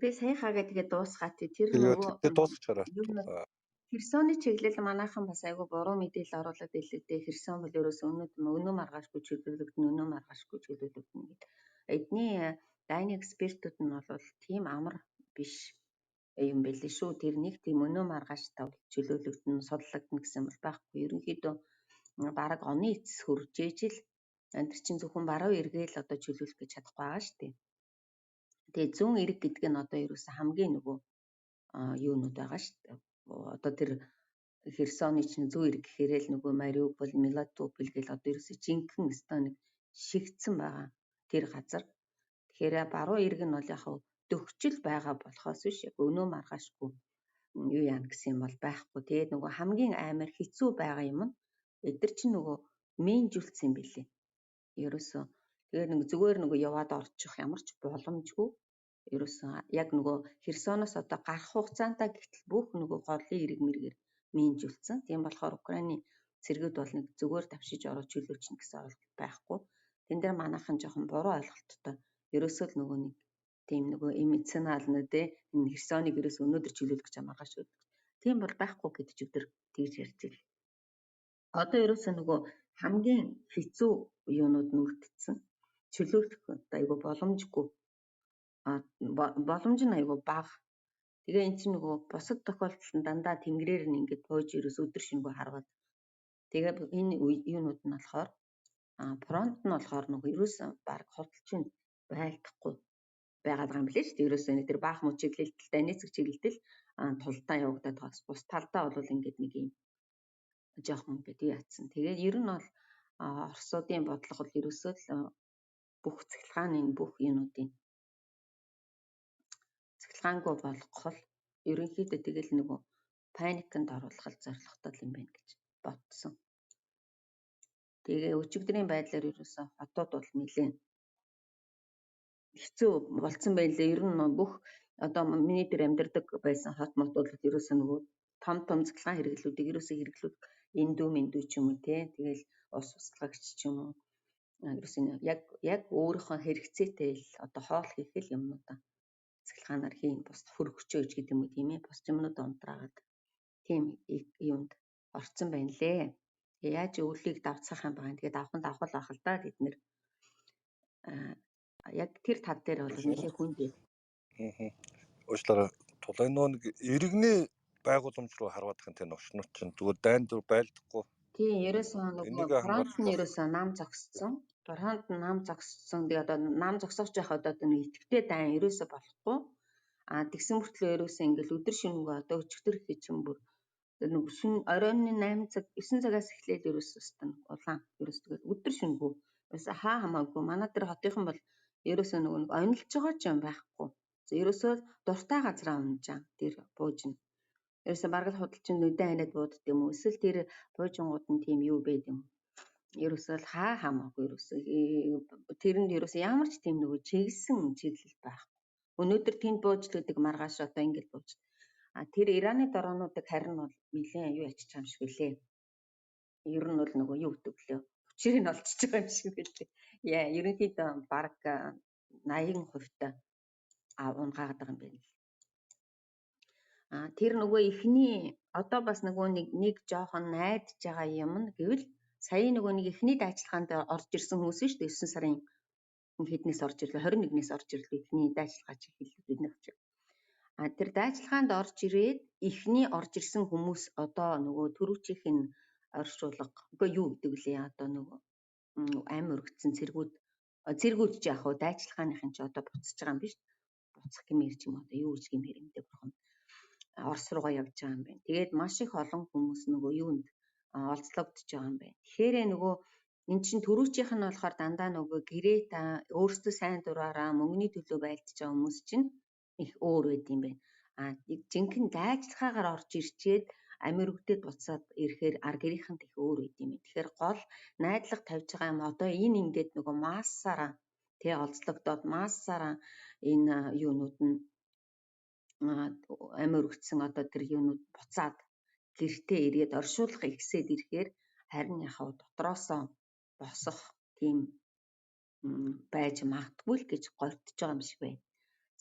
би саяхаагаа тэгээд дуусгаад тэр нөгөө Тэгээд дуусгачаараа. Херсоны чиглэл манайхан бас айгүй буруу мэдээлэл оруулаад илээ. Херсон бол ерөөсөө өнөө маргаашгүй чөлөөлөгдөн, өнөө маргаашгүй чөлөөлөгдөн гэдэг. Эдний дайны экспертүүд нь бол тийм амар биш юм бэлээ шүү. Тэр нэг тийм өнөө маргааш тав чөлөөлөгдөн, судлагдана гэсэн бол байхгүй. Ерөнхийдөө бараг оны эцэс хүрж ижил энэ чинь зөвхөн баруун эргээл одоо чөлөөлөх гэж чадахгүй байгаа шүү дээ. Тэгээ зүүн эрэг гэдэг нь одоо ерөөсөө хамгийн нөгөө юунууд байгаа шүү дээ. Одоо тэр Херсоны чинь зүүн эрэг гэхээр л нөгөө Мариуполь, Мелитополь гэл одоо ерөөсөө жинхэнэ стоныг шигдсэн байгаа тэр газар. Тэгэхээр баруун эрэг нь бол яг дөхчл байгаа болохоос биш яг өнөө маргаашгүй юу яана гэсэн юм бол байхгүй. Тэгээд нөгөө хамгийн амар хэцүү байгаа юм нь эдгэр чинь нөгөө мэйнжүүлсэн юм билээ. Ерөөсөө тэгээд нэг зүгээр нөгөө яваад орчих ямар ч боломжгүй. Ерөөсөн яг нөгөө Херсоноос одоо гарах хугацаантай гэтэл бүх нөгөө голын эрэг мэргээр мэйнжүүлсэн. Тийм болохоор Украины цэргүүд бол нэг зүгээр давшиж ороод чөлөөчнө гэсэн ойлголт байхгүй. Тэн дээр манайхан жоохон буруу ойлголттой. Ерөөсөө л нөгөө нэг тийм нөгөө эмоционал нүдэ энэ Херсоныг ерөөс өнөөдөр чөлөөлөх гэж маргааш өгдөг. Тийм бол байхгүй гэдэг өдөр тэгж ярьж ирэл. Одоо ерөөсөө нөгөө хамгийн хэцүү юунууд нүрдсэн. Чөлөөлөх айгүй боломжгүй. Боломж нь айгүй бага. Тэгээ эн чинь нөгөө бусад тохиолдолд дандаа тэнгэрээр нь ингээд бууж ерөөс өдөр шингөө харваад. Тэгээ энэ юунууд нь болохоор фронт нь болохоор нөгөө ерөөсөн баг худалчин байлдахгүй байгаад байгаа юм билээ шүү дээ. Ерөөсөө тэр баах муу чиглэлтэй Донецк чиглэлтэл тултаа явагдаад байгаас бус талдаа бол ингээд нэг юм жоохон ингээд юу яатсан. Тэгээд ер нь бол Оросуудын бодлого бол ерөөсөө л бүх цахилгааны бүх юунуудын цахилгаангүй болгох ерөнхийдөө тэгэл нөгөө паниканд оруулах зорилготой юм байна гэж бодсон. Тэгээ өчигдрийн байдлаар ерөөсөө хотод бол нэлээд хэцүү болцсон байлээ. Ер нь бүх одоо миний дээр амьдардаг байсан хот мот бол ерөөсөө нөгөө том цахилгаан хэрэглүүдийг ерөөсөө хэрэглүүд эндүү ч юм уу те. Тэгэл ус устгагч ч юм уу. Ерөөсөө яг өөрийнхөө хэрэгцээтэй л одоо хоол хийх л юмнуудаа цахилгаанаар хийн бус хөргөчөөж гэдэг юм уу тийм ээ. Бус юмнууд унтраагаад тийм юмд орцсон байна лээ. Яаж өвлийг давцах юм байгаа. Тэгээд давхал ах л да бид нэр яг тэр тал дээр бол нэлээ хүндээ. Уучлаарай. Тулайн нэг иргэний байгууламж руу харвадах энэ орчнууд чинь зүгээр дайн дүр байлдахгүй. Тийм, ерөөсөө нөгөө фронт нь ерөөсөө нам зогссон. Фронт нь нам зогссон. Тэгээ одоо нам зогсооч яхад одоо нэг итгэвтэй дайн ерөөсөө болохгүй. Тэгсэн мөртлөө ерөөсөө ингээл өдөр шингөө одоо өчигдөр их чинь бүр нэг шин оройн 8 цаг 9 цагаас эхлээд ерөөсөө стан улаан ерөөс тэгэл өдөр шингөө ерөөсөө хаа хамаагүй манай тэр хотынхан бол ерөөсөө нөгөө нэг онилж байгаа ч юм байхгүй. Ерөөсөө дуртай газраа унжаа тэр буужна. Ерөөсөө бараг л худалчин нүдэн ханаад буудд юм уу? Эсвэл тэр буужингууд нь тийм юу байд юм? Ерөөсөө л хаа хамаагүй ерөөсөө тэрэнд ерөөсөө ямар ч тийм нөгөө чиглэл байхгүй. Өнөөдөр тэнд буужлуудыг маргааш одоо ингэж бууж. Тэр Ираны дроонуудыг харин бол нэлээд юу ячиж байгаа юм шиг үлээ. Ер нь бол нөгөө юу гэдэг лээ. Хүчийг нь олчж байгаа юм шиг үлээ. Яа, ерөнхийдөө бараг 80% унгаагаад байгаа юм байна. Тэр нөгөө ихний одоо бас нөгөө нэг жоохон найдаж байгаа юм нь гэвэл сая нөгөө нэг ихний дайчилгаанд орж ирсэн хүмүүс шүү дээ 9 сарын хэднээс орж ирлээ 21-ээс орж ирлээ ихний дайчилгаа чи хэлээд биднийх чи. Тэр дайчилгаанд орж ирээд ихний орж ирсэн хүмүүс одоо нөгөө төрүүчийнх нь оршуулга үгүй юу гэдэг лээ одоо нөгөө амь өргөцсөн цэргүүд ч яг хуу дайчилгааныхын ч одоо буцаж байгаа юм биш. Буцах гэмээр ч юм одоо юу гэж гэмээр юм дээ бурхан. Орос руугаа явж байгаа юм байна. Тэгээд маш их олон хүмүүс нөгөө юунд олзлогдож байгаа юм байна. Тэгэхээр нөгөө эн чинь төрүүчийнх нь болохоор дандаа нөгөө гэрээ та өөрсдөө сайн дураараа мөнгөний төлөө байлдаж байгаа хүмүүс чинь их өөр байд юм байна. Жинхэнэ дайчилгаагаар орж ирчээд Америктэд буцаад ирэхээр ар гэрийнхэн их өөр байд юм. Тэгэхээр гол найдлага тавьж байгаа юм одоо энэ ингээд нөгөө массаараа тэ олзлогдоод массаараа энэ юунууд нь амь өргөцсөн одоо тэр юунууд буцаад гэртээ ирээд оршуулга ихсээд ирэхээр харин яхав дотроосоо босох тийм байж магадгүй л гэж голдож байгаа юм шиг байна.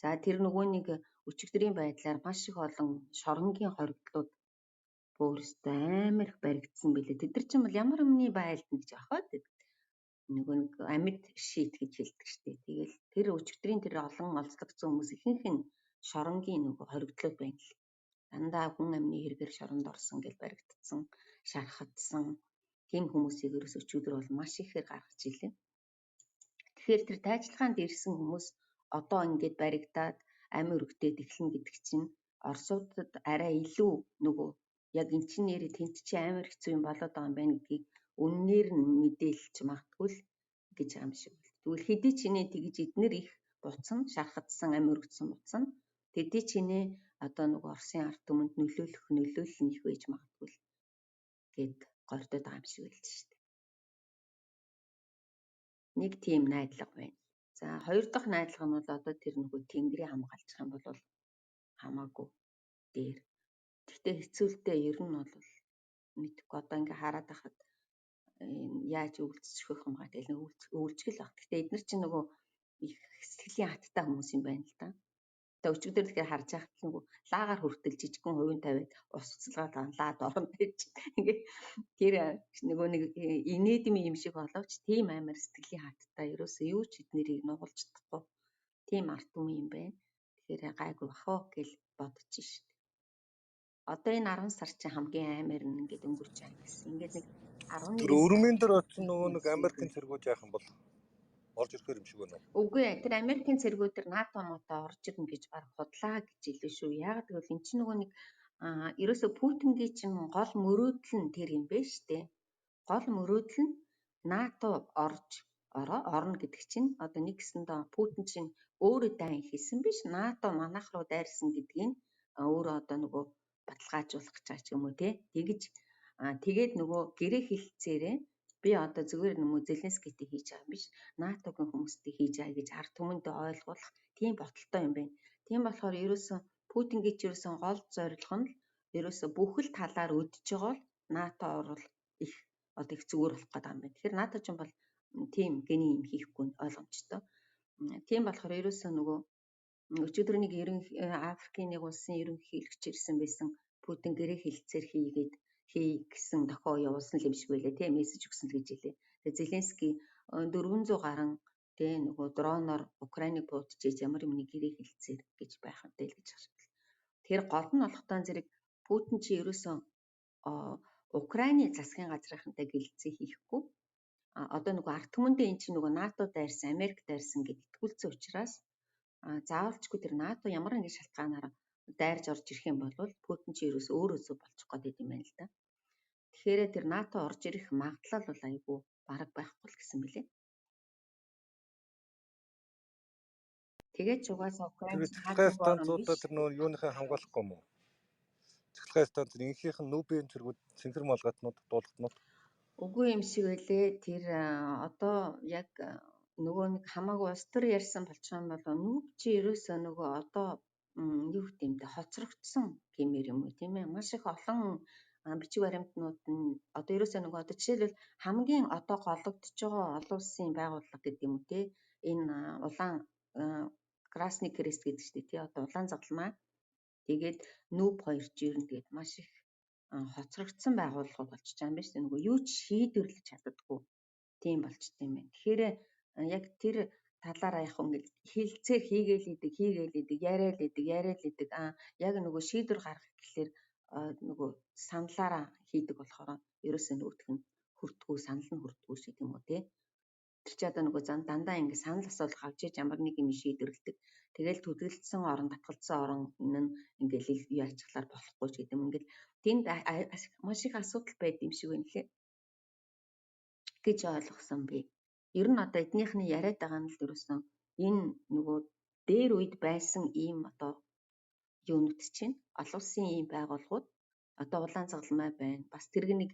За тэр нөгөө нэг өчигдрийн байдлаар маш их олон шоронгийн хоригдлууд өөрөөсөө амар их баригдсан билээ. Тэд нар ч юм бол ямар юмны байлдна гэж ахаад нөгөө нэг амьд шийт гэж хэлдэг штеп. Тэгэл тэр өчигдрийн тэр олон олзлогдсон хүмүүс ихэнх нь шоронгийн нөгөө хоригдлууд байна л. Дандаа хүн амны хэрэгээр шоронд орсон гэж баригдсан, шархагдсан тийм хүмүүсийг ерөөс өчигдөр бол маш ихээр гаргаж илээ. Тэгэхээр тэр тайжлагаанд ирсэн хүмүүс одоо ингээд баригдаад амь өргөдөөд эхлэн гэдэг чинь Оросуудад арай илүү нөгөө яг эн чинь нэр тент чи амар хэцүү юм болоод байгаа юм байна гэдгийг үннээр нь мэдээлж магтгүй л гэж юм шиг. Тэгвэл хэдий чинээ тэгж эднэр их буцсан, шархагдсан, амь өргөдсөн буцсан. Тэдий чинээ одоо нөгөө Оросын ард түмэнд нөлөөлөл нь их байж магадгүй л гэд гордоод байгаа юм шиг хэлж штэ. Нэг тийм найдлага байна. За хоёр дахь найдлага нь бол одоо тэр нөгөө тэнгэрийн хамгаалчих юм бол хамаагүй дээр. Гэхдээ хэцүүлдэ ер нь бол мэдхгүй одоо ингээ хараад байхад яаж үйлчлэх юм га тэгэл үйлчлэл баг. Гэхдээ эдгээр чинь нөгөө их сэтгэлийн хаттай хүмүүс юм байна л да. Тэгээ өчигдөр тэгэхээр харж байхад нөгөө лаагаар хүртэл жижигхэн хувийн тавиад ус цэцэлгаад лаад орно гэж. Ингээ тэр нөгөө нэг инээдэм юм шиг боловч тийм амар сэтгэлийн хаттай ерөөсөө юу ч эднэрийг нугалж чадахгүй. Тийм арт түмэн юм байна. Тэгэхээр гайгүй бахаа гэж бодож шít. Одоо энэ 10 сар чинь хамгийн амар нь ингээд өнгөрч байгаа гэсэн. Ингээд нэг 11 Тэр өрмийн дээр очсон нөгөө нэг Америкийн цэргүүд яах юм бол орж ирэхээр юм шиг байна уу? Үгүй ээ, тэр Америкийн цэргүүд тэр НАТО мотоо орж ирнэ гэж баг худлаа гэж хэлээ шүү. Яг тэгвэл эн чинь нөгөө нэг ерөөсө Путингийн чинь гол мөрөөдөл нь тэр юм байна штэ. Гол мөрөөдөл нь НАТО орно гэдэг чинь одоо нэг гэсэндээ Путин чинь өөрөө дайн хийсэн биш. НАТО манайх руу дайрсан гэдгийг өөрөө одоо нөгөө баталгаажуулах гэж байгаа ч юм уу те. Тэгээд нөгөө гэрээ хэлцээрээ би одоо зүгээр нэмүү Зеленскийтэй хийж байгаа юм биш. НАТОгийн хүмүүстэй хийж байгаа гэж ард түмэндээ ойлгуулах тийм бодолтой юм байна. Тийм болохоор ерөөсөн Путингийн ч ерөөсөн гол зорилго нь ерөөсө бүхэл талаар өдөж байгаа бол НАТО орвол их одоо их зүгээр болох гэдэг юм байна. Тэгэхээр НАТО ч юм бол тийм гений юм хийхгүй ойлгомжтой. Тийм болохоор ерөөсөө нөгөө өчигдөр нэг Африкийн нэг улсын ерөнхийлөгч ирсэн байсан. Путин гэрээ хэлцээр хий гэсэн дохио явуулсан юм шиг байлээ тийм мессеж өгсөн л гэж хэлээ. Тэгээ Зеленский 400 гаруй тийм нөгөө дроноор Украиныг буутчихж ямар юм нэг гэрээ хэлцээр гэж байх юм дээл гэж байна. Тэгэхээр гол нь болохтой зэрэг Путин чи ерөөсөө Украины засгийн газрынхантай гэлэлцээ хийхгүй. Одоо нөгөө ард түмэндээ эн чинь нөгөө НАТО дайрсан, Америк дайрсан гэдээ итгүүлсэн учраас заавалчгүй тэр НАТО ямар нэгэн шалтгаанаар дайрж орж ирэх юм бол Путин чи ерөөсөө өөрөөсөө болчих гээд юм байна л да. Тэгэхээр тэр НАТО орж ирэх магадлал бол айгүй бараг байхгүй л гэсэн мөлий. Тэгээд ч угаасаа Украин цэцлэгээ станцуудаа тэр нөгөө юуныхаа хамгаалахгүй юм уу? Цэцлэгээ станц инхийнх нь нүүбийн цэргүүд цэнхэр малгайтнууд дуулгатнууд. Үгүй юм шиг байлээ. Тэр одоо яг нөгөө нэг хамаагүй ус төр ярьсан болчих юм бол нүүб чи ерөөсөө нөгөө одоо юу гэдэм бэ хоцрогдсон гэмээр юм уу тийм ээ маш их олон бичиг баримтнууд нь одоо ерөөсөө нөгөө одоо жишээлбэл хамгийн одоо гологдож байгаа олон улсын байгууллага гэдэг юм уу те энэ улаан Красный Крест гэдэг чинь тий одоо улаан загалмай тэгээд нүүб хоёр жирэн тэгээд маш их хоцрогдсон байгууллагууд болчихж байгаа юм байна шүү дээ. Нөгөө юу ч шийдвэрлэж чаддаггүй тийм болчтой юм байна. Тэгэхээр яг тэр талаараа яг ингээд хилцээр хийгээл идэг, яриад идэг. Яг нөгөө шийдвэр гаргах гэхэлэр нөгөө саналаараа хийдэг болохоор ерөөсөө нөгөөх нь хүртгүү, санал нь хүртгүү шиг юм уу те. Тэр чи одоо нөгөө дандаа ингээд санал асуулга авч иж ямар нэг юм шийдвэрлэдэг. Тэгэл төдөлдсөн орон, татгалзсан орон нь ингээд юу ачглаар болохгүй ч гэдэг юм. Ингээд тэнд маш их асуудал байд юм шиг байна лээ гэж ойлгосон би. Ер нь одоо эднийхний яриад байгаа нь л ерөөсөн энэ нөгөө дээр үед байсан ийм одоо юунууд чинь олон улсын ийм байгууллагууд одоо улаан загалмай байна. Бас тэрг нэг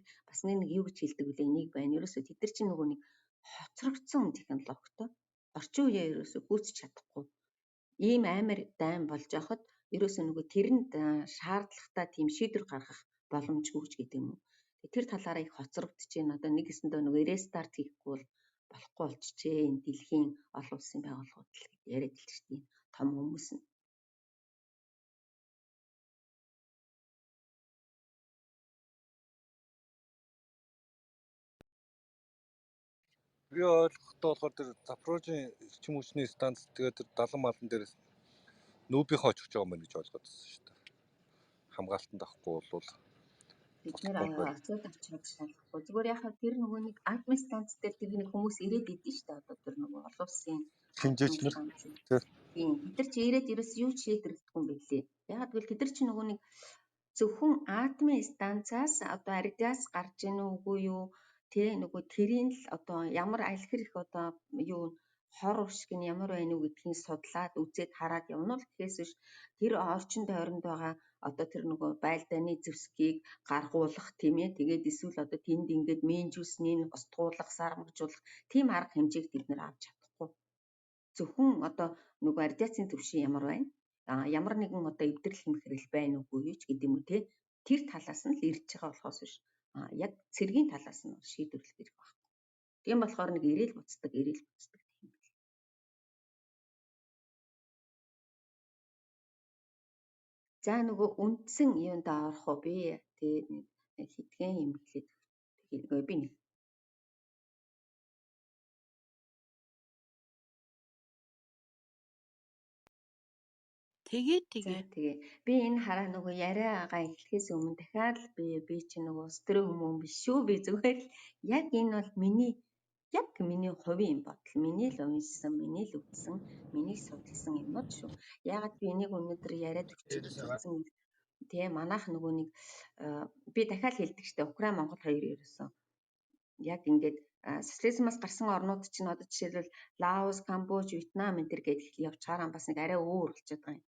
юу гэж хэлдэг вүлээ нэг байна. Ерөөсөө тэд нар чинь нөгөө нэг хоцрогдсон технологитой орчин үеэ ерөөсөө гүйцэж чадахгүй. Ийм амар дайм болж байхад ерөөсөө нөгөө тэрэнд шаардлагатай тийм шийдвэр гаргах боломжгүй ч гэдэг юм уу. Тэр талаараа их хоцрогдож байна. Одоо нэг гэсэндээ нөгөө рестарт хийхгүй бол болохгүй болчихжээ. Энэ дэлхийн олон улсын байгууллагууд л яриад хэлчихсэн том хүмүүс нь. Би ойлгохдоо болохоор тэр Запорожийн эрчим хүчний станц тэгээд тэр далан малан дээрээс нүүбийнхээ очиж байгаа юм байна гэж ойлгоод байсан шүү дээ. Хамгаалтанд авахгүй бол Бид нэр очиод авчирдаг шалахгүй. Зүгээр яхаа тэр нөгөө нэг атом станц дээр тэр нэг хүмүүс ирээд идэв шүү дээ. Одоо тэр нөгөө олон улсын хинжээч нар тийм бид нар чи ирээд ерөөс юу ч шийдвэрлэхгүй юм билээ. Ягаад гэвэл бид нар чи нөгөө нэг зөвхөн атомын станцаас одоо радиас гарч ийн үгүй юу тэ нөгөө тэрийн л одоо ямар аль хэрэг одоо юу хор уршиг нь ямар байна уу гэдгийг судлаад үзээд хараад явна л гэхээс биш тэр орчин тойронд байгаа одоо тэр нөгөө байлдааны зэвсгийг гаргуулах тийм ээ тэгээд эсвэл одоо тэнд ингээд менжүүлснийг устгуулах сармагжуулах тийм арга хэмжээг бид нэр авч чадахгүй зөвхөн одоо нөгөө радиацийн түвшин ямар байна ямар нэгэн одоо эвдрэл хэмхрэл байна уугүй юу ч гэдэг юм уу те тэр талаас нь л ирж байгаа болохоос биш яг цэргийн талаас нь шийдвэрлэх хэрэг байна. Тийм болохоор нэг ирээл буцдаг гэх юм бэл. За нөгөө үндсэн юунд орох уу би тэгээд нэг хитгэн юм хэлээд би нэг тэгээ би энэ хараа нөгөө яриагаа эхлэхээс өмнө дахиад би чи нөгөө стрэ хүмүүн биш шүү би зүгээр л яг энэ бол миний хувийн бодол миний л уншсан миний л үзсэн миний судалсан юмнууд шүү ягаад би энийг өнөөдөр яриад өчиж үзсэн тэгээ манайх нөгөө нэг би дахиад хэлдэг штэ Украин Монгол хоёр ерөөсөн яг ингээд социализмаас гарсан орнууд чинь одоо жишээлбэл Лаос, Камбож, Вьетнам энэ төр гээд явж чараа бас нэг арай өөр болчиход байгаа юм.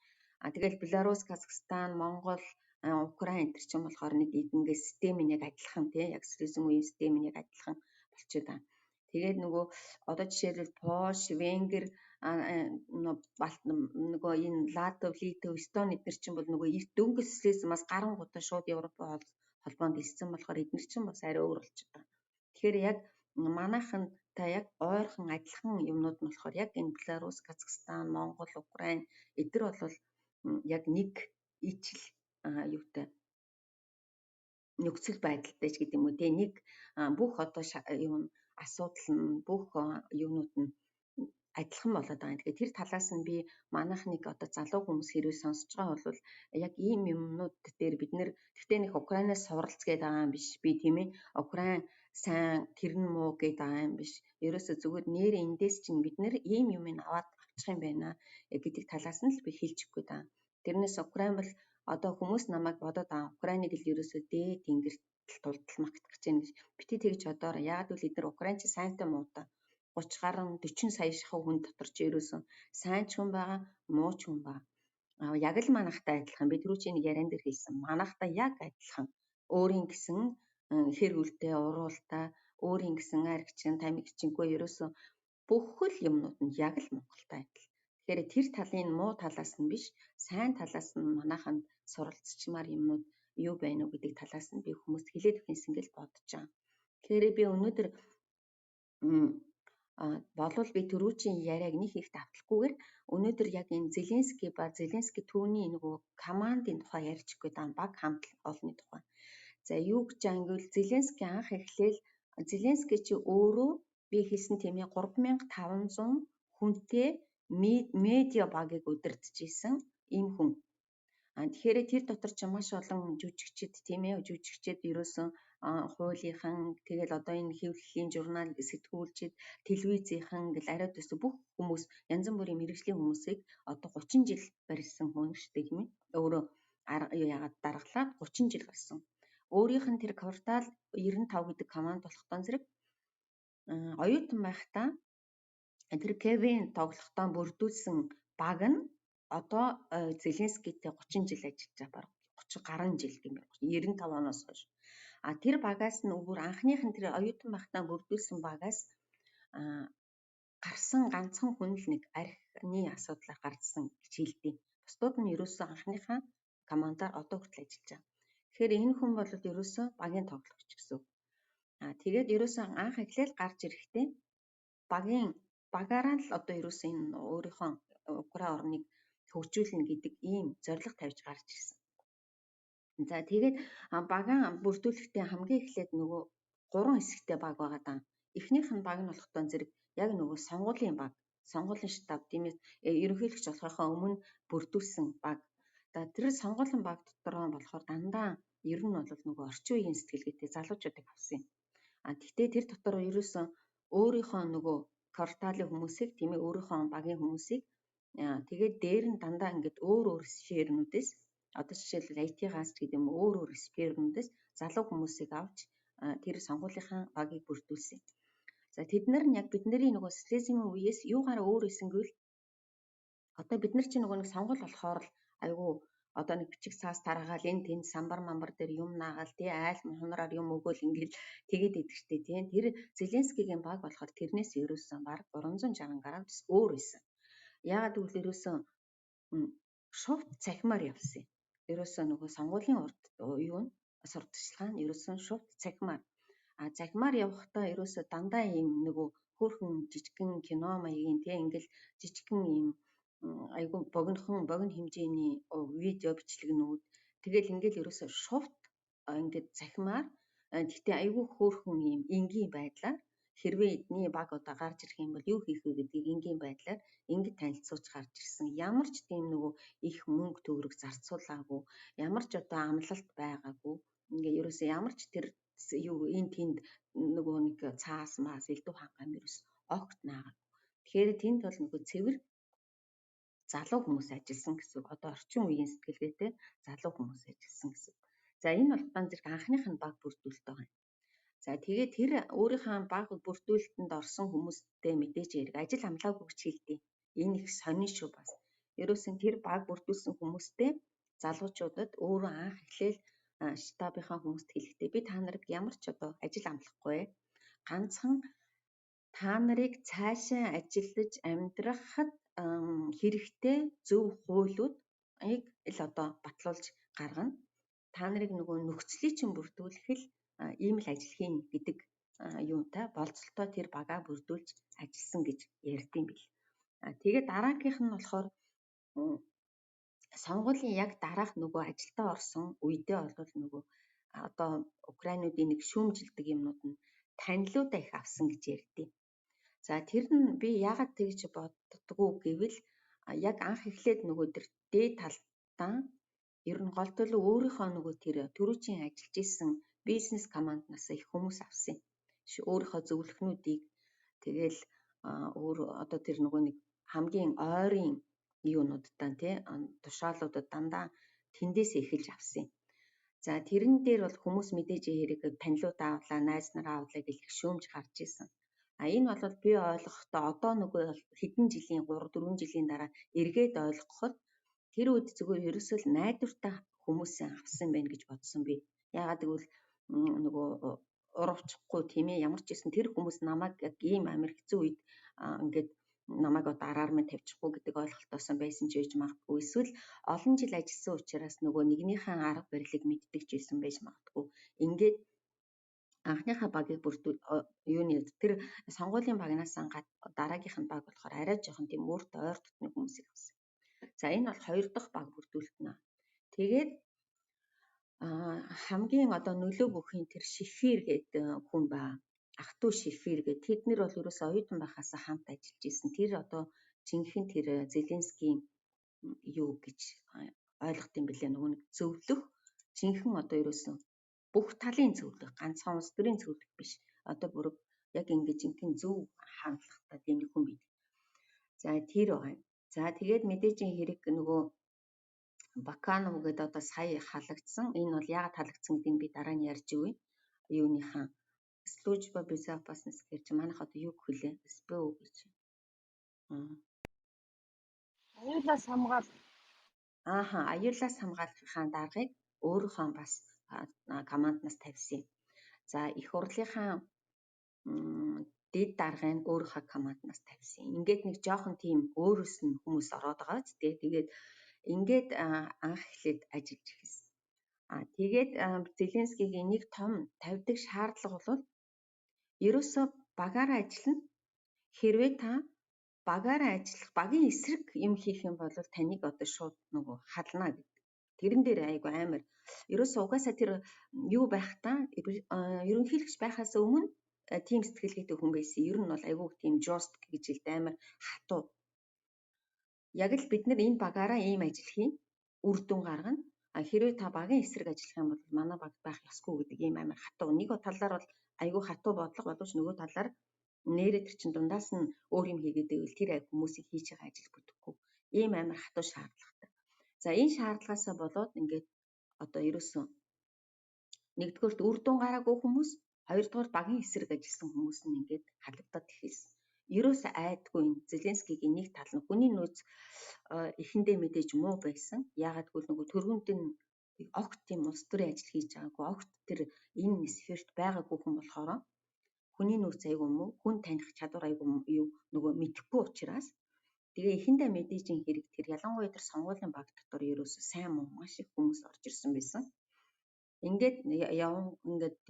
Тэгэл Беларусь, Казахстан, Монгол, Украин энэ төр чинь болохоор нэг ингээд систем нь яг адилхан тий яг социализм үеийн систем нь яг адилхан болчиход байгаа. Тэгээд нөгөө одоо жишээлбэл Польш, Венгер нөгөө энэ Латв, Литв, Эстони эдгээр чинь бол нөгөө дөнгөж социализмаас гарангуудаа шууд Европын холбоонд ирсэн болохоор эдгээр чинь бас арай өөр болчиход байгаа. Тэгэхээр яг манайхан та яг ойрхон адилхан юмнууд нь болохоор яг энэ Беларусь, Казахстан, Монгол, Украин эдгээр бол яг нэг ижил юутай нөхцөл байдалтай ч гэдэг юм уу те нэг бүх одоо юм асуудал нь бүх юунууд нь адилхан болоод байгаа. Тэгэхээр тэр талаас нь би манайх нэг одоо залуу хүмүүс хэрвээ сонсож байгаа бол яг ийм юмнууд дээр бид нэр гэхдээ нэг Украинаас суралц гээд байгаа юм биш. Би тийм ээ Украин сайн тэр нь муу гээд байгаа юм биш. Ерөөсө зүгээр нэр эндээс чинь бид нэр ийм юм аваад авчих юм байна гэдэг талаас нь л би хэлж өгөх гээд байгаа. Тэрнээс Украин бол одоо хүмүүс намайг бодоод байгаа Украиныг л ерөөсө дээд тэнгэрт тултал магтах гэж байна гэж бити тэгж бодоорой. Яг л эдгээр Украинч сайнтай муутай 30 гаруй 40 сая шахуу хүн дотор ч ерөөсөн сайн ч хүн байгаа, муу ч хүн байгаа. Яг л манайхтай адилхан. Би түрүү чинь яриан дээр хэлсэн. Манайхтай яг адилхан. Өөрийн гэсэн хэр үлдээ, уруултай, өөрийн гэсэн аригчин, тамигчингүй ерөөсөн бүх л юмнууд нь яг л Монголтай адил. Тэгэхээр тэр талын муу талаас нь биш, сайн талаас нь манайханд суралцчмаар юмнууд юу байна уу гэдэг талаас нь би хүмүүст хэлээд өгөхнээс гэж бодож байгаа. Тэгэхээр би өнөөдөр болвол би түрүүчийн яриаг нэг их давталгүйгээр өнөөдөр яг энэ Зеленский түүний нөгөө командын тухай ярьж өгөх гэдэг баг хамт олонны тухай. За юу гэж ангил Зеленский анх эхлээл Зеленский чи өөрөө би хэлсэн тийм ээ 3500 хүнтэй медиа багийг удирдах исэн ийм хүн. Тэгэхээр тэр дотор ч маш олон жүжигчид тийм ээ жүжигчид ерөөсөн хуулийнхан тэгэл одоо энэ хэвлэлийн журнал сэтгүүлчид телевизийнхан гэл ариад өсө бүх хүмүүс янз бүрийн мэрэгжлийн хүмүүсийг одоо 30 жил барьсан хүн шүү дээ тийм ээ өөрөө яагаад даргалаад 30 жил болсон. Өөрийнх нь тэр квартал 95 гэдэг команд болохтон зэрэг оюутан байхдаа тэр Кевин тоглохтоо бүрдүүлсэн баг нь одоо Зеленскийтэй 30 жил ажиллаж байгаа. 30 гаруй жил гэмээр 95 оноос хойш. Тэр багаас нь бүр анхных нь тэр оюутан байхдаа бүрдүүлсэн багаас гарсан ганцхан хүн л нэг архины асуудлаар гарсан гэж хэлдэг. Бусдууд нь ерөөсөө анхныхаа командаар одоо хүртэл ажиллаж байгаа. Тэгэхээр энэ хүн бол ерөөсөө багийн тоглогч гэсэн. Тэгээд ерөөсөө анх эхлээл гарч ирэхдээ багаараа л одоо ерөөсөө энэ өөрийнхөө Украин орныг хөгжүүлнэ гэдэг ийм зорилго тавьж гарч ирсэн. За тэгээд багаа бүрдүүлэхдээ хамгийн эхлээд нөгөө 3 хэсэгтэй баг байгаа даа. Эхнийх нь баг нь болохтой зэрэг яг нөгөө сонгуулийн баг, сонгуулийн штаб тийм ээ ерөнхийлөгч болохынхаа өмнө бүрдүүлсэн баг. За тэр сонгуулийн баг дотроо болохоор дандаа ер нь бол нөгөө орчин үеийн сэтгэлгээтэй залуучуудыг авсан юм. Гэхдээ тэр дотор ерөөсөн өөрийнхөө нөгөө кварталын хүмүүсийг тийм ээ өөрийнхөө багийн хүмүүсийг тэгээд дээр нь дандаа ингээд өөр өөр сфернүүдээс одоо жишээлбэл IT-гаас ч гэдэг юм өөр өөр сфернүүдээс залуу хүмүүсийг авч тэр сонгуулийнхаа багийг бүрдүүлсэн. За тэд нар нь яг бидний нөгөө социализмын үеэс юугаараа өөр исэн гэвэл одоо бид нар чинь нөгөө нэг сонгуул болохоор л айгүй одоо нэг бичиг цаас тараагаал энэ тэнд самбар мамбар дээр юм наагаал тий айл хунраар юм өгөөл ингээл тэгээд идэх штэ тий тэр Зеленскигийн баг болохоор тэрнээс ерөөсөн баг 360 градус өөр исэн. Яагаад гэвэл ерөөсөн шувт цахимаар явсан. Ерөөсөө нөгөө сонгуулийн урд юу нь сурталчилгаа нь ерөөсөн шувт цахимаар. Цахимаар явахдаа ерөөсөө дандаа ийм нөгөө хөөрхөн жижигхэн кино маягийн тий ингээл жижигхэн ийм айгу богино хэмжээний видео бичлэгнүүд тэгэл ингээл ерөөсөө шувт ингээд цахимаар гэхдээ айгүй хөөрхөн ийм энгийн байдлаар хэрвээ эдний баг одоо гарч ирэх юм бол юу хийх вэ гэдгийг энгийн байдлаар ингээд танилцуулж гарч ирсэн. Ямар ч тийм нөгөө их мөнгө төгрөг зарцуулаагүй, ямар ч одоо амлалт байгаагүй. Ингээ ерөөсөө ямар ч тэр юу энэ тэнд нөгөө нэг цаас маас элдв хангам ерөөс огт наагаад. Тэгэхээр тэнд бол нөгөө цэвэр залуу хүмүүс ажилласан гэсэн үг. Одоо орчин үеийн сэтгэлгээтэй залуу хүмүүс ажилласан гэсэн. За энэ бол дан зэрэг анхных нь баг бүрдүүлэлт байгаа юм. За тэгээд тэр өөрийнхөө баг бүрдүүлэлтэнд орсон хүмүүстэй мэдээж хэрэг ажил амлаагүй гэж хэлдэг. Энэ их сонин шүү бас. Ерөөсөн тэр баг бүрдүүлсэн хүмүүстэй залуучуудад өөрөө анх эхлээл штабынхаа хүмүүст хэлэхдээ би та нарыг ямар ч одоо ажил амлахгүй. Ганцхан та нарыг цаашаа ажиллаж амьдрахад хэрэгтэй зөв хуулиудыг л одоо батлуулж гаргана. Та нарыг нөгөө нөхцөлийг чинь бүрдүүлэх л ийм л ажил хийн гэдэг юунтай болцолтой тэр багаа бүрдүүлж ажилласан гэж ярьдсан бил. Тэгээд дараагийнх нь болохоор сонгуулийн яг дараах нөгөө ажилдаа орсон үедээ бол нөгөө одоо Украинуудын нэг шүүмжилдэг юмнууд нь танилуудаа их авсан гэж ярьдیں۔ За тэр нь би яагаад тэгж боддгоо гэвэл яг анх эхлээд нөгөө тэр дээд талдаа ер нь гол төлөв өөрийнхөө нөгөө тэр төрүүчийн ажиллаж исэн бизнес команднаас их хүмүүс авсан. Өөрийнхөө зөвлөхнүүдийг тэгэл өөр одоо тэр нөгөө нэг хамгийн ойрын юунуудтай тий тушаалуудад дандаа тэндээс эхэлж авсан. За тэрэн дээр бол хүмүүс мэдээж хэрэг танилуд авлаа, найз нараа авлаа гэх их шүүмж гарч исэн. Энэ бол би ойлгохдоо одоо нөгөө хэдэн жилийн 3-4 жилийн дараа эргээд ойлгоход тэр үед зүгээр ерөөсөө л найдвартай хүмүүсээ авсан байх гэж бодсон би. Яагаад гэвэл нөгөө урвчихгүй тийм ээ ямар ч гэсэн тэр хүмүүс намайг яг ийм амир хэцүү үед ингээд намайг одоо араар минь тавьчихгүй гэдэг ойлголтоос байсан ч байж магадгүй. Эсвэл олон жил ажилласан учраас нөгөө нэгнийхэн арга барилыг мэддэг ч байсан байж магадгүй. Ингээд анхныхаа багийг бүрдүүл юуны тэр сонгуулийн багнаас дараагийнх нь баг болохоор арай жоохон тийм өөртөө ойр дотны хүмүүсийг авсан. За энэ бол хоёр дахь баг бүрдүүлэлт нэ. Тэгээд хамгийн одоо нөлөө бүхийн тэр шифир гэдэг хүн ба ах トゥ шифир гэдэг тэднэр бол ерөөсөө оюутан байхаас хамт ажиллаж исэн. Тэр одоо жинхэнэ тэр Зеленскийн юу гэж ойлгох юм бэлээ нөгөө нэг зөвлөх жинхэнэ одоо ерөөсөн бүх талын зөвлөх ганцхан улс төрийн зөвлөх биш. Одоо бүр яг ингэж жинхэнэ зөв хандлагатай тийм нэг хүн бид. За тэр байна. За тэгээд мэдээж хэрэг нөгөө Баканов гэдэг одоо сая халагдсан. Энэ бол яагаад халагдсан гэдгийг би дараа нь ярьж өгье. Юуныхаа служба безопасности гэж манайх одоо юу гэх вүлээ? СБУ гэж. Аюулаас хамгаал. Аюулаас хамгаалахын даргыг өөрийнхөө бас команднаас тавьсан. За их хурлынхаа дэд даргыг өөрийнхөө команднаас тавьсан. Ингээд нэг жоохон тийм өөрөөс нь хүмүүс ороод байгаа ч тэгээд ингээд анх эхлээд ажиллаж ирсэн. Тэгээд Зеленскигийн нэг том тавьдаг шаардлага бол ерөөсөө багаараа ажиллана. Хэрвээ та багаараа ажиллах, багийн эсрэг юм хийх юм бол таныг одоо шууд нөгөө хална гэдэг. Тэрэн дээр айгу амар. Ерөөсөө угаасаа тэр юу байх та ерөнхийлөгч байхаас өмнө тийм сэтгэлгээтэй хүн байсан. Ер нь бол айгу тийм жост гэж хэлдэг амар хатуу. Яг л бид нар энэ багаараа ийм ажил хийн, үр дүн гаргана. Хэрвээ та багийн эсрэг ажиллах юм бол манай баг байх ёсгүй гэдэг ийм амар хатуу. Нэг талаар бол айгүй хатуу бодлого боловч нөгөө талаар нэрээ тэр чин дундаас нь өөр юм хийгээд байвал тэр хүмүүсийг хийж байгаа ажил бүтэхгүй. Ийм амар хатуу шаардлагатай. За энэ шаардлагаасаа болоод ингээд одоо ерөөсөн нэгдүгээрт үр дүн гараагүй хүмүүс, хоёрдугаар багийн эсрэг ажилласан хүмүүс нь ингээд халагдаад эхэлсэн. Ерөөсөө айдгүй энэ Зеленскигийн нэг тал нь хүний нөөц эхэндээ мэдээж муу байсан. Яагаад гэвэл нөгөө төргөнд нь огт тийм улс төрийн ажил хийж байгаагүй, огт тэр энэ сферт байгаагүй хүн болохоор хүний нөөц айгүй муу, хүн таних чадвар айгүй юу нөгөө мэдэхгүй учраас тэгээ эхэндээ мэдээж ин хэрэг тэр ялангуяа тэр сонгуулийн баг дотор ерөөсөө сайн муу маш их хүмүүс орж ирсэн байсан. Ингээд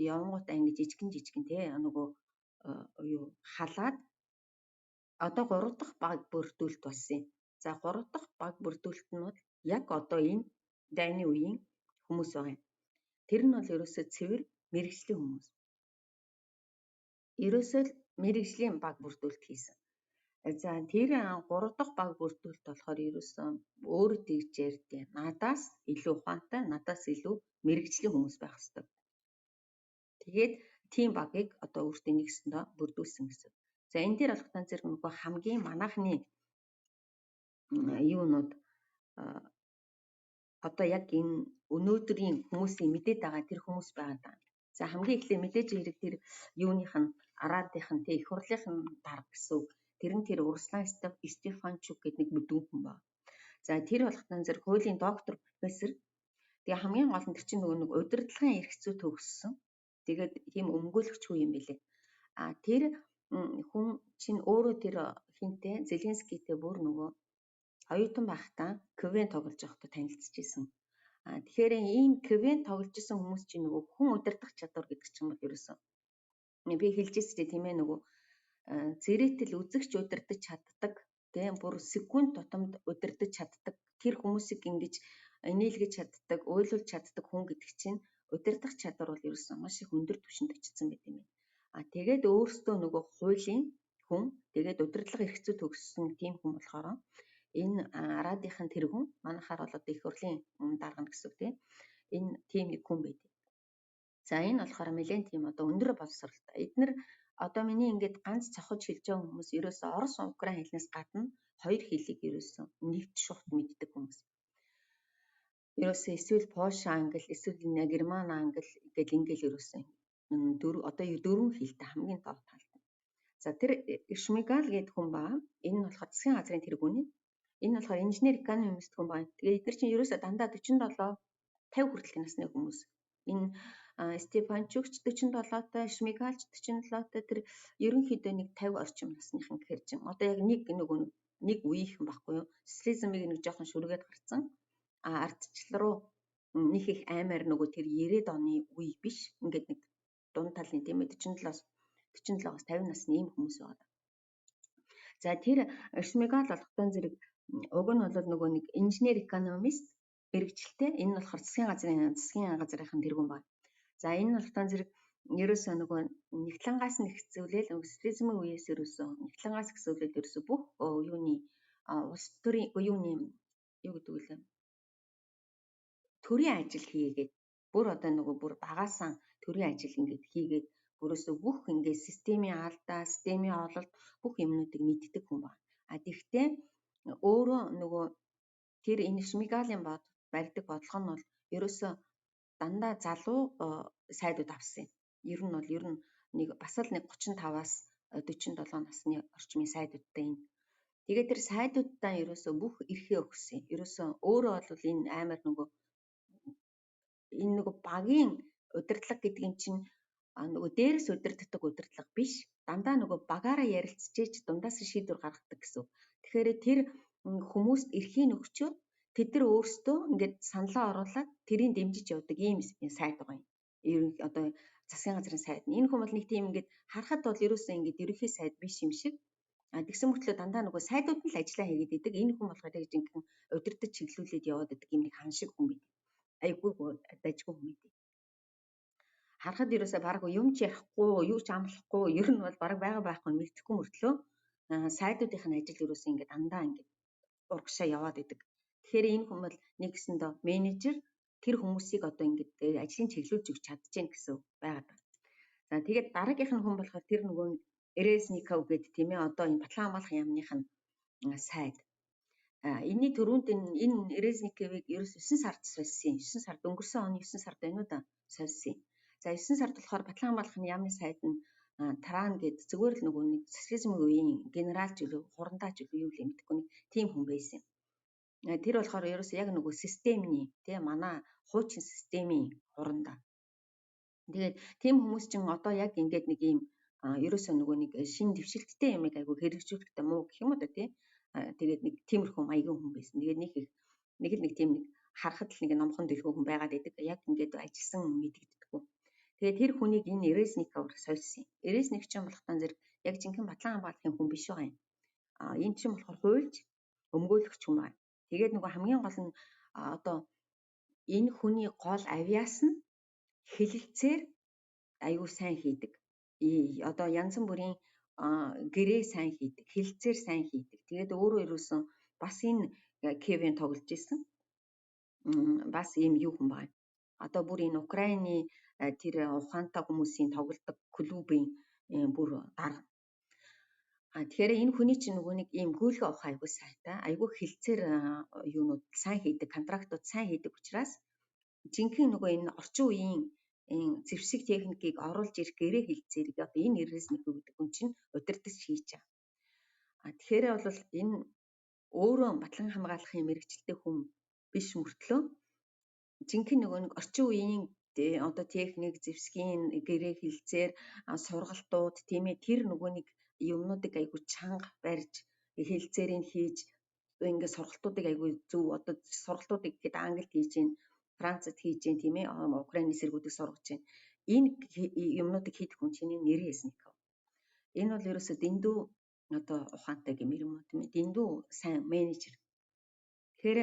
явангуудаа ингэж жижигэн те нөгөө юу халаад одоо 3 дахь баг бүрдүүлэлт болсон юм. За 3 дахь баг бүрдүүлэлт нь бол яг одоо энэ дайны үеийн хүмүүс байгаа юм. Тэр нь бол ерөөсөө цэвэр мэрэгжлийн хүмүүс. Ерөөсөө л мэрэгжлийн баг бүрдүүлэлт хийсэн. За тэр 3 дахь баг бүрдүүлэлт болохоор ерөөсөө өөрөө тэгж ярьдیں۔ Надаас илүү ухаантай, надаас илүү мэрэгжлийн хүмүүс байх ёстой. Тэгээд тийм багыг одоо өөртөө нэгсэндээ бүрдүүлсэн гэсэн. За энэ дээр болохтан зэрэг нөгөө хамгийн манайхны юунууд одоо яг энэ өнөөдрийн хүмүүсийн мэдээд байгаа тэр хүмүүс байгаа даа. За хамгийн эхлээд мэдээж хэрэг тэр юуных нь араадынх нь их хурлынх нь дарга гэсэн үг. Тэр нь тэр Урслан Стефанчук гэдэг нэг бүдүүн хүн ба. За тэр болохтан зэрэг хуулийн доктор профессор. Тэгээ хамгийн гол нь тэр чинь нөгөө нэг удирдлагын эрх зүй төгссөн. Тэгээд тийм өмгөөлөгч хүн юм билээ. Тэр хүн чинь өөрөө тэр хинтээ Зеленскийтэй бүр нөгөө оюутан байхдаа КВН тоглож байхдаа танилцчихсэн. Тэгэхээр ийм КВН тоглож исэн хүмүүс чинь нөгөө хүн удирдах чадвар гэдэг чинь бол ерөөсөн би хэлжсэн чи тийм ээ нөгөө зэрэгтэл үзэгч удирдах чаддаг тийм бүр секунд тутамд удирдах чаддаг тэр хүмүүсийг ингэж нийлгэж чаддаг, уйлуулж чаддаг хүн гэдэг чинь удирдах чадвар бол ерөөсөн маш их өндөр түвшинд очсон байт юм байна. Тэгээд өөртөө нөгөө хуулийн хүн тэгээд удирдлага эрх зүй төгссөн тийм хүн болохоор энэ араадынхан тэр хүн манайхаар бол одоо их хурлын дарга гэсэн үг тийм энэ тийм нэг хүн байдаг. За энэ болохоор нэлээд тийм одоо өндөр боловсролтой. Эдгээр одоо миний ингээд ганц цохож хэлж байгаа хүмүүс ерөөсөө Орос, Украин хэлнээс гадна хоёр хэлийг ерөөсөө нэгт шухт мэддэг хүмүүс. Ерөөсөө эсвэл Польш англи, эсвэл Герман англи гэл ингээл ерөөсөө одоо дөрвөн хэлтэй хамгийн доод талтай. За тэр Шмигал гэдэг хүн баа. Энэ нь болохоор засгийн газрын тэргүүний. Энэ нь болохоор инженер экономист хүн баа. Тэгээ эдгээр чинь ерөөсөө дандаа 47 50 хүртэлх насны хүмүүс. Энэ Стефанчукч 47-тай, Шмигалч 47-тай тэр ерөнхийдөө нэг 50 орчим насныхан гэхэр чинь одоо яг нэг үеийнхэн баггүй юу? Социализмыг нэг жоохон шүргээд гарцсан. Ардчлал руу нэг их аймаар нөгөө тэр 90-ад оны үе биш. Ингээд нэг дунд талын тийм ээ 47-аас 50 насны ийм хүмүүс байгаа. За тэр Шмигал болохтон зэрэг уг нь бол нөгөө нэг инженер экономист мэрэгчлээ. Энэ нь болохоор засгийн газрынхан тэргүүн байна. За энэ нь болохтон зэрэг ерөөсөө нөгөө нэгтлангаас нэгцүүлэл социализмын үеэс ерөөсөө нэгтлангаас гэсүүлэл ерөөсөө бүх юуны улс төрийн юуны юу гэдэг вэ? Төрийн ажил хийгээд бүр одоо нөгөө бүр багаасан төрийн ажил ингээд хийгээд өөрөөсөө бүх ингээд системийн алдаа, системийн ололт бүх юмнуудыг мэддэг хүн байна. Тэгэхдээ өөрөө нөгөө тэр энэ Шмигалийн барьдаг бодлого нь бол ерөөсөө дандаа залуу сайдууд авсан юм. Ер нь нэг бас л нэг 35-аас 47 насны орчмын сайдуудтай энэ. Тэгээд тэр сайдуудаа ерөөсөө бүх эрхээ өгсөн. Ерөөсөө өөрөө бол энэ амар нөгөө багийн удирдлага гэдэг юм чинь нөгөө дээрээс удирддаг удирдлага биш. Дандаа нөгөө багаараа ярилцчихэж дундаас шийдвэр гаргадаг гэсэн. Тэгэхээр тэр хүмүүст эрхийг өгчөөд тэд нар өөрсдөө ингээд саналаа оруулаад тэрийг дэмжиж явдаг ийм сайд байгаа юм. Одоо засгийн газрын сайд. Энэ хүмүүс нэг тийм ингээд харахад бол ерөөсөө ингээд ерөнхий сайд биш юм шиг. Тэгсэн мөртлөө дандаа нөгөө сайдууд нь л ажиллаа хийгээд идэг. Энэ хүн болохоор яг жинхэнэ удирдах чиглүүлээд яваад идэг юм нэг хан шиг хүн байд. Айгүй дажгүй хүн байд. Харахад ерөөсөө баг юм ч ярихгүй, юу ч амлахгүй, ер нь бол баг байгаа байхгүй мэдхгүй мөртлөө сайдуудынх нь ажил ерөөсөө ингээд дандаа ингээд урагшаа яваад идэг. Тэгэхээр энэ хүн бол нэгсэндээ менежер тэр хүмүүсийг одоо ингээд ажлын чиглүүлж өгч чадчихээн гэсэн байгаад байна. За тэгээд дараагийнх нь хүн болохоор тэр нөгөө Резников гэдэг тийм ээ одоо энэ Батлан хамгаалах яамных нь сайд. Энэний төрөнд энэ Резниковыг ерөөс 9 сард сольсон. 9 сард өнгөрсөн оны 9 сард байна уу да сольсон. За 9 сард болохоор Батлан хамгаалахын яамны сайд нь Тран гэдэг зүгээр л нөгөө нэг социализмын үеийн генерал ч үлээ хурандаач үлээ юу л мэдхгүй нэг тийм хүн байсан. Тэр болохоор ерөөсөө яг нөгөө системний тий манай хуучин системийн хурандаа. Тэгээд тийм хүмүүс чинь одоо яг ингээд нэг ийм ерөөсөө нөгөө нэг шин дэвшилттэй юмыг айгүй хэрэгжүүлэхтэй муу гэх юм уу да тий. Тэгээд нэг тиймэрхүү маягийн хүн байсан. Тэгээд нэг л нэг тийм нэг харахад л нэг номхон дэлгөө хүн байгаад идэг. Яг ингээд ажилласан мэдэгддэггүй. Тэгээд тэр хүнийг энэ Резников сольсон. Резник чинь болохтан зэрэг яг жинхэнэ Батлан хамгаалахын хүн биш байгаа юм. Энэ чинь болохоор хуульч өмгөөлөгч хүн байна. Тэгээд нөгөө хамгийн гол нь одоо энэ хүний гол авиас нь хилэлцээр аюу сайн хийдэг. Одоо янз бүрийн гэрээ сайн хийдэг, хилцээр сайн хийдэг. Тэгээд өөрөө ерөөсөн бас энэ Кевин тоглож исэн. Бас ийм юу хүн байна. Одоо бүр энэ Украины тэр ухаантай хүмүүсийн тоглодог клубын бүр дарга. Тэгэхээр энэ хүний чинь нөгөө нэг ийм гүйлгээ авах аягүй сайтай, аягүй хилцээр юунууд сайн хийдэг, контрактууд сайн хийдэг учраас жинхэнэ нөгөө энэ орчин үеийн зэвсэг техникийг оруулж ирэх гэрээ хилцээрийг одоо энэ Резников гэдэг хүн чинь удирдах хийж байгаа. Тэгэхээр бол энэ өөрөө Батлан хамгаалахын мэрэгчлээ хүн биш мөртлөө жинхэнэ нөгөө нэг орчин үеийн одоо техник, зэвсгийн гэрээ хилцээр сургалтууд тийм ээ тэр нөгөө нэг юмнуудыг айгүй чанга барьж хилцээрийг хийж ингээд сургалтуудыг айгүй зөв одоо сургалтуудыг гээд Англид хийж гин Францад хийж гин тийм ээ Украины сэргүүдийг сургаж гин энэ юмнуудыг хийх хүн чинь нэрээ Резников. Энэ бол ерөөсөө дэндүү одоо ухаантай гэмээр юм уу тийм ээ дэндүү сайн менежер. Тэгэхээр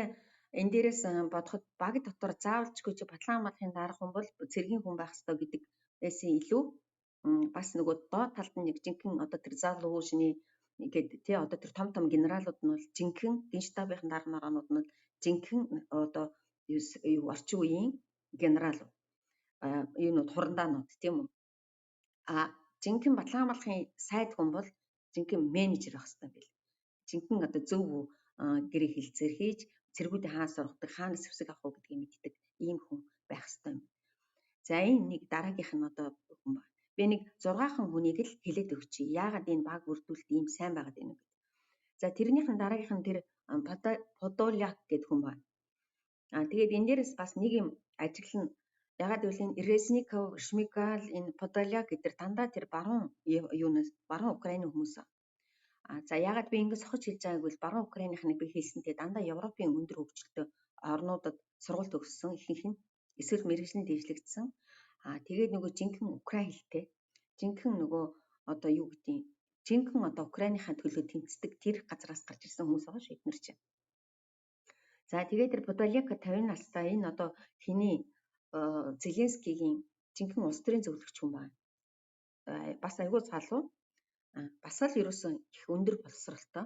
энэ дээрээс бодоход баг дотор заавалчгүй чи Батлан хамгаалахын дарга хүн бол цэргийн хүн байх ёстой гэдэг байсан илүү бас нөгөө доод талд нь нэг жинхэнэ одоо тэр залуушны ингээд тий одоо тэр том генералууд нь бол жинхэнэ генштабын дарга нараанууд нь жинхэнэ одоо юу орчин үеийн генералууд юунууд хурандаанууд тийм үү жинхэнэ Батлан хамгаалахын сайд хүн бол жинхэнэ менежер байх хэрэгтэй байл. Жинхэнэ одоо зөв гэрээ хилцээр хийж цэргүүдийн хаан сургадаг, хаанаас зэвсэг авах уу гэдгийг мэддэг ийм хүн байх хэрэгтэй юм. За энэ нэг дараагийнх нь одоо хүн байна. Би нэг 6хан хүнийг л хэлээд өгчий. Яагаад энэ баг бүрдүүлэлт ийм сайн байгаад байна вэ? За тэрнийх нь дараагийнх нь тэр Подоляк гэдэг хүн байна. Тэгээд энэ дээрээс бас нэг юм ажиглал нь ягаад гэвэл энэ Резников, Шмигал, энэ Подоляк гэдэг дандаа тэр баруун юунаас баруун Украины хүмүүс. За ягаад би ингэж сохож хэлж байгааг бол баруун Украиныхныг би хэлсэнтэй дандаа Европын өндөр хөгжилтэй орнуудад сургалт өгсөн ихэнх нь эсвэл мэрэгжлийн дэвшлэгдсэн. Тэгээд нөгөө жинхэнэ Украин хэлтэй. Жинхэнэ нөгөө одоо юу гэдгийг жинхэнэ одоо Украиныхаа төлөө тэмцдэг тэр газраас гарч ирсэн хүмүүс байгаа шүү эднэр чинь. За тэгээд тэр Подоляк 50 настай энэ одоо хиний Зеленскигийн жинхэнэ улс төрийн зөвлөгч хүн байна. Бас айгүй залуу. Бас л ерөөсөн их өндөр боловсралтай.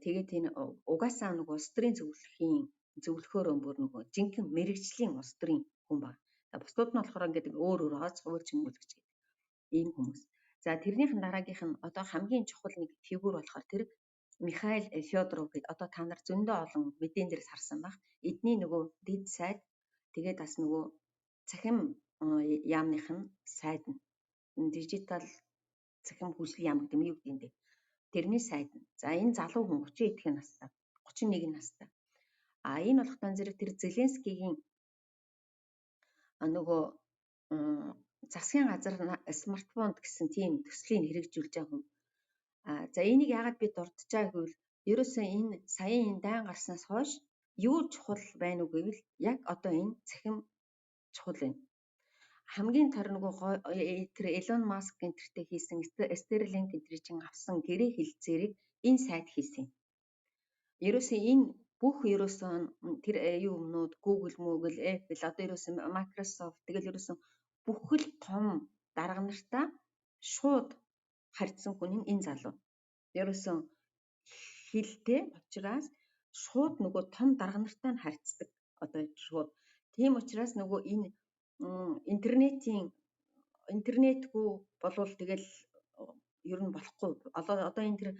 Тэгээд энэ угаасаа нөгөө улс төрийн зөвлөхөөр бүр нөгөө жинхэнэ мэрэгжлийн улс төрийн хүн байна. Бусдууд нь болохоор ингээд өөр оц хуульч хүмүүлэгч ийм хүмүүс. За тэрнийх нь дараагийнх нь одоо хамгийн чухал нэг фигур болохоор тэр Михаил Фёдоров гэдэг одоо та нар зөндөө олон мэдэн дээрс харсан баг. Эдний нөгөө дэд сайд тэгээд бас нөгөө цахим яамных нь сайд нь дижитал цахим хүсэл яам гэдэг юм юу гэдэг юм бэ? Тэрний сайд нь. За энэ залуу хүн 30 эдхэн настай, 31 настай. Энэ болохтан зэрэг тэр Зеленскигийн нөгөө засгийн газар смартфонд гэсэн тийм төслийг хэрэгжүүлж байгаа хүн. За энийг яагаад би дурдж байгааг гэвэл ерөөсөө энэ саяын энэ дайн гарснаас хойш юу чухал байна уу гэвэл яг одоо энэ цахим чухал байна. хамгийн тар нөгөө тэр Elon Musk гэнтертэй хийсэн Starlink гэнтрийг чинь авсан гэрээ хэлцээрийг энэ сайт хийсэн. Ерөөсөө энэ бүх ерөөсөө тэр юу юмнууд Google, Apple одоо ерөөсөө Microsoft тэгэл ерөөсөө бүхэл том дарга нартаа шууд харьцсан хүн нь энэ залуу. Ерөөсөө хилтэй учраас шууд нөгөө том дарга нартай нь харьцдаг. Одоо шууд. Тийм учраас нөгөө энэ интернетгүй болвол тэгэл ер нь болохгүй. Одоо энэ тэр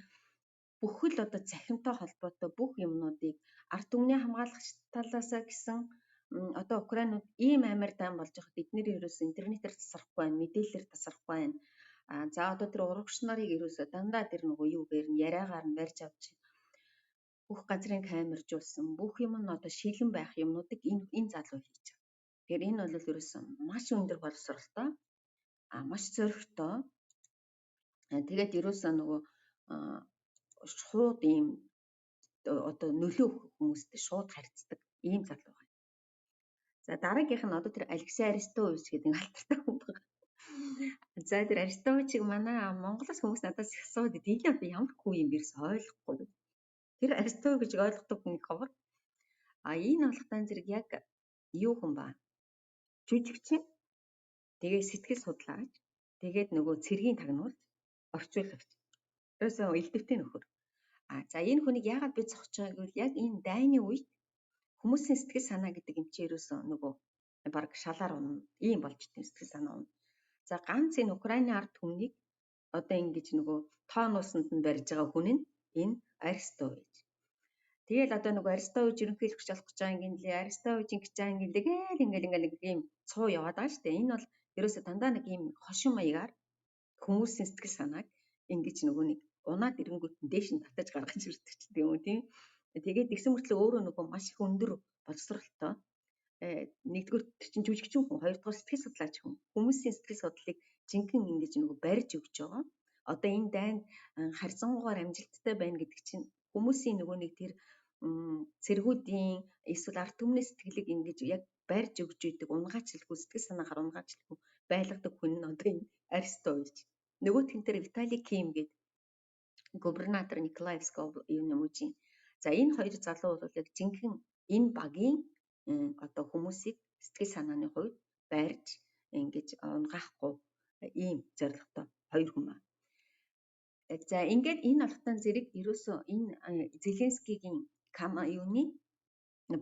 бүхэл одоо цахимтай холбоотой бүх юмнуудыг ард түмний хамгаалагч талаасаа гэсэн одоо Украинууд ийм амар дан болж байхад эдгээр ерөөс интернетээр тасрахгүй байна, мэдээлэлээр тасрахгүй байна. За одоо тэр урагш нарыг ерөөсөө дандаа тэр нөгөө юугээр нь яриагаар нь барьж авч бүх газрын камержуулсан бүх юм нь одоо шилэн байх юмнуудыг энэ залуу хийж байгаа. Тэгэхээр энэ бол ерөөсөн маш өндөр боловсралтай, маш зөрөгтэй. Тэгээд ерөөсөө нөгөө шууд ийм одоо нөлөө өгөх хүмүүстэй шууд харьцдаг ийм залуу байна. За дараагийнх нь одоо тэр Алексей Арестович гэдэг алдартай хүн байна. За тэр Арестовичийг манай Монголоос хүмүүс надаас их асуудаг. Энэ би ямар хүн юм бэрс ойлгохгүй. Тэр Арестович ойлгодог хүн ховор. Энэ болох тань зэрэг яг юу хүн ба? Жүжигчин. Тэгээ сэтгэл судлаач. Тэгээд нөгөө цэргийн тагнуулч, орчуулагч. Ерөөсөө элдвтэй нөхөр. За энэ хүнийг яагаад би зогсож байгааг бол яг энэ дайны үед хүмүүсийн сэтгэл санаа гэдэг юм чи ерөөсөө нөгөө баг шалаар унна. Ийм болж тийм сэтгэл санаа унна. За ганц энэ Украины ард түмнийг одоо ингэж нөгөө тоонуусанд нь барьж байгаа хүн нь энэ Арестович. Тэгэл одоо нөгөө Арестович ерөнхийлөгч болох гэж байгаа юм лээ. Арестович ингэж байгаа юм гээл ингээл ийм цуу яваад байгаа шүү дээ. Энэ бол ерөөсөө дандаа нэг ийм хошин маягаар хүмүүсийн сэтгэл санааг ингэж нөгөө нэг унаад ирэнгүүт дээш нь татаж гаргаж ирдэг ч гэдэг юм тийм. Тэгээд тэгсэн мөртлөө өөрөө нөгөө маш их өндөр боловсралтай. Нэгдүгээр чинь жүжигчин хүн, хоёрдугаар сэтгэл судлаач хүн. Хүмүүсийн сэтгэл судлалыг жинхэнэ ингэж нөгөө барьж өгч байгаа. Одоо энэ дайнд харьцангуйгаар амжилттай байна гэдэг чинь хүмүүсийн нөгөө нэг тэр цэргүүдийн эсвэл ард түмний сэтгэлийг ингэж яг барьж өгж идэг унгаачлалгүй сэтгэл санаагаар унгаачлалгүй байлгадаг хүн нь одоо энэ Арестович. Нөгөөх нь тэр Виталий Ким гэдэг губернатор Николаевск юуны мужийн. За энэ хоёр залуу бол яг жинхэнэ энэ багийн одоо хүмүүсийг сэтгэл санааны хувьд барьж ингэж унгаахгүй ийм зорилготой хоёр хүн байна. За ингээд энэ алхтан зэрэг ерөөсөө энэ Зеленскигийн юуны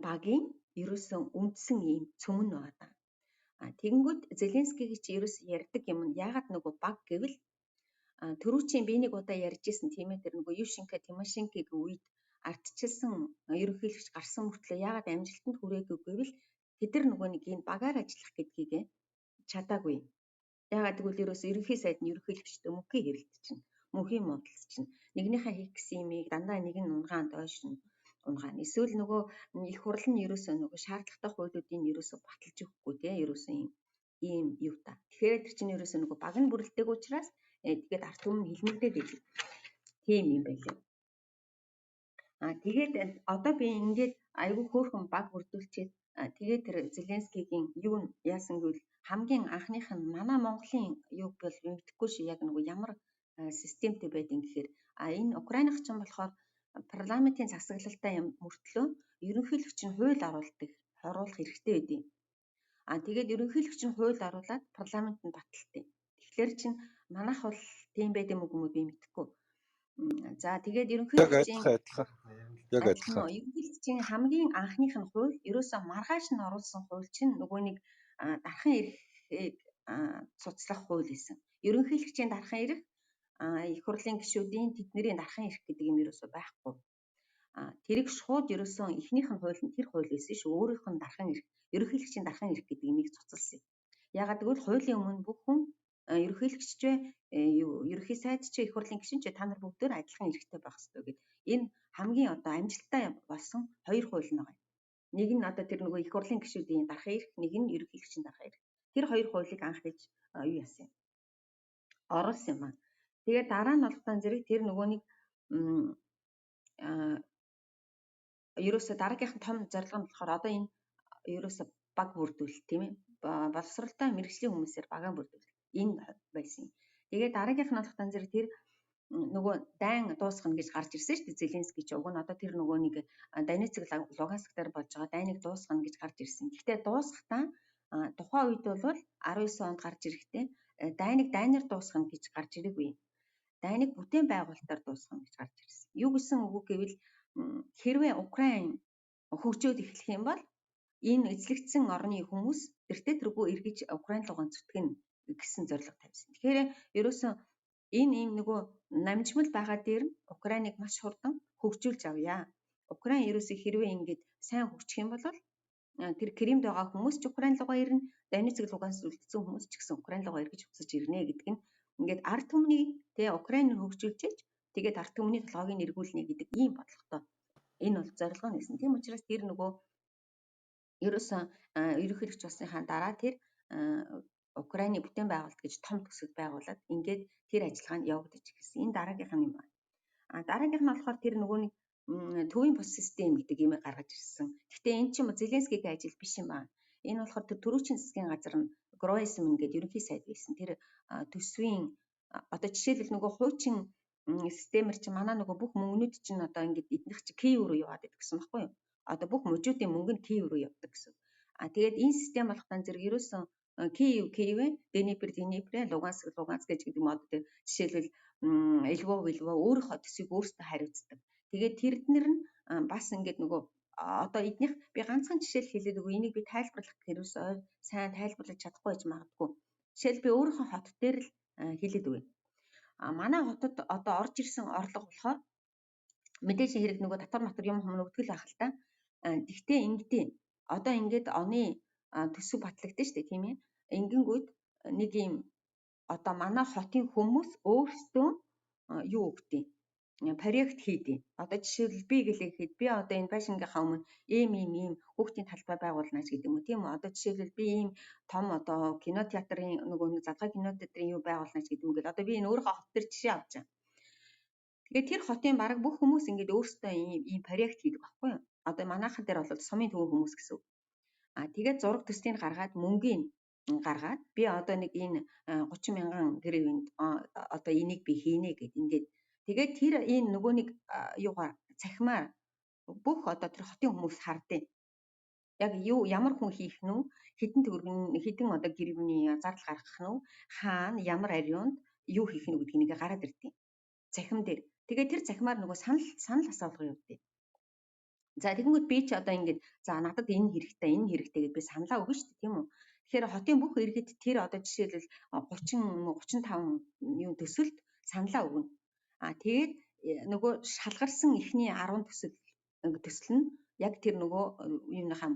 багийн ерөөсөө үндсэн ийм цөмөн байгаа. Тэгэнгүүт Зеленскиг чи ерөөс ярьдаг юм нь яагаад нөгөө баг гэвэл түрүүчийн би нэг удаа ярьжсэн тийм ээ тэр нөгөө Юшинка Тимошенкигийн үед ардчилсан ерөнхийлөгч гарсан мөртлөө яагаад амжилтанд хүрээгүй гэвэл тэд нар нөгөө нэг энэ багаар ажиллах гэдгийг чадаагүй. Яагаад гэвэл ерөөс ерөнхий сайд нь ерөнхийлөгчтэй мөнхийн хэрэлт чинь мөнхийн муудалц чинь нэгнийхээ хийх гэсэн юмыг дандаа нэг нь унгаан доош нь унгаана. Эсвэл нөгөө их хурл нь ерөөсөө нөгөө шаардлагатай хуулиудыг ерөөсөө баталж өгөхгүй тийм ерөөсөө ийм юу та. Тэгэхээр тэр чинь ерөөсөө нөгөө баг нь бүрэлдэхүүн учраас тэгээд ард түмэн хилмигдээд идэв. Тийм юм байлээ. Тэгээд одоо би ингээд айгүй хөөрхөн баг бүрдүүлчихэд тэгээд тэр Зеленскигийн юу яасан гэвэл хамгийн анхных нь манай Монголын юу бол мэдхгүй шүү яг нөгөө ямар системтэй байдин гэхээр энэ Украиных ч юм болохоор парламентын засаглалтай юм мөртлөө ерөнхийлөгч нь хууль оруулах хэрэгтэй байдیں۔ Тэгээд ерөнхийлөгч нь хууль оруулаад парламентод баталдаг. Тэгэхээр чинь манайх бол тийм байд юм уу би мэдэхгүй. За тэгээд ерөнхийлөгчийн ерөнхийлөгчийн хамгийн анхных нь хууль ерөөсөө маргааш нь оруулсан хууль чинь нөгөө нэг дархан эрэхийг цуцлах хууль байсан. Ерөнхийлөгчийн дархан эрэх их хурлын гишүүдийн тэднэрийн дархан эрх гэдэг юм ерөөсөө байхгүй. Тэрийг шууд ерөөсөө эхнийх нь хууль нь тэр хууль байсан шүү. Өөрийнх нь дархан эрх, ерөнхийлөгчийн дархан эрх гэдэг имийг цуцлсан. Ягаад гэвэл хуулийн өмнө бүх хүн ерөнхийлөгч ерөнхий сайд ч их хурлын гишүүн ч та нар бүгдээр адилхан эрхтэй байх ёстой гэдэг. Энэ хамгийн одоо амжилттай болсон хоёр хууль нь байгаа. Нэг нь одоо тэр нөгөө их хурлын гишүүдийн дархан эрх, нэг нь ерөнхийлөгчийн дархан эрх. Тэр хоёр хуулийг анх гэж юу яасан юм? Оруулсан юм аа. Тэгээд дараа нь болохтаа зэрэг тэр нөгөө нэг ерөөсө дараагийнх нь том зорилго нь болохоор одоо энэ ерөөсө баг бүрдүүлэлт тийм ээ. Боловсролтой мэрэгжлийн хүмүүсээр багаа бүрдүүлэлт. Энэ байсан юм. Тэгээд дараагийнх нь болох танзэр тэр нөгөө дайн дуусгана гэж гарч ирсэн шүү дээ. Зеленский ч уг нь одоо тэр нөгөө нэг Донецк Луганск дээр болж байгаа дайныг дуусгана гэж гарч ирсэн. Гэхдээ дуусгахдаа тухайн үед бол 19 онд гарч ирэхдээ дайныг дайнаар дуусгана гэж гарч ирээгүй. Дайныг бүтээн байгуулалтаар дуусгана гэж гарч ирсэн. Юу гэсэн үг гэвэл хэрвээ Украин хөгжөөд эхлэх юм бол энэ эзлэгдсэн орны хүмүүс тэргүй эргэж Украин руу зүтгэн гэсэн зорилго тавьсан. Тэгэхээр ерөөсөн энэ ийм нөгөө намжмал байгаа дээр нь Украиныг маш хурдан хөгжүүлж авъя. Украин ерөөсөө хэрвээ ингэж сайн хөгжих юм бол тэр Кримд байгаа хүмүүс ч Украин руугаа ирнэ, Донецк Луганс үлдсэн хүмүүс ч гэсэн Украин руугаа эргэж буцаж ирнэ гэдэг нь ингээд ард түмний Украиныг хөгжүүлж тэгээд ард түмний толгойг эргүүлнэ гэдэг ийм бодлоготой. Энэ бол зорилго нь гэсэн. Тийм учраас тэр нөгөө ерөөсөн ерөнхийлөгч болсныхаа дараа тэр Украины бүтээн байгуулалт гэж том төсөл байгуулад ингээд тэр ажиллагаа нь явагдаж эхэлсэн. Энэ дараагийнх нь юм байна. Дараагийнх нь болохоор тэр нөгөө нэг төвийн бус систем гэдэг юм гаргаж ирсэн. Гэхдээ эн чинь Зеленскийгийн ажил биш юм байна. Энэ болохоор тэр төрүүчийн засгийн газар нь Гройсман гэдэг ерөнхий сайд байсан. Тэр төсвийн одоо жишээлбэл нөгөө хуучин системэр чи манай нөгөө бүх мөнгнүүд чинь одоо ингээд эднийх чи Киев руу яваад байдаг гэсэн баггүй юу? Одоо бүх мужуудын мөнгө нь Киев руу явдаг гэсэн. Тэгээд энэ систем болохтан зэрэг ерөөсөн Киев, Днепр, Луганск гэж гэдэг юм одоо жишээлбэл Львов өөрийнхөө төсвийг өөрсдөө хариуцдаг. Тэгээд тэрднэр нь бас ингээд нөгөө одоо эднийх би ганцхан жишээл хэлээд өгөө. Энийг би тайлбарлах хэрэгсээ сайн тайлбарлаж чадахгүй байж магадгүй. Жишээл би өөрийнхөө хот дээр л хэлээд өгье. Манай хотод одоо орж ирсэн орлого болохоор мэдээж хэрэг нөгөө татвар матвар юм нөгдгөл байх л та. Тэгтээ ингэдэй одоо ингээд оны төсөв батлагдсан шүү дээ тийм ээ. Ингэнгүүт нэг юм одоо манай хотын хүмүүс өөрсдөө юу өгдөө проект хийдэг. Одоо жишээлбэл би гэлээхэд би одоо энэ байшингийнхаа өмнө ийм хүүхдийн талбай байгуулна гэдэг юм уу тийм үү. Одоо жишээлбэл би ийм том одоо кинотеатрын нөгөө задгай кинотеатрын юу байгуулна гэдэг юм гэл одоо би энэ өөрийнхөө хот төр жишээ авч байгаа. Тэгээд тэр хотын баг бүх хүмүүс ингээд өөрсдөө ийм проект хийдэг байхгүй юу? Одоо манайхан дээр бол сумын төвийн хүмүүс гэсэн. Тэгээд зураг төслийг гаргаад мөнгөний гаргаад би одоо нэг энэ 30 мянган гривэнд одоо энийг би хийнэ гэд ингээд тэгээд тэр энэ нөгөө нэг юугаар цахимаар бүх одоо тэр хотын хүмүүс хардیں۔ Яг юу ямар хүн хийх нь хэдэн төгрөгийн хэдэн одоо гривний зардал гаргах нь хаана ямар ариунд юу хийх нь гэдгийг нэг гараад ирдیں۔ Цахим дээр. Тэгээд тэр цахимаар нөгөө санал асуулга явуулдаг. За тэгэнгүүт би ч одоо ингээд за надад энэ хэрэгтэй гэдээ би саналаа өгнө шүү дээ тийм үү. Тэгэхээр хотын бүх иргэд тэр одоо жишээлбэл 35 юу төсөлд саналаа өгнө. Тэгээд нөгөө шалгарсан эхний 10 төсөл нь яг тэр нөгөө юуныхаа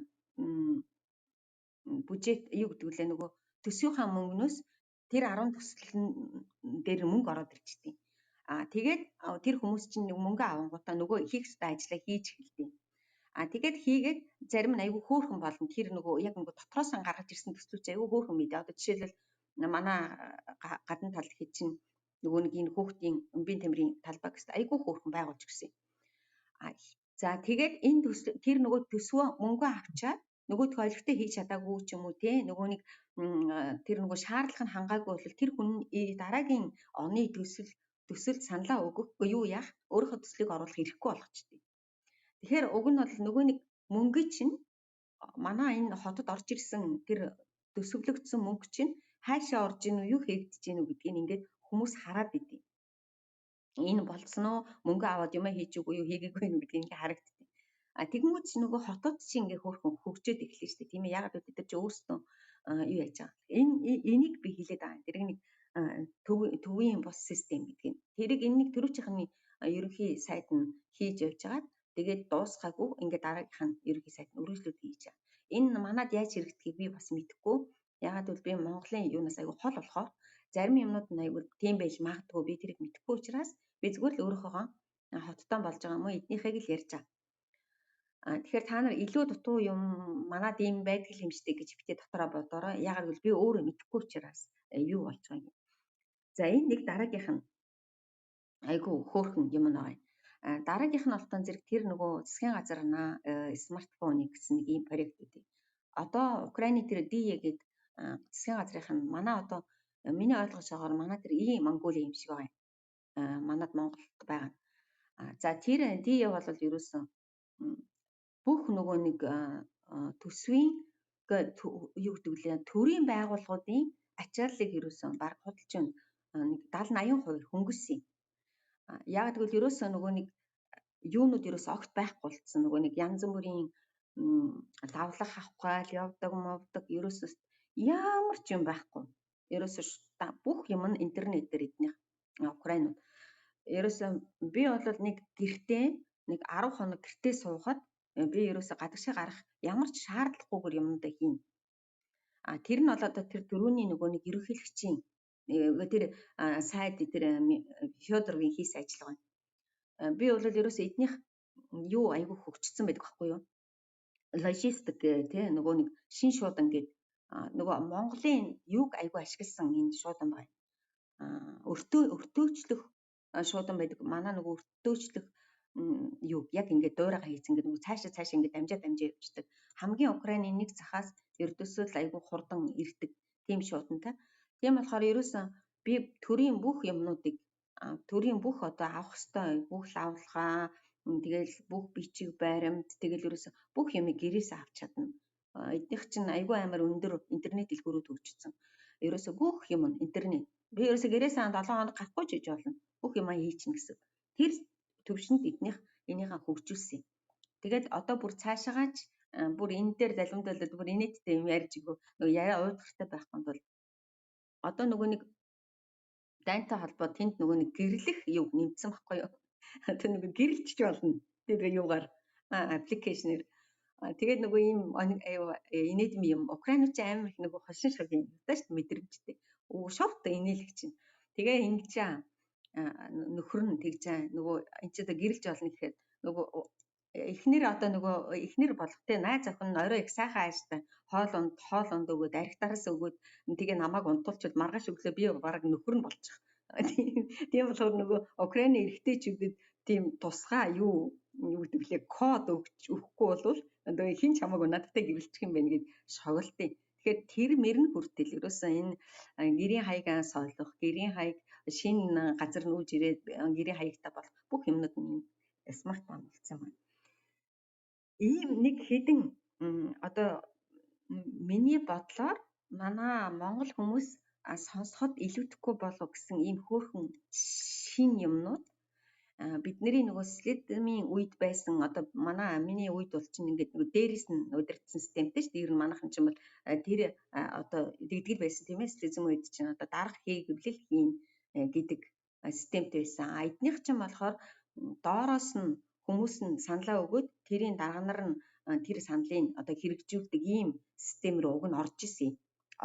бюджет юу гэдэг лээ нөгөө төсвийнхаа мөнгнөөс тэр 10 төсөл дээр мөнгө ороод ирчихдээ. Тэгээд тэр хүмүүс чинь мөнгө авангуудаа нөгөө хийх ёстой ажлаа хийж эхэлдэг. Тэгээд хийгээд зарим нь айгүй хөөрхөн болно. Тэр нөгөө яг нөгөө дотроос нь гаргаж ирсэн төслүүч айгүй хөөрхөн мэдээ. Одоо жишээлбэл манай гадна тал хэд чинь нөгөө нэг энэ хүүхдийн өмбийн тамирын талбай гэсэн айгүй хөөрхөн байгуулж гисэн. За тэгээд энэ тэр нөгөө төсвөө мөнгө авчаад нөгөөдхөө олигтой хийж чадаагүй ч юм уу те нөгөө нэг тэр нөгөө шаардлага нь хангаагүй бол тэр хүн дараагийн оны төсөлд саналаа өгөхгүй юу яах өөрийнхөө төслийг оруулах хэрэггүй болгочтой. Тэгэхээр уг нь бол нөгөө нэг мөнгө чинь манай энэ хотод орж ирсэн тэр төсөвлөгдсөн мөнгө чинь хаашаа орж ийн үү юу хийгдэж ийн үү гэдгийг ингээд хүмүүс хараад идэв. Энэ болцсон уу мөнгө аваад юм хийж үгүй юу хийгээгүй юу гэдгийг ингээд харагддаг. Тэгэнгүүт чи нөгөө хотод чи ингээд хөөрхөн хөгжөөд эхэлнэ шүү дээ тийм ээ. Ягаад гэвэл бид нар чи өөрсдөө юу яаж байгаа. Энийг би хэлээд байгаа. Тэр нэг төвийн бос систем гэдэг нь. Тэрийг энэнийг төрүүчийнхний ерөнхий сайд нь хийж явж байгаа. Тэгээд дуусгаагүй ингээд дараагийнх нь ерөнхий сайд нь үргэлжлүүлж хийж байгаа. Энэ манад яаж хэрэгдгийг би бас мэдэхгүй. Ягаад гэвэл би Монголын юунаас айгүй хол болохоор зарим юмнууд нь айгүй тийм байж магадгүй би тэрийг мэдэхгүй учраас би зүгээр л өөрийнхөө хоттон болж байгаа юм уу эднийхийг л ярьж байгаа. Тэгэхээр та нар илүү дутуу юм манад ийм байдаг юм штэ гэж битээ дотороо бодороо. Ягаад гэвэл би өөрөө мэдэхгүй учраас юу болж байгаа юм. За энэ нэг дараагийнх нь айгүй хөөрхөн юм байна. Дараагийнх нь олтон зэрэг тэр нөгөө засгийн газар смартфоныг гэсэн нэг ийм проект үүдээ. одоо Украины тэр ДИЕ гээд засгийн газрын манай одоо миний ойлгож байгаагаар манай тэр Монголиа юм шиг байгаа юм. Манад Монголд байгаа. За тэр ДИЕ бол ерөөсөн бүх нөгөө нэг төсвийн юу гэдэг лээ төрийн байгууллагуудын ачааллыг ерөөсөн баг худалч нэг 70-80% хөнгөсөн. Яг тэгвэл ерөөсөн нөгөө нэг юунууд ерөөс огт байхгүй болцсон. Нөгөө нэг янз бүрийн давлах авах гал явдаг мовдаг ерөөсөө ямар ч юм байхгүй. Ерөөсөө бүх юм нь интернетээр эднийх Украинууд. Ерөөсөө би бол нэг гэртээ нэг 10 хоног гэртээ суухад би ерөөсөө гадагшаа гарах ямар ч шаардлагагүйгээр юмудаа хийн. Тэр нь бол одоо тэр дөрөвний нөгөө нэг ерөнхийлөгчийн тэр сайд тэр Фёдоровын хийсэн ажиллагаа. Би бол ерөөсөө эднийх юу айгүй хөгжсөн байдаг байхгүй юу? Логистик тий нөгөө нэг шин шуудан гэдэг нөгөө Монголын юг айгүй ашигласан энэ шуудан байна. Өртөөчлөх шуудан байдаг. Манай нөгөө өртөөчлөх юу яг ингээд дуурайгаа хийцэн гэдэг нөгөө цаашаа ингээд дамжаа явждаг. Хамгийн Украины нэг захаас ердөөсөө л айгүй хурдан ирдэг тийм шуудантай. Тийм болохоор ерөөсөн би төрийн бүх юмнуудыг төрийн бүх одоо авах ёстой бүх лавлгаа тэгэл бүх бичиг баримт тэгэл ерөөсөн бүх юмыг гэрээс авч чадна. Эднийх чинь айгүй амар өндөр интернет дэлгүүрүүд хөгжсөн. Ерөөсөө бүх юм нь интернет. Би ерөөсөө гэрээс 7 хоног гарахгүй ч гэж болно. Бүх юм хийчихнэ гэсэн. Тэр төвшөнд эднийх энийхээ хөгжүүлсэн. Тэгээд одоо бүр цаашаагач бүр энэ дээр залимдуулаад бүр инээдтэй юм ярьж игөө нөгөө яриа уудахтай байхгүй бол одоо нөгөө нэг дайнтай холбоо тэнд нөгөө нэг гэрлэх юу нэмсэн байхгүй юу? Тэр нөгөө гэрэлтч болно. Тэр юугаар аппликейшнээр. Тэгээд нөгөө ийм инээдэм юм Украинч амар их нөгөө хошин шог юм даа шүү дээ мэдрэмжтэй. Шовт инээлэг чинь. Тэгээ ингэж нөхөр нь тэгж нөгөө энэ ч одоо гэрэлж болно гэхээр нөгөө эхнэр одоо нөгөө эхнэр болох те найз охин нь орой их сайхан ааштай хоол унд өгөөд архитараас өгөөд тэгээ намайг унтуулчвал маргааш өглөө би бараг нөхөр нь болчих. Тийм болохоор нөгөө Украины эрэгтэйчүүдэд тийм тусгай юу гэдэг лээ код өгөхгүй болвол одоо хин ч хамаагүй надтай гэрэлчих юм байна гэд шоглолтыг. Тэгэхээр тэр мөрн хүртэл ерөөсөн энэ гэрийн хаягаа сойлох, гэрийн хаяг шинэ газар нүүж ирээд гэрийн хаягтай болох бүх юмнууд нь смартфон болсон юм байна. Ийм нэг хэдэн одоо миний бодлоор манай Монгол хүмүүс сонсоход илүүдэхгүй болов гэсэн ийм хөөрхөн шин юмнууд бидний нөгөө социализмын үед байсан одоо миний үед бол чинь ингээд нөгөө дээрээс нь удирдсан системтэй шүү дээ. Ер нь манайхан чинь бол тэр одоо дэгдгэр байсан тийм ээ социализм үед чинь одоо дарга хий хэвлэл хийн гэдэг системтэй байсан. Эднийх чинь болохоор доороос нь хүмүүс нь саналаа өгөөд тэрийн дарга нар нь тэр саналыг одоо хэрэгжүүлдэг ийм систем рүү уг нь орж исэн.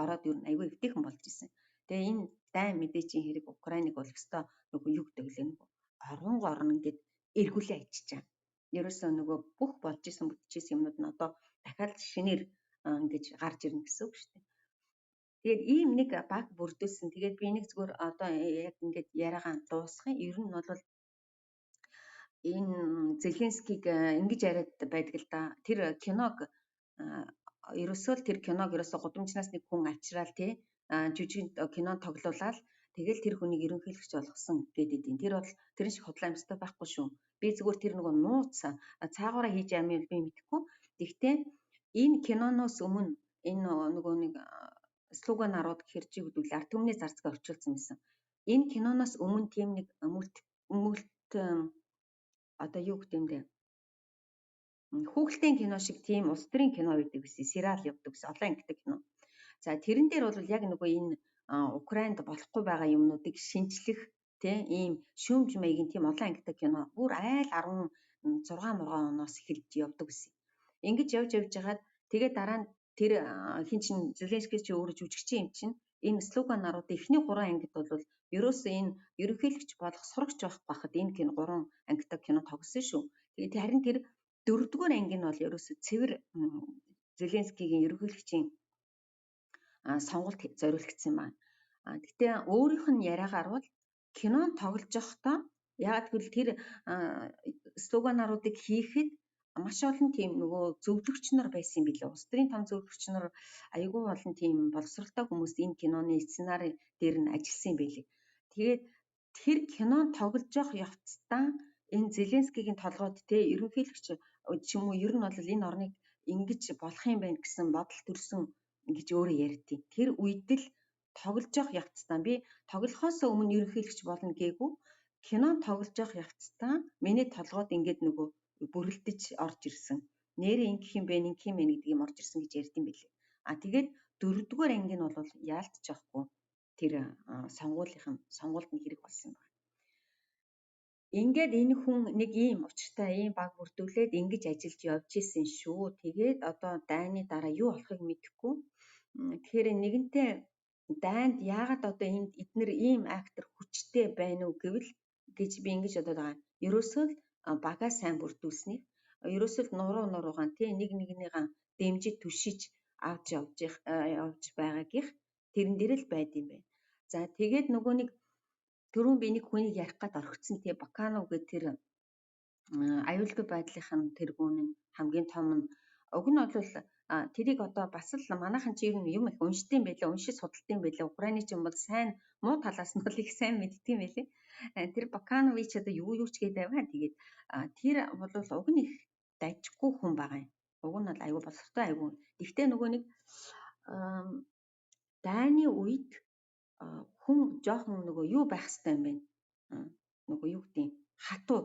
Ороод ер нь айгүй эвтэйхэн болж исэн. Тэгээ энэ дайн мэдээчийн хэрэг Украиныг бол өстой нөгөө юу гэдэг лээ нөгөө орон ингээд эргүүлээ ачиж байгаа. Ерөөсөө нөгөө бүх болж исэн бүтчихсэн юмнууд нь одоо дахиад шинээр ингэж гарч ирнэ гэсэн үг шүү дээ. Тэгээд ийм нэг баг бүрдүүлсэн. Тэгээд би нэг зүгээр одоо яг ингээд яриагаа дуусгах. Ер нь бол энэ Зеленскийг ингэж яриад байдаг л да. Тэр киног ерөөсөө тэр киног ерөөсөө гудамжнаас нэг хүн авчраал тий жижиг кино тоглуулаад тэгэл тэр хүнийг ерөнхийлөгч болгосон гэдэг юм. Тэр бол тэрэн шиг худлаа юмстай байхгүй шүү. Би зүгээр тэр нөгөө нууц цаагаараа хийж байгаа юм би мэдэхгүй. Гэхдээ энэ киноноос өмнө энэ нөгөө нэг слоганарууд гэхэр чи гэдэг ард түмний зарцгаа орчуулсан байсан. Энэ киноноос өмнө тийм нэг мөлт одоо юу гэдэг юм бэ? Хүүхэлдэйн кино шиг тийм улс төрийн кино байдаг гэсэн, сериал явдаг гэсэн, олон ангитай кино. За тэрэн дээр бол яг нөгөө энэ Украинд болохгүй байгаа юмнуудыг шинжлэх тийм ийм шүүмж маягийн тийм олон ангитай кино бүр айл 16 мургаан оноос эхэлж явдаг гэсэн. Ингэж явж хагаад тэгээ дараа нь тэр хин чин Зеленский чи өөрөө жүжигчин юм чинь энэ слоганарууд эхний 3 ангид бол ерөөсөө энэ ерөнхийлөгч болох сурагч байх байхад энэ кино 3 ангитай кино тогсон шүү. Тэгээд харин тэр 4-р анги нь бол ерөөсөө цэвэр Зеленскигийн ерөнхийлөгчийн сонголт зориулагдсан юм байна. Гэтэ өөрийнх нь яриагаар бол кинон тоглож явахдаа яг тэгвэл тэр слоганаруудыг хийхэд маш олон тийм нөгөө зөвлөгч нар байсан юм билээ. Улс төрийн том зөвлөгч нар айгүй олон тийм боловсралтай хүмүүс энэ киноны сценарий дээр нь ажилласан юм билээ. Тэгээд тэр кинон тоглож явах явцдаа энэ Зеленскигийн толгойд те ерөнхийлөгч ч юм уу ер нь бол энэ орныг ингэж болох юм байна гэсэн бодол төрсөн гэж өөрөө ярьдیں۔ Тэр үед л тоглож явах явцдаа би тоглохоос өмнө ерөнхийлөгч болно гээгүй кино тоглож явах явцдаа миний толгойд ингээд нөгөө бүрэлдэж орж ирсэн. Нэрээ ингэх юм бэ, ингэх юм бэ гэдэг юм орж ирсэн гэж ярьд юм билээ. Тэгээд 4-р анги нь бол яалтч явахгүй тэр сонгуульд нь хэрэг болсон байна. Ингээд энэ хүн нэг ийм учиртай ийм баг бүрдүүлээд ингэж ажиллаж явж исэн шүү. Тэгээд одоо дайны дараа юу болохыг мэдэхгүй. Тэгэхээр нэгэнтээ дайнд яагаад одоо эднэр ийм актер хүчтэй байна уу гэвэл гэж би ингэж бодоод байгаа. Ерөөсөө л багаа сайн бүрдүүлснийг ерөөсөө л нуруугаан тий нэг нэгнийгаа дэмжиж түшиж авч явж байгаагийнх тэрэн дээр л байд юм байна. За тэгээд нөгөө нэг түрүүн би нэг хүнийг ярих гад орхицсан тий Баканов гэдэг тэр аюулгүй байдлын тэргүүн нь хамгийн том нь уг нь бол тэрийг одоо бас л манайхан чи ер нь юм их уншдсан байлаа, уншиж судалдсан байлаа. Украины ч юм бол сайн муу талаас нь бол их сайн мэддэг юм байлээ. Тэр Баканович одоо юу ч гэдэг байгаа. Тэгээд тэр бол уг нь их дажгүй хүн байгаа юм. Уг нь бол аюул боловсралтай аюул. Гэхдээ нөгөө нэг дайны үед хүн жоохон нөгөө юу байх хэрэгтэй юм бэ? Нөгөө юу гэдэг хатуу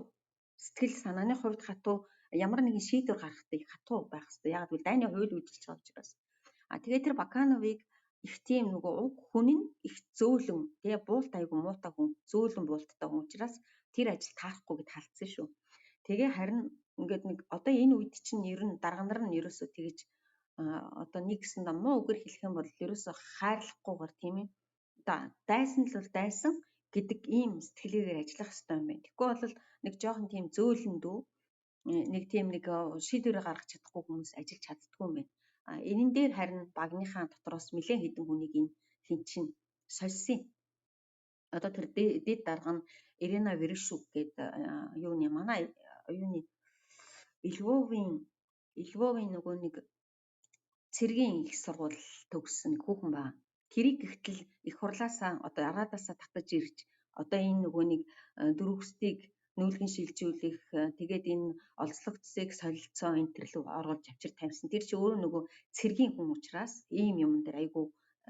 сэтгэл санааны хувьд хатуу ямар нэгэн шийдвэр гаргахтай хатуу байх хэрэгтэй. Яг гэвэл дайны хууль үйлдвэрлэж байгаа учраас. Тэгээд тэр Бакановыг их тийм нөгөө уг хүн нь их зөөлөн тэгээ буулт айгу муутай хүн зөөлөн буулттай хүн учраас тэр ажил таарахгүй гэд халдсан шүү. Тэгээ харин ингээд нэг одоо энэ үед чинь ер нь дарга нар нь ерөөсөө тэгэж одоо нэг гэсэндээ муу үгээр хэлэх юм бол ерөөсөө хайрлахгүйгээр тийм ээ. Дайсан л бол дайсан гэдэг ийм сэтгэлээр ажиллах хэрэгтэй юм байна. Тэгэхгүй бол нэг жоохон тийм зөөлөн дүү нэг тийм нэг шийдвэрээ гаргах чадахгүй хүмүүс ажиллаж чаддгүй юм байна. Энэн дээр харин багныхаа дотроос нэлээд хэдэн хүнийг энэ хин чин сольсон. Одоо тэр дэд дарга нь Ирина Вершук гэдэг юуны манай юуны Львовын нөгөө нэг цэргийн их сургууль төгссөн хүүхэн байна. Тэрийг гэхтэл их хурлаасаа одоо араадасаа татаж ирж одоо энэ нөгөө нэг дөрөвсдийг нүүлгэн шилжүүлэх тэгээд энэ олзлогдсыг солилцоо энэ төрлөв оруулж авчир тавьсан. Тэр чи өөрөө нөгөө цэргийн хүн учраас ийм юм дээр айгу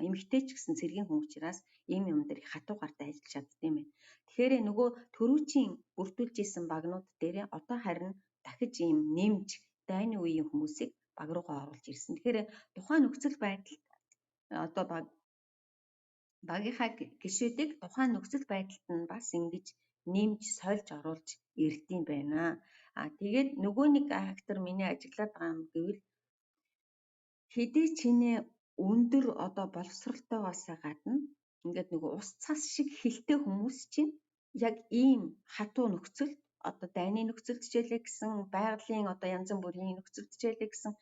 эмгтэй ч гэсэн цэргийн хүн учраас ийм юм дээр их хатуу гартай ажиллаж чаддсан юм байна. Тэгэхээр нөгөө төрүүчийн бүрдүүлж исэн багнууд дээр одоо харин дахиж ийм нэмж дайны үеийн хүмүүсийг баг руугаа оруулж ирсэн. Тэгэхээр тухайн нөхцөл байдалд одоо багийнхаа гишүүдийг тухайн нөхцөл байдалд нь бас ингэж нэмж сольж оруулж ирдэм байна. Тэгээд нөгөө нэг актер миний ажиглаад байгаа юм гэвэл хэдий чинээ өндөр одоо боловсралтойгоос гадна ингээд нөгөө ус цас шиг хилтэй хүмүүс чинь яг ийм хатуу нөхцөлд одоо дайны нөхцөлд хичээлээ гэсэн байгалийн одоо янз бүрийн нөхцөлд хичээлээ гэсэн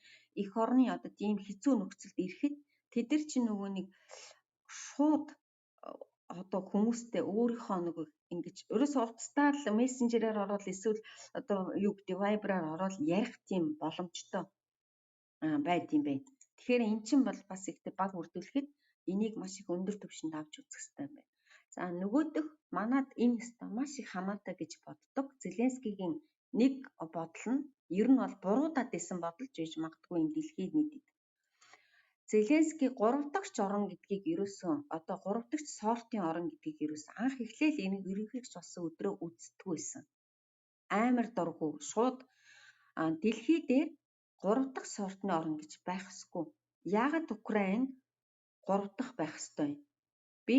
эх орны одоо тийм хэцүү нөхцөлд ирэхэд тэд нар чинь нөгөө нэг шууд одоо хүмүүстэй өөрийнхөө нөгөө ингэж ерөөсөө уцтаа л мессенжерээр ороод эсвэл одоо юу гэдэг вайбраар ороод ярих тийм боломжтой байд юм байна. Тэгэхээр эн чинь бол бас их баг бүрдүүлэхэд энийг маш их өндөр түвшинд авч үзэх хэрэгтэй юм байна. За нөгөөх манад энэ өстой маш их хамаатай гэж боддог. Зеленскигийн нэг бодол нь ер нь бол буруудаад исэн бодолж байж магадгүй энэ дэлхийд нийтэд. Зеленский 3 дахь орон гэдгийг ерөөсөө одоо 3 дахь сортын орон гэдгийг ерөөсөө анх эхлээл энэ ерөнхийлөгч болсон өдрөө үздэггүй байсан. Амар дургу шууд дэлхий дээр 3 дахь сортны орон гэж байх ёсгүй. Яагаад Украин 3 дахь байх ёстой юм? Би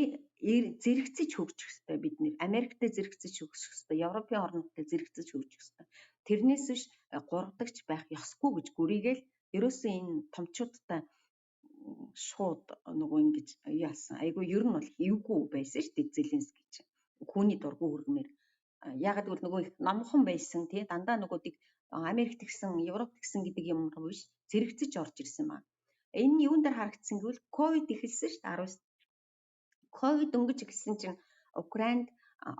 зэрэгцэж хөгжих ёстой бид нэр Америктэй зэрэгцэж хөгжих ёстой, Европын орнуудтай зэрэгцэж хөгжих ёстой. Тэрнээс биш 3 дахьч байх ёсгүй гэж гүрийгээл ерөөсөө энэ томчуудтай шууд нөгөө ингэж яасан. Айгу ер нь бол эвгүй байсан шүү дээ Зеленский чинь. Хүүний дургу хөргмээр. Ягаад гэвэл нөгөө их номхон байсан тий дандаа нөгөө тийг Америкт гисэн, Европт гисэн гэдэг юм руу биш зэрэгцэж орж ирсэн ба. Энэ юун дээр харагдсан гэвэл ковид эхэлсэн шүү дээ 19. Ковид өнгөж эхэлсэн чинь Украинд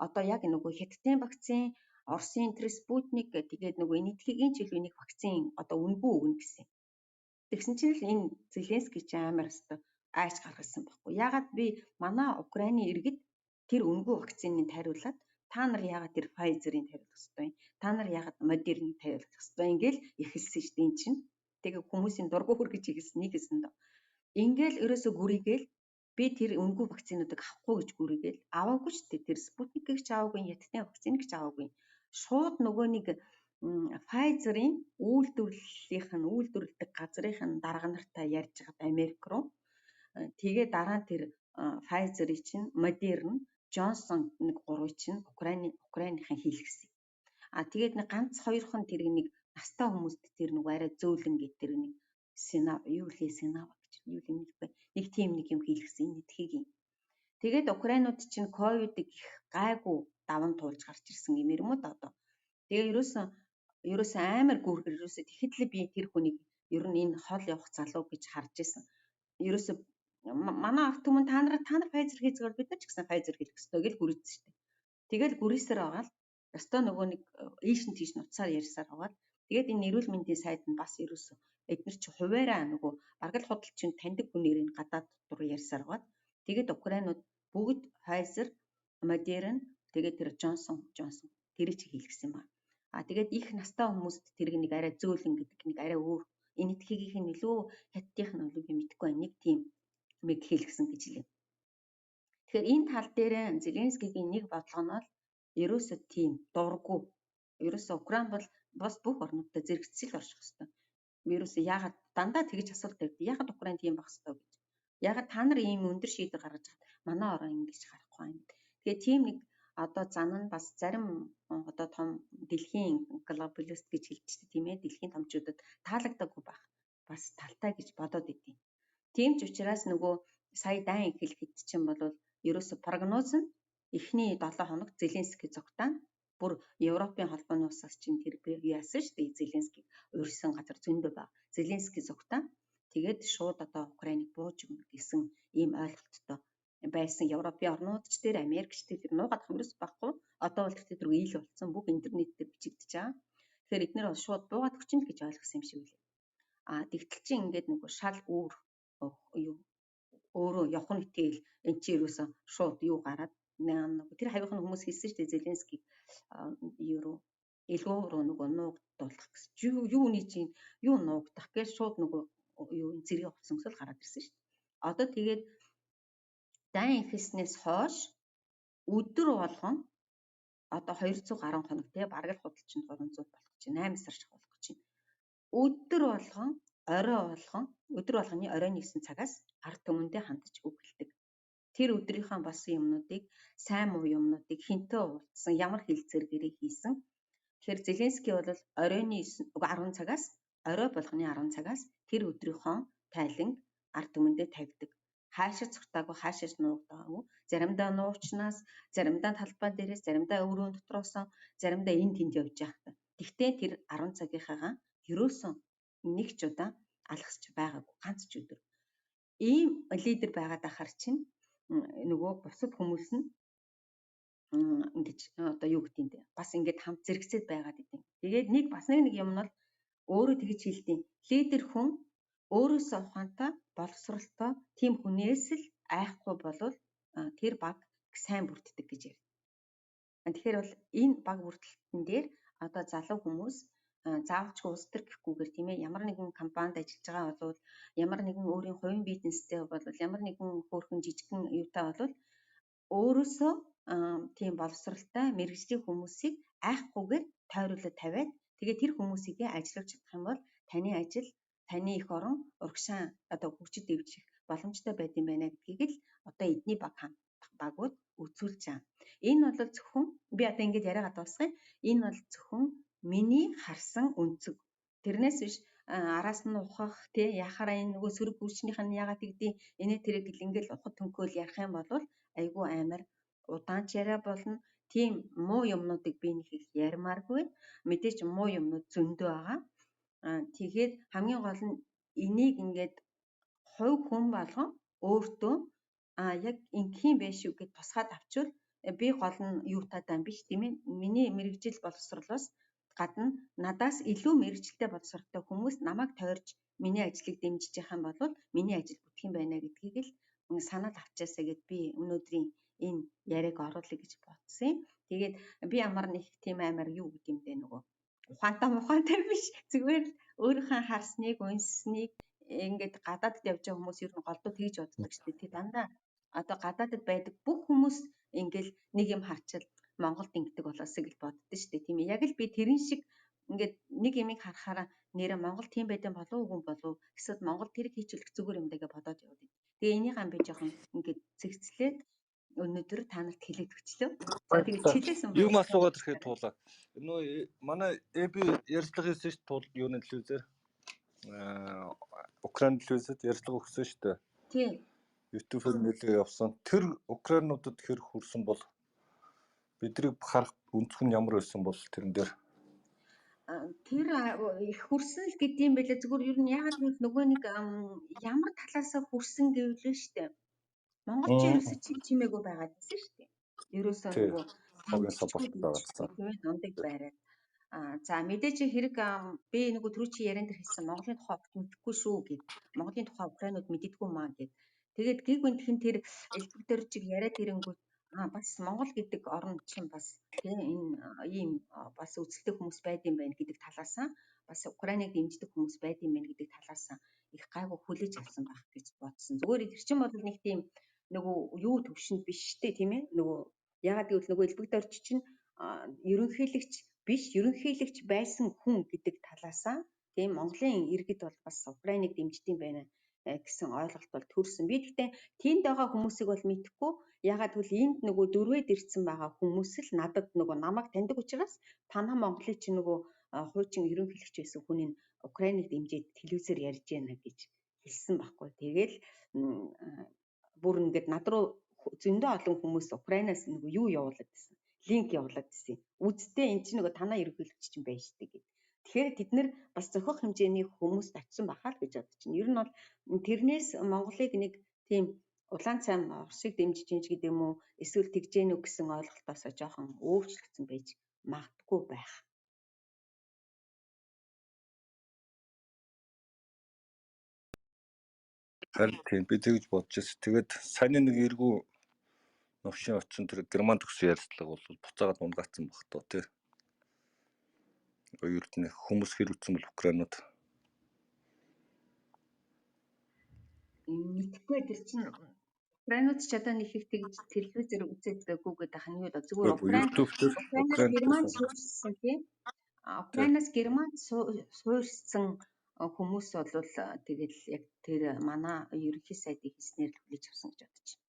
одоо яг нөгөө хятадын вакцин Оросын тэр Спутник тэгээд нөгөө энэтхэгийн чиглэлийн вакцин одоо үнгүй өгнө гэсэн. Тэгсэн чинь л энэ Зеленский ч амар өстой айж гаргасан байхгүй. Ягаад би манай Украины иргэд тэр үнгүй вакциныг тариулаад та нар ягаад тэр Pfizer-ийн тариулах ёстой юм? Та нар ягаад Moderna-ийг тариулах ёстой юм гээл эхэлсэн шүү дээ эн чинь. Тэгээ хүмүүсийн дургу хүргэж эхэлсэн нэг хэсэнд. Ингээл ерөөсө гүрийгээл би тэр үнгүй вакцинуудыг авахгүй гэж гүрийгээл аваагүй шүү дээ. Тэр Sputnik-ийг ч аваагүй, Яттны вакциныг ч аваагүй. Шууд нөгөө нэг Pfizer-ийн үйлдвэрлэдэг газрын дарга нартай ярьж байгаад Америк руу тэгээ дараа нь тэр Pfizer-ийн чинь Moderna, Johnson нэг гурвыг чинь Украиныхан хийлгэсэн. Тэгээд нэг ганц хоёрхан тэр нэг настай хүмүүст тэр нэг арай зөөлөн гэд тэр нэг Сенава гэж нэг тийм нэг юм хийлгэсэн энэтхэгийн. Тэгээд Украинууд чинь ковидыг их гайгүй даван туулж гарч ирсэн гэмээр юм уу одоо. Тэгээ ерөөсөн амар гүргэр ерөөсө тэгэхэд л би тэр хүнийг ер нь энэ хол явах залуу гэж харж исэн. Ерөөсө манай ард түмэн та нар Pfizer хийцгээр бид нар ч гэсэн Pfizer хийх ёстой гэж гүрийсэн шүү дээ. Тэгэл гүрийсээр байгаа л ёстой нөгөө нэг ийш нь тийш нуцаар ярьсаар байгаа. Тэгээд энэ эрүүл мэндийн сайд нь бас ерөөсө эдгээр чи хуваараа нөгөө баргал худалчин таньдаг хүнээр энэ гадаад дотор ярьсаар байгаа. Тэгээд Украинууд бүгд Pfizer, Moderna тэгээд тэр Johnson тэр чи хийлгэсэн ба. Тэгээд их настай хүмүүст тэрг нэг арай зөөлөн гэдэг нэг арай өөр энэтхэгийнх нь илүү хаттийнх нь болов би мэдэхгүй байна. Нэг тийм мэд хийлгэсэн гэж хэлээ. Тэгэхээр энэ тал дээр Зеленскигийн нэг бодлого нь бол ерөөсө тийм дурггүй. Ерөөсө Украин бол бас бүх орнуудад зэрэгцэл орших ёстой. Ерөөсө яагаад дандаа тэгж асуулт тавьдаг. Яагаад Украин тийм байх ёстой гэж. Яагаад та нар ийм өндөр шийдвэр гаргаж хаад манай орон ингэж харахгүй юм. Тэгэхээр тийм нэг одоо зан нь бас зарим одоо том дэлхийн глобалист гэж хэлдэг тийм ээ. Дэлхийн томчуудад таалагдаагүй байх бас талтай гэж бодоод идэв. Тийм ч учраас нөгөө сая дан эхлэхэд чинь бол ерөөсө прогноз нь эхний 7 хоног Зеленский зогтаа бүр Европын холбооны усаас чинь тэр яасан шүү дээ. Зеленский урьсан газар зөндөө баг. Зеленский зогтаа тэгээд шууд одоо Украиныг бууж өгнө гэсэн ийм ойлголттой байсан Европын орнуудч тэр Америкч тэр нуугаад хамрус байхгүй. Одоо бол тэр ил болсон бүх интернет дээр бичигдэж байгаа. Тэгэхээр эдгээр бол шууд буугаад өгчин л гэж ойлгосон юм шиг үлээ. Тэгтэл чинь ингээд нөгөө шал өөрөө явах нь итгэл эн чи юусэн шууд юу гараад тэр хавийнхны хүмүүс хэлсэн шүү дээ Зеленский илүү руу нөгөө нуугдуулах гэсэн. Юуны чинь юу нуугдах гэж шууд нөгөө юу зэрэг хувцсамсал гараад ирсэн шүү дээ. Одоо тэгээд дан ихснээс хойш өдөр болгон одоо 200 гаруй хоног те бараг л худалчин 300 болох чинь 8 сар шиг болох чинь өдөр болгон өдөр болгоны оройн 9 цагаас ард түмэндээ хандаж өгүүлдэг. Тэр өдрийнхөө болсон юмнуудыг сайн муу юмнуудыг хинтээ уулзсан ямар хэлцээргэрээ хийсэн. Тэгэхээр Зеленский бол оройн 10 цагаас орой болгоны 10 цагаас тэр өдрийнхөө тайлан ард түмэндээ тавьдаг. Хаашаа цогтаагүй хаашаа нуугдаагүй. Заримдаа нуучнаас, заримдаа талбай дээрээс, заримдаа өрөөнд дотроос, заримдаа энд тэнд явж байхдаа. Тэгтээ тэр 10 цагийнхаа ерөөсөн нэг ч удаа алгасч байгаагүй ганц ч өдөр. Ийм лидер байгаад ахаар чинь нөгөө бусад хүмүүс нь ингэж одоо юу гэдэг юм бас ингэж хамт зэрэгцээд байгаад идэв. Тэгээд нэг бас нэг юм нь бол өөрөө тэгж хэлдэг. Лидер хүн өөрөөсөө ухаантай, боловсралтай тийм хүнээс л айхгүй болвол тэр баг сайн бүрддэг гэж ярьд. Тэгэхээр бол энэ баг бүрдэлтэн дээр одоо залуу хүмүүс заавалчгүй улс төр гэхгүйгээр тийм ээ ямар нэгэн компанид ажиллаж байгаа бол ямар нэгэн өөрийн хувийн бизнестэй бол ямар нэгэн хөөрхөн жижигхэн юутай бол өөрөөсөө тийм боловсралтай мэрэгжлийн хүмүүсийг айхгүйгээр тойруулаад тавиад тэгээ тэр хүмүүсийг ажиллуулж чадах юм бол таны ажил таны их орон урагшаан одоо хөгжид дэвжих боломжтой байд юм байна гэдгийг л одоо эдний багууд үзүүлж байгаа. Энэ бол зөвхөн би одоо ингэж яриагаад дуусгая. Энэ бол зөвхөн миний харсан өнцөг. Тэрнээс биш араас нь ухах тий яхаараа энэ нөгөө сөрөг гүрчнийх нь яагаад тэгдэв энэ тэрэг гэл ингээл ухад төнköөл ярих юм бол айгүй амар удаанч яриа болно. Тийм муу юмнуудыг би нэг их ярмааргүй. Мэдээч муу юмнууд зөндөө байгаа. Тэгээд хамгийн гол нь энийг ингээд хувь хүн болгон өөртөө яг ингэхийн байх шүү гэж тусгаад авчвал би гол нь юутай дан биш тийм ээ. Миний мэрэгжил боловсруулаас гадна надаас илүү мэрэгжилтэй боловсролтой хүмүүс намайг тойрж миний ажлыг дэмжиж явах юм бол миний ажил бүтэх юм байна гэдгийг л санал авчаасаа гэд би өнөөдрийн энэ яриаг оруулъя гэж бодсон юм. Тэгээд би ямар нэг тийм амар юу гэдэг юм бэ нөгөө ухаантай биш зүгээр л өөрийнхөө харсныг унсныг ингээд гадаадд явж байгаа хүмүүс ер нь голдуу тэгж боддог шүү дээ. Тэг дандаа одоо гадаадд байдаг бүх хүмүүс ингээл нэг юм харчил Монголд ингэдэг болоосыг л боддоо шүү дээ. Тийм ээ. Яг л би тэрэн шиг ингээд нэг юмыг харахаараа нэрээ Монгол тийм байдсан болов уу болов эсвэл Монгол тэрийг хийчихүүлэх зүгээр юм даа гэж бодоод явдаг. Тэгээ энийгээ би жоохон ингээд цэгцлээд өнөөдөр та нарт хэлээд өчлөө. За тэгээд хэлээсэн юм асуугаад ирэхэд туулаа. Нөө манай эби ярьцлага хийсэн шүү тул юуны телевизээр Украин телевизэд ярьцлага өгсөн шүү дээ. Тийм. YouTube-ээр нэлээд явсан. Тэр Украинуудад хэр хүрсэн бол бидний харах өнцг нь ямар байсан бол тэрэн дээр тэр их хүрсэн л гэдэм байлээ. Зүгээр ер нь яагаад гэвэл нөгөө нэг ямар талаасаа хүрсэн гэвэл шүү дээ. Монголч ерөөсөө чиг чимээгүй байгаад байсан шүү дээ. Ерөөсөө нөгөө хогийн сабалт байгаадсан. Тийм ээ, нундаг байраад. За мэдээж хэрэг би нөгөө түрүү чи яриан дээр хэлсэн Монголын тухай огт мэдэхгүй шүү гэд. Монголын тухай Украинууд мэддэггүй маа гэд. Тэгээд гиг үнтхэн тэр элбэг чиг яриад ирэнгүүт бас Монгол гэдэг орн чинь бас тийм энэ ийм бас үзэлтэй хүмүүс байд юм байна гэдэг талаасаа бас Украиныг дэмждэг хүмүүс байд юм байна гэдэг талаасаа их гайгүй хүлээж авсан байх гэж бодсон. Зүгээр тэр чинь бол нэг тийм нөгөө юу төвшөнд биш штэ тийм ээ. Нөгөө ягаад гэвэл нөгөө элбэг дорч чинь ерөнхийлөгч биш ерөнхийлөгч байсан хүн гэдэг талаасаа тийм Монголын иргэд бол бас Украиныг дэмждэг юм байна гэсэн ойлголт бол төрсөн. Би гэхдээ тэнд байгаа хүмүүсийг бол мэдэхгүй. Ягаад гэвэл энд нөгөө дөрвөөд ирсэн байгаа хүмүүс л надад нөгөө намайг таньдаг учраас танаа Монголын чинь нөгөө хуучин ерөнхийлөгч байсан хүний Украиныг дэмжиж телевизээр ярьж байна гэж хэлсэн байхгүй. Тэгэл бүр ингээд над руу зөндөө олон хүмүүс Украинаас нөгөө юу явуулаад байсан. Линк явуулаад байсан. Үздэй эн чинь нөгөө танаа ерөнхийлөгч чинь байж штэ гэд. Тэгэхээр тэд нэр бас зохих хэмжээний хүмүүст очсон бахаа л гэж бодож байна. Ер нь бол тэрнээс Монголыг нэг тийм улаан цайм Оросыг дэмжиж ин гэдэг юм уу эсвэл тэгжээнү гэсэн ойлголтоос жоохон өөрчлөгдсөн байж магадгүй байх. Харин тийм би тэгж бодож байсан. Тэгээд сайн нэг эргүү новшин очсон тэр герман төгсөн ярьцлага бол буцаагаад унгаацсан баг тоо тий. Ердний хүмүүс хэр үтсэн бол Украинууд Мэдхгүй тэр чинь Украинууд ч одоо нэг их тэгж телевизээр үзээдэггүй гэдэг ах нь юу да зүгээр Украинаас Герман суурьсан тийм Украинаас Герман суурьсан хүмүүс бол тэгэл яг тэр манай ерөнхий сайдыг хийснээр л хүлээж авсан гэж бодож байна.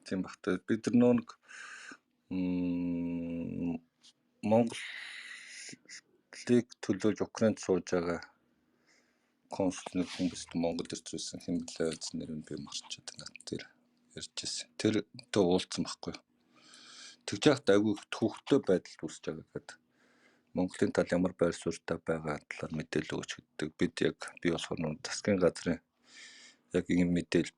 тийм багтаа бид нар нэг Монголыг төлөөж Украинд сууж байгаа консул нэг хүмүүст Монгол ирсэн хэмлээ нэр нь би марчаад байна. Тэр ярьжсэн. Тэр уулзсан байхгүй. Тэгж яхад айгүй төвхтэй байдал үүсэж байгаа гэдэг. Монголын тал ямар байр суурьтай байгаа талаар мэдээлэл өгч гэдэг. Бид яг би болохоор нэг засгийн газрын яг ийм мэдээлэл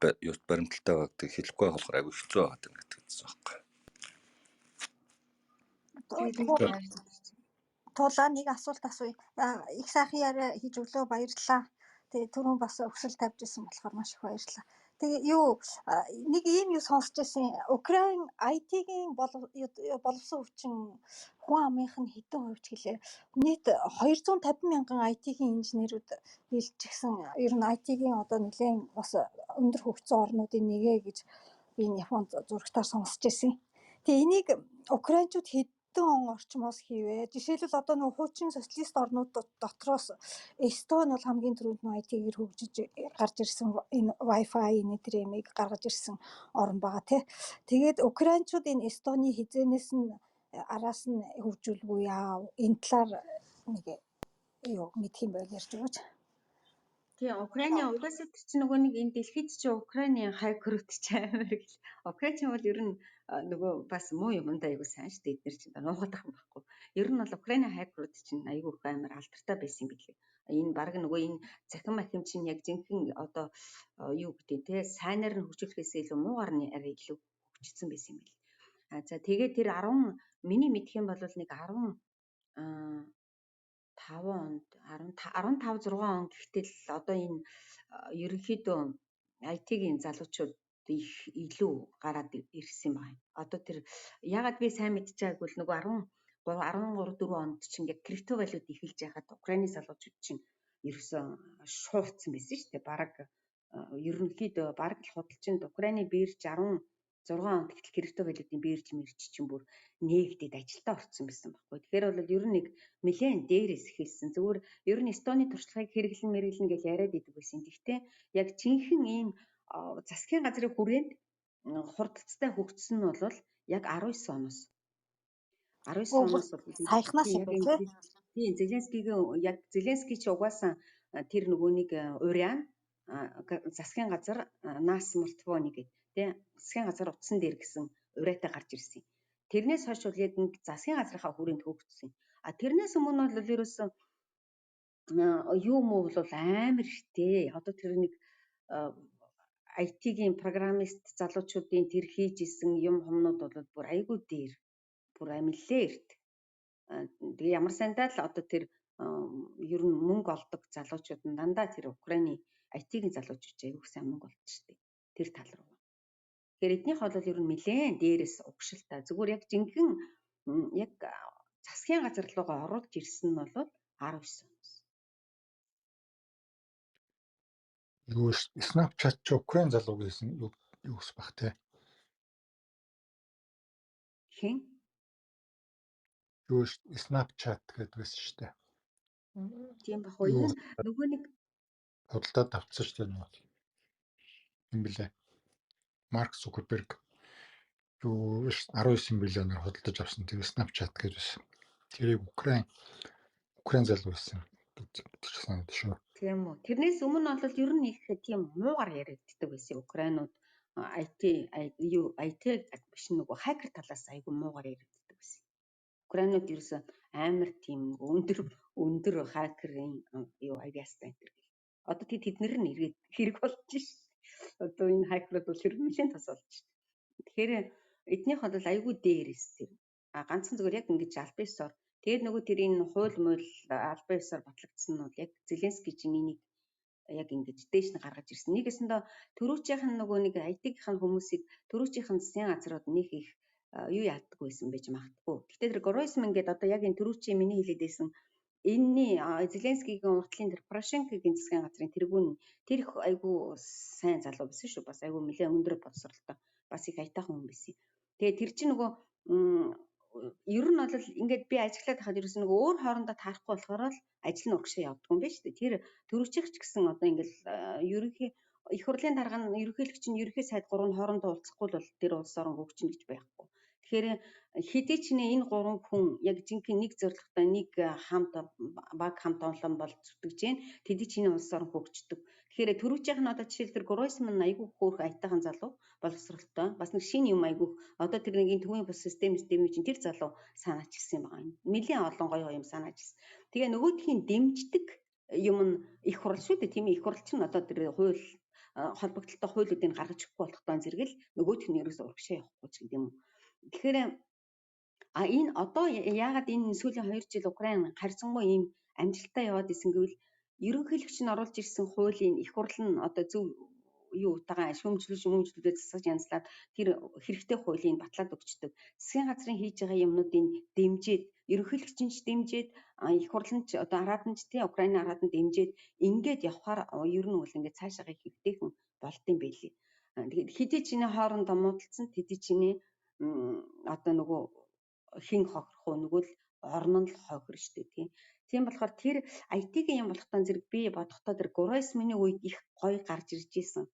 баримталтай байгаа гэдэг хэлэхгүй болохоор айгүй хэцүү байгаа гэдэг гэсэн байхгүй. Тулаа нэг асуулт асууя. Их сайхан яриа хийж өглөө баярлалаа. Тэгээ түрүүн бас өгсөл тавьж ирсэн болохоор маш их баярлалаа. Тэгээ нэг ийм юу сонсч байсан. Украин IT-ийн боловсон хүчин хүн амынх нь хэдэн хувьч гэлээ. Нийт 250 мянган IT-ийн инженерүүд бэлтгэсэн. Ер нь IT-ийн одоо нэлээд бас өндөр хөгжсөн орнуудын нэгэ гэж би Японд зурагтаар сонсч байсан. Тэгээ энийг украинчууд он орчмоос хийвэ. Жишээлбэл одоо нэг хуучин социалист орнууд дотроос Эстон бол хамгийн түрүүнд IT-гээр хөгжиж гарч ирсэн энэ Wi-Fi энэ ямиг гаргаж ирсэн орн байгаа тий. Тэгээд украинчууд энэ Эстоны хизээнээс нь араас нь хөгжүүлгүй яа. Энэ талаар нэг юу мэдх юм байл ярьж өгөөч. тий Украины угаасаа чинь нөгөө нэг энэ дэлхийд чи Украины хайкрууд чи амар гэл. Украин ч бол ер нь нөгөө бас муу юмдаа айгу сайн шүү дээ. Эдгээр чинь нуугаад байгаа юм байхгүй. Ер нь бол Украины хайкрууд чинь айгу их амар алдартай байсан юм билээ. Энэ баг нөгөө энэ цахим махим чинь яг жинхэнэ одоо юу гэдэг те сайнаар нь хөгжүүлэхээс илүү муугаар нь арай илүү хөгжсөн байсан юм бэл. За тэгээд тэр 10 миний мэдх юм бол нэг 10 5 онд 15 6 он гэхтэл одоо энэ ерөнхийдөө IT-ийн залуучууд их илүү гараад ирсэн байна. Одоо тэр ягаад би сайн мэдчихэж байгааг бол нөгөө 13 4 онд чинь яг крипто валют эхэлж байхад Украины залуучууд чинь ерөөсөө шуурцсан байсан шүү дээ. Бараг ерөнхийдөө бараг л худалчинд Украины бирж 16 онд гэтэл крипто валютын бирж мэрч чинь бүр нээгдээд ажилдаа орсон байсан байхгүй. Тэгэхээр бол ер нь нэг нэлээд дээрээс эхэлсэн. Зүгээр ер нь Эстоны туршлагыг хэрэглэн гэж яриад идэг байсан. Гэхдээ яг жинхэнэ ийм засгийн газрын хүрээнд хурдцтай хөгжсөн нь бол яг 19 оноос. 19 оноос бол саяхнаас юм байна тий. Тийм Зеленский ч угаасаа тэр нөгөө нэг урьяан засгийн газар нас мультфоны гэдэг тий засгийн газар утсан дээр гэсэн урайтай гарч ирсэн. Тэрнээс хойш бол яг засгийн газрынхаа хүрээнд хөгжсөн. Тэрнээс өмнө бол ерөөсөн юу муу бол амар ихтэй. Одоо тэр нэг IT-ийн программист залуучуудын тэр хийж исэн юм хомнууд бол бүр айгүй дээр. Бүр амиллээ эрт. Тэгээ ямар сандаа л одоо тэр ер нь мөнгө олдог залуучууд нь дандаа тэр Украины IT-ийн залуучууд айгүй сайн мөнгө олдсон шүү дээ. Тэр тал руу. Тэгэхээр эднийх бол ер нь нэлээд дээрээс угшилтай. Зүгээр яг жинхэнэ яг засгийн газар руугаа оруулж ирсэн нь бол 19 оноос. Юу Snapchat ч Украин залуу гэсэн юу ус бах те. Хэн? Юу Snapchat гэдэг байсан шүү дээ. Тийм бах уу. Нөгөө нэг худалдаад авцсан шүү дээ нөгөө. Юм блэ. Марк Зукерберг юу 19 миллионоор худалдаж авсан. Тэр Snapchat гэж байсан. Тэрийг Украин залуу байсан гэж санаад шүү. Тийм үү. Тэрнээс өмнө бол ер нь их тийм муугар яригддаг байсан. Украинууд IT биш нөгөө хакер талаас айгүй муугар яригддаг байсан. Украинууд ерөөсөө амар тийм өндөр хакерын юу авиастай энэ. Одоо тэднэр нь ирээд хэрэг болж шээ. Одоо энэ хакерууд бол нэлээд тас болж шээ. Тэгэхээр эднийх бол айгүй дээрээс тэр. Ганцхан зүгээр яг ингэж аль биесээр тэгээд нөгөө тэр энэ хууль мөл аль биесээр батлагдсан нь бол яг Зеленский чинь энийг яг ингэж дээш нь гаргаж ирсэн. Нэгэсэндээ төрүүчийнхэн нөгөө нэг IT-ийн хүмүүсийг төрүүчийнхэн засгийн газрууд нэг их юу яаддаг байсан байж магадгүй. Гэхдээ тэр Гройсман гэдэг одоо яг энэ төрүүчийн миний хэлээд байсан энэний Зеленскигийн уртлын тэр Порошенкогийн засгийн газрын тэргүүн тэр их айгүй сайн залуу байсан шүү. Бас айгүй нэлээд өндөр боловсролтой. Бас их аятайхан хүн байсан. Тэгээ тэр чинь нөгөө ер нь бол ингээд би ажиглаад хахад ерөөс нэг өөр хоорондоо таарахгүй болохоор л ажил нь урагшаа явдаг юм байна шүү дээ. Тэр төрөвчийнх ч гэсэн одоо ингээд ерөнхий их хурлын дарга нь ерөнхийлөгч нь ерөнхий сайд гурав нь хоорондоо уулзахгүй бол тэр улс орон хөгжинэ гэж байхгүй. Тэгэхээр хэдий ч энэ гурван хүн яг жинхэнэ нэг зорилготой нэг баг хамт олон болж зүтгэж जैन тэдий чиний улс орон хөгждөг. Тэгэхээр төрүүчийнх нь одоо жишээл тэр Гройсман айгүй хөөх аятайхан залуу боловсролтой бас нэг шинэ юм айгүй одоо тэр нэг төвийн бус систем чинь тэр залуу санаачилсан байгаа юм. Нэлийн олон гоё юм санаачилсан. Тэгээ нөгөөдхийн дэмждэг юм нь их хурл шүү дээ тийм их хурл чинь одоо тэр хууль холбогдлолтой хуулиудыг гаргаж өгөхгүй болохтой зэрэгэл нөгөөх нь ерөөсөө урагшаа явахгүй ч гэдэг юм. Тэгэхээр энэ одоо яагаад энэ сүүлийн 2 жил Украин харьцангуй ийм амжилттай яваад исэн гэвэл ерөнхийлөгч нь оруулж ирсэн хуулийн их хурл нь одоо зөв юу утаагаа шүүмжлүүлээ засаж янзлаад тэр хэрэгтэй хуулийн батлаад өгчдөг. Засгийн газрын хийж байгаа юмнуудыг дэмжиж ерөнхийлөгч нь ч дэмжиж их хурл нь ч одоо араад нь ч тий Украины араад нь дэмжиж ингээд явхаар ер нь бол ингээд цаашаа хэвтэйхэн болдсон байлээ. Тэгээд хэдий чиний хоорондоо муудалцсан хэдий чиний одоо нөгөө хин хохирох уу нөгөө л орн нь л хохир штэ тий. Тийм болохоор тэр IT-ийн юм болохтаа зэрэг би бодохдоо тэр Гройсманы үед их гоё гарч ирж исэн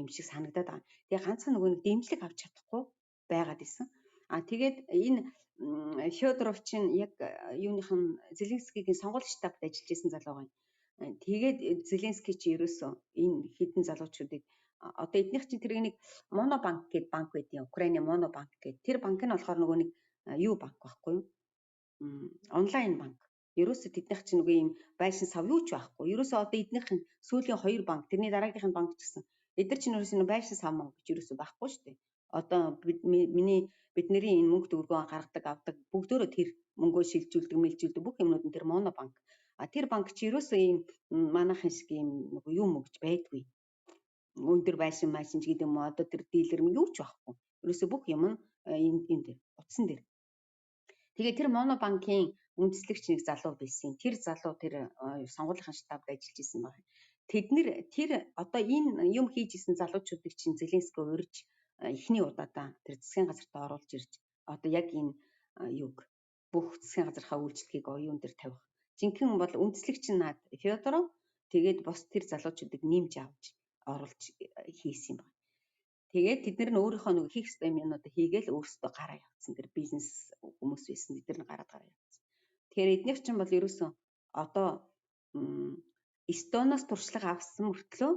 юм шиг санагдаад байгаа. Тэгээ ганцхан нөгөө нэг дэмжлэг авч чадахгүй байгаад исэн. Тэгээд энэ Фёдоров чинь яг юуныхан Зеленскигийн сонгуулийн штабт ажиллаж исэн залуу байна. Тэгээд Зеленский чи ерөөсөө энэ хідэн залуучуудыг одоо эднийх чинь тэр нэг Монобанк гэдэг банк байдیں۔ Украины Монобанк гэдэг. Тэр банк нь болохоор нөгөө нэг юу банк байхгүй юу? Онлайн банк. Ерөөсөө тэднийх чинь нөгөө юм байшин сав юу ч байхгүй. Ерөөсөө одоо эднийх нь сүүлийн 2 банк, тэрний дараагийнх нь банк ч гэсэн эдгээр чинь ерөөсөө байшин сав мөн гэж ерөөсөө байхгүй шүү дээ. Одоо бидний энэ мөнгө төгрөгөө гаргадаг, авдаг бүгдөө тэр мөнгөө шилжүүлдэг, мэлжүүлдэг бүх юмнууд нь тэр Монобанк. Тэр банк чи ерөөсөө ийм манайхын шиг ийм нөгөө юу мөгж байдгүй. Өндөр байшин ч гэдэг юм уу, одоо тэр дилер юу ч байхгүй. Ерөөсөө бүх юм нь энэ дээр утсан дээр. Тэгээ тэр Монобанкын үндэслэгч нэг залуу байсан. Тэр залуу тэр сонгуулийн штабд ажиллаж исэн байна. Тэднэр тэр одоо энэ юм хийж исэн залуучуудыг чинь Зеленский урьж эхний удаадаа тэр засгийн газарт оруулж ирж одоо яг энэ юг бүх засгийн газрынхаа үйлчлэгийг оюун дээр тавих. Жинхэнэ бол үндэслэгч нь наад Федоров тэгээд бос тэр залуучуудыг нэмж авч оруулж хийсэн юм байна. Тэгээд тэд нар нь өөрийнхөө нэг хийх ёстой юмнуудыг хийгээл өөрсдөө гараа явуулсан. Тэр бизнес хүмүүс байсан. Тэд нар гараад гараа явуулсан. Тэгэхээр эднийх чинь бол ерөөсөө одоо Эстоноос туршлага авсан мөртлөө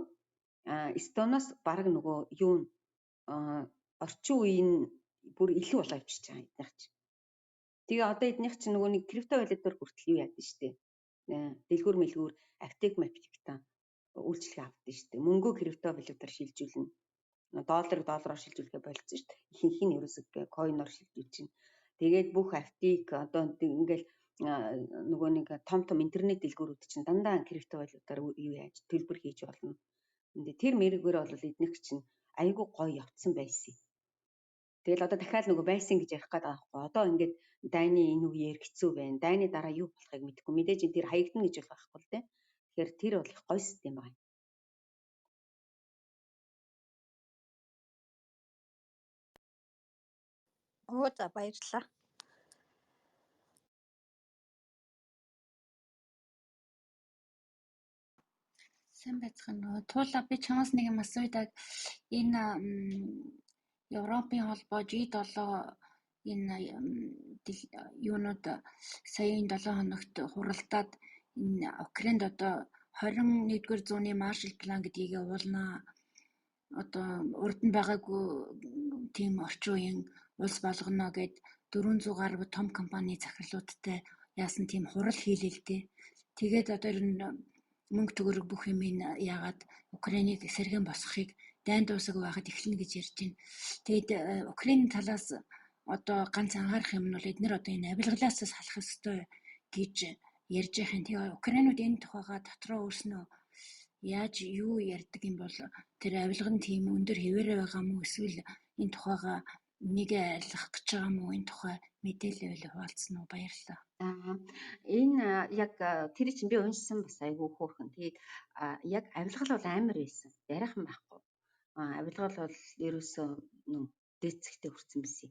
Эстоноос баг нөгөө юу орчин үеийн бүр илүү болоо авчиж байгаа эднийх чинь. Тэгээ одоо эднийх чинь нөгөө нэг крипто валютаар хүртэл юу яадаг штэ. Дэлгүүр мэлгүүр аптек та үйлчлэг авдаг штэ. Мөнгөө крипто валютаар шилжүүлнэ. Доллараар шилжүүлэхэ болцсон шүү дээ. Ихэнх нь ерөөсөө койноор шилжүүлж чинь. Тэгээд бүх аптек одоо ингээл нөгөө нэг том интернет дэлгүүрүүд чинь дандаа крипто валютаар юу яаж төлбөр хийж болно. Тэр мэрэгвэр бол эднийх чинь айгүй гоё явцсан байсан. Тэгэл одоо дахиад нөгөө байсан гэж ярих гээд байгаа байхгүй. Одоо ингээд дайны энэ үеэр хэцүү байна. Дайны дараа юу болохыг мэдэхгүй. Мэдээж тэр хаягдана гэж бол байхгүй л дээ. Тэгэхээр тэр бол их гоё систем байна. За баярлалаа. Сайн байцгаана. Туула би чамаас нэг юм асуудаг. Энэ Европын холбоо G7 энэ юунууд саяын 7 хоногт хуралдаад энэ Украинд одоо 21-р зууны Маршалл план гэдгийг явуулнаа. Одоо урд нь байгаагүй тийм орчин үеийн улс болгоно гэд 400 гаруй том компани захирлуудтай яасан тийм хурал хийлээ л дээ. Тэгээд одоо мөнгө төгрөг бүх юм яагаад Украиныг сэргэн босгохыг дайн дуусаг байхад эхэлнэ гэж ярьж байна. Тэгээд Украиний талаас одоо ганц анхаарах юм нь бол эдгээр одоо энэ авилгалаас салах ёстой гэж ярьж байгаа юм. Тэгээ Украинууд энэ тухайга дотроо өөрснөө яаж юу ярьдаг юм бол тэр авилгын тийм өндөр хэвээрээ байгаа мó эсвэл энэ тухайга нэг айлах гэж байгаа мó энэ тухай мэдээлэл хуваалцсан уу? Баярлалаа. Энэ яг тэр чинь би уншсан бас айгүй хөөрхөн. Тэгээд яг авилгал бол амар байсан. Яриахан байхгүй. Авилгал бол ерөөсөө дээцэгтэй хүрсэн байсан.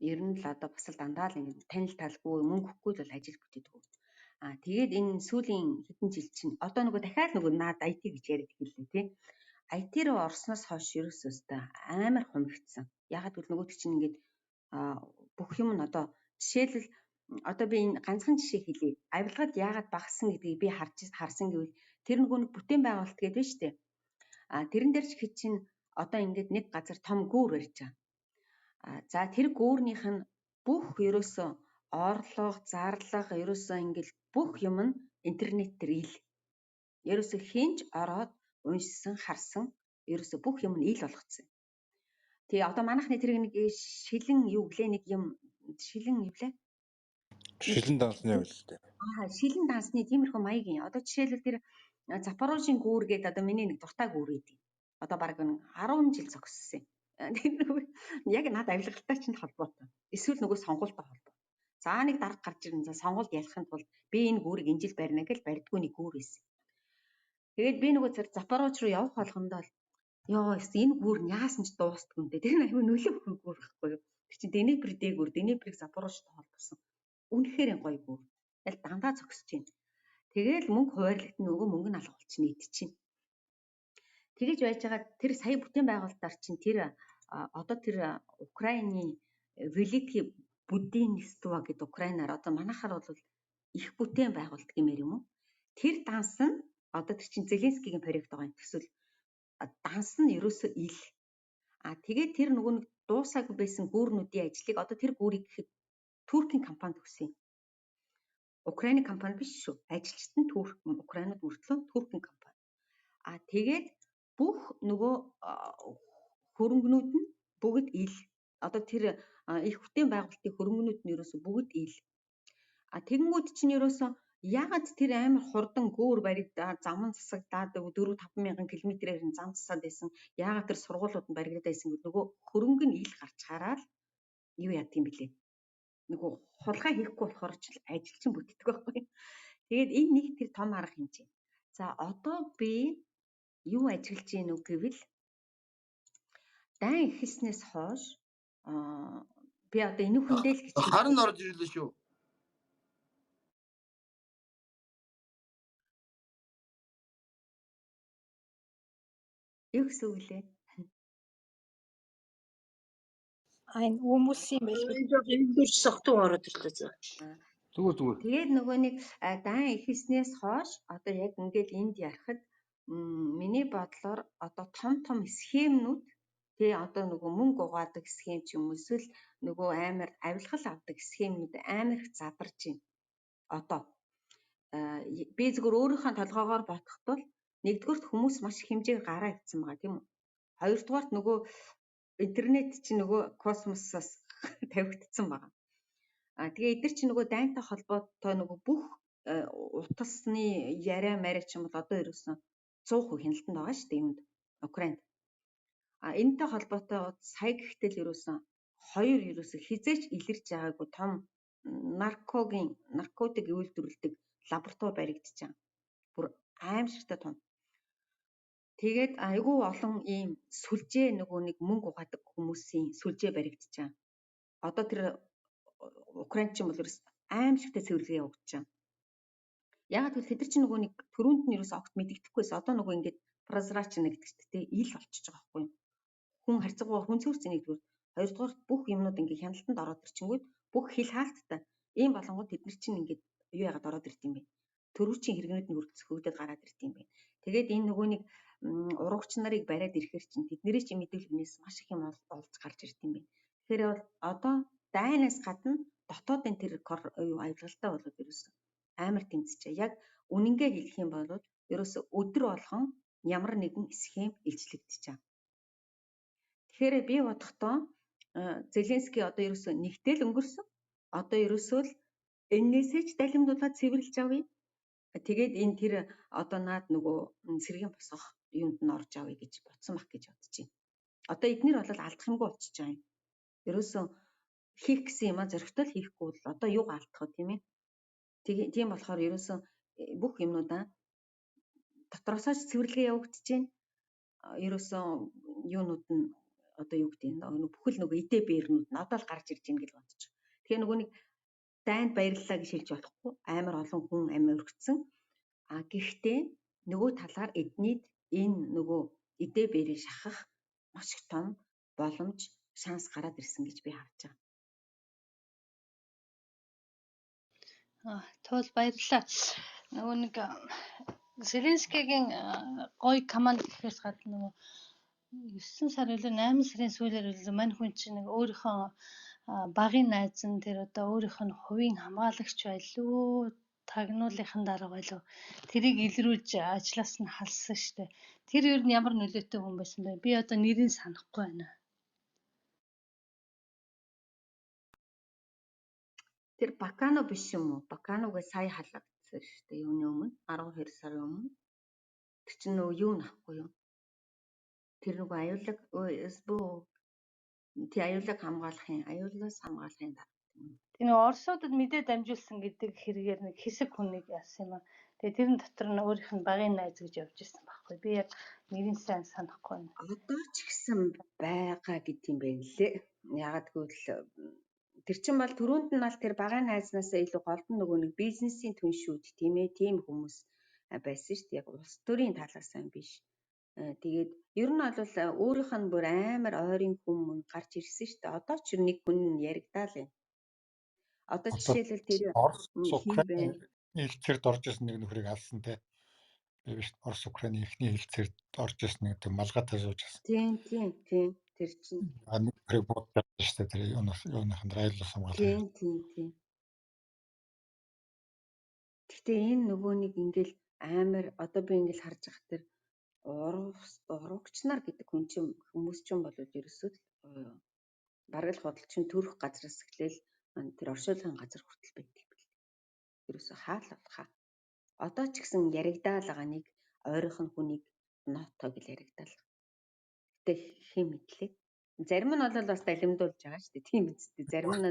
Ер нь л одоо бас л дандаа л ингэ танил талгүй мөнгө өгөхгүй л бол ажил бүтээдэг. Тэгээд энэ сүүлийн хэдэн жил чинь одоо нөгөө дахиад нөгөө наад IT гэж яриад хэллээ тий. IT руу орсноос хойш ерөөсөө амар хумигдсан. Ягаад гэвэл нөгөөт чинь ингээд бүх юм нь одоо жишээлбэл одоо би энэ ганцхан жишээ хэлье. Авилгад яагаад багассан гэдгийг би харсан гэвэл тэр нөгөө нэг бүтээн байгуулалт гэдэг нь шүү дээ. Тэрэн дээр ч хэд чинь одоо ингээд нэг газар том гүүр барьж байгаа. За тэр гүүрнийх нь бүх ерөөсөө орлого, зарлага ерөөсөө ингээд бүх юм нь интернет дээр ил. Ерөөсөө хинж ороод уншсан, харсан ерөөсөө бүх юм нь ил болгоцсон. Тэгээ одоо манайхны тэр нэг шилэн юу гэлээ нэг юм шилэн юу гэлээ? Шилэн дансны байл тээ. Шилэн дансны тиймэрхүү маягийн. Одоо жишээлбэл тэр Запорожийн гүүр гэдэг одоо миний нэг дуртай гүүр гэдэг. Одоо баг 10 жил зогссон. Яг над авилгалтай ч холбоотой. Эсвэл нөгөө сонгуультай холбоотой. За нэг дарга гарч ирэн за сонгуульд ялахын тулд би энэ гүүрийг энэ жил барина гэж барьдгүй нэг гүүр байсан. Тэгээд би нөгөө Запорож руу явах болгондоо ёо энэ гүүр яасан ч дуустгүй юм дээ. Тэр нь аюу нөлөө өгөх гүүр байхгүй юу? Тэр чинь Днепр дээгүүр, Днеприйг Запорожтой холбосон. Үнэхээр гоё гүүр. Яг дандаа зогсож байна. Тэгээл мөнгө хуваарлагдсан нөгөө мөнгө нь алга болчихно ид чинь. Тэгэж байж байгаа тэр сая бүтээн байгуулалтаар чинь тэр одоо тэр Украины Великий Буддийство гэдэг Украинаар одоо манайхаар бол их бүтээн байгуулалт гэмээр юм уу? Тэр данс нь Одоо тэр чинь Зеленскигийн проект байгаа юм. Эсвэл данс нь ерөөсөө ил. Тэгээд тэр нөгөө нэг дуусаагүй байсан гүүрнүүдийн ажлыг одоо тэр гүүрийг гэхэд Туркийн компанид өгсөн юм. Украины компани биш шүү. Ажилчид нь Украинад мөртлөө Туркийн компани. Тэгээд бүх нөгөө хөрөнгөнүүд нь бүгд ил. Одоо тэр их хүтэн байгуулалтын хөрөнгөнүүд нь ерөөсөө бүгд ил. Тэгэнгүүт чинь ерөөсөө ягаад тэр амар хурдан гүүр баригдаад зам нь засагдаад 4-5 мянган км-ээр зам засаад байсан. Ягаад тэр сургуулиуд нь баригдаад байсан гэдэг нөгөө хөрөнгө нь ил гарч хараад юу яадаг юм бэлээ. Нөгөө хулгай хийхгүй болохоор ч ажилчин бүтдэг байхгүй. Тэгээд энэ нэг тэр том арга хэмжээ. За одоо би юу ажиглаж гин үг гэвэл дан ихэлснээс хойш би одоо энэ хүндээ л гэж Харин орж ирлээ шүү. юу гэсэн үг лээ? Энэ хүмүүсийн байл. Энэ дөр сохтуу ороод ирлээ за. Зүгээр. Тэгээд нөгөө нэг дан ихэлснээс хойш одоо яг ингээд энд ярахад миний бодлоор одоо том схемнүүд тэгээ одоо нөгөө мөнгө угаадаг схем ч юм эсвэл нөгөө амар авилгал авдаг схемнүүд амар их задарч байна. Одоо би зөвхөн өөрийнхөө толгоогоор бодохдоо нэгдүгürt хүмүүс маш их хэмжээг гараа авсан байгаа тийм үү? Хоёрдугаарт нөгөө интернет чинь нөгөө космосоос тавигдсан байгаа. Тэгээ эдгээр чинь нөгөө дайнтай холбоотой нөгөө бүх утасны яриа мараа ч юм бол одоо ерөөсөн 100% хяналтанд байгаа шүү дээ юунд Украинд. Энэтэй холбоотой сая гэхтэл ерөөсөн хоёр ерөөсөн хизээч илэрч байгаагүй том наркотик үйлдвэрлэдэг лаборатори баригдаж байгаа. Бүр аимшигтай том. Тэгээд айгүй олон ийм сүлжээ нөгөө нэг мөнгө угаадаг хүмүүсийн сүлжээ баригдаж байгаа. Одоо тэр Украинд ч юм бол ерөөс аимшигтай цэвэрлэгээ явагдаж байгаа. Ягаад гэвэл тэд чинь нөгөө нэг төрөнд нь ерөөс огт мэдэгдэхгүйс одоо нөгөө ингээд прозрачна гэдэг чинь тэ ил болчихж байгаа байхгүй юу? Хүн харьцангуй хүн цэвэрсэн нэгдүгээр, хоёрдугаар бүх юмнууд ингээд хяналтанд ороод ирчингүүд бүх хил хаалттай. Ийм болонгод тэд нар чинь ингээд юу яагаад ороод ирд юм бэ? Төрүүчийн хэрэгнүүд нь хүртэл цөхөгдөд гараад ирд юм бэ. Тэгээд энэ нөгөө нэг урагч нарыг бариад ирэхээр чинь тэдний чинь мэдээлэлнээс маш их юм олж гарч ирд юм бэ. Тэгэхээр бол одоо дайнаас гадна дотоодын тэр авилгалтай болоод ерөөсөн амар тэмцэж байгаа. Яг үнэнгээ хэлэх юм бол ерөөсө өдөр болгон ямар нэгэн схем илчлэгдэж байгаа. Тэгэхээр би бодохдоо Зеленский одоо ерөөсө нэгтэл өнгөрсөн. Одоо ерөөсөө л энээсээ ч далимдуулаад цэвэрлж авъя. Тэгээд энэ тэр одоо наад нөгөө сэргийн босгох юунд нь орж авъя гэж бодсон бах гэж бодож байна. Одоо эднэр бол алдах юмгүй болчихж байгаа юм. Ерөөсөө хийх гэсэн юм а зөрөгтэй л хийхгүй бол одоо юу алдах вэ тийм ээ? Тийм болохоор ерөөсөн бүх юмнуудаа дотроосоо ч цэвэрлэгээ явагдаж байна. Ерөөсөн юунууд нь одоо юу гэдэг нь бүхэл нөгөө идэ бээрнүүд нь одоо л гарч ирж байна гэж бодож байгаа. Тэгэхээр нөгөө нэг дайнд баярлалаа гэж хэлж болохгүй. Амар олон хүн амиа өргөцсөн. Гэхдээ нөгөө талаар эднийд энэ нөгөө идэ бээрээ шахах маш их том боломж шанс гараад ирсэн гэж би харж байгаа. Тэгвэл баярлалаа. Нөгөө нэг Зеленскигийн гой команд гэхээс гадна нөгөө 9 сар үлээ 8 сарын сүүлээр үлээ мань хүн чинь нэг өөрийнхөө багын найз нь тэр одоо өөрийнх нь хувийн хамгаалагч байлуу тагнуулынхан дарга байлуу тэрийг илрүүлж ажлаас нь халсан штэ. Тэр ер нь ямар нөлөөтэй хүн байсан бэ? Би одоо нэрийг санахгүй байна. Тэр Бакано биш юм уу? Баканогээ сая халагдсан шүү дээ. Юуны өмнө 12 сарын өмнө. Тэр чинь нөгөө юу нахгүй юу? Тэр нөгөө аюулаг аюулаас хамгаалахын дарга. Тэр нөгөө Оросуудад мэдээ дамжуулсан гэдэг хэрэгээр нэг хэсэг хүнийг яасан юм аа. Тэгээ тэрэн дотор нь өөрийнх нь багын найз гэж явж ирсэн байхгүй. Би яг нэрийг сайн санахгүй байна. Одоо ч гэсэн байгаа гэдэг юм байна лээ. Ягаад гэвэл тэр чинь бол түрүүнд нь бол тэр багын найзнаасаа илүү гол нь нөгөө нэг бизнесийн түншүүд тийм ээ, тийм хүмүүс байсан шүү дээ. Яг улс төрийн талаас нь биш. Тэгээд ер нь бол өөрийнх нь бүр амар ойрын хүн гарч ирсэн шүү дээ. Одоо ч нэг хүн яригдаа л байна. Одоо жишээлбэл тэр Орос Украин илтгэрд орж ирсэн нэг нөхрийг алсан те. биш Орос Украины эхний хэлцээр орж ирсэн гэдэг малгайтай сууж ирсэн. Тийм. Тэр чинь Нэг хэрэг бодож штэ тэр юуныхан айлс хамгаалаа. тийм. Гэхдээ энэ нөгөө нэг ингээл амар одоо би ингээл харж байгаа тэр урагч нар гэдэг хүмүүс чинь бол ерөөсөө бараг л худалчин төрөх газраас эхлээл тэр оршуулгын газар хүртэл байдаг юм бэл. Ерөөсөө хаа. Одоо ч гэсэн яригдаал байгаа нэг ойрхон хүнийг ноотоо гэл яригдаал. Гэтэ хэм мэдлээ. Зарим нь бол бас далимдуулж байгаа шүү дээ. Тийм биз дээ. Зарим нь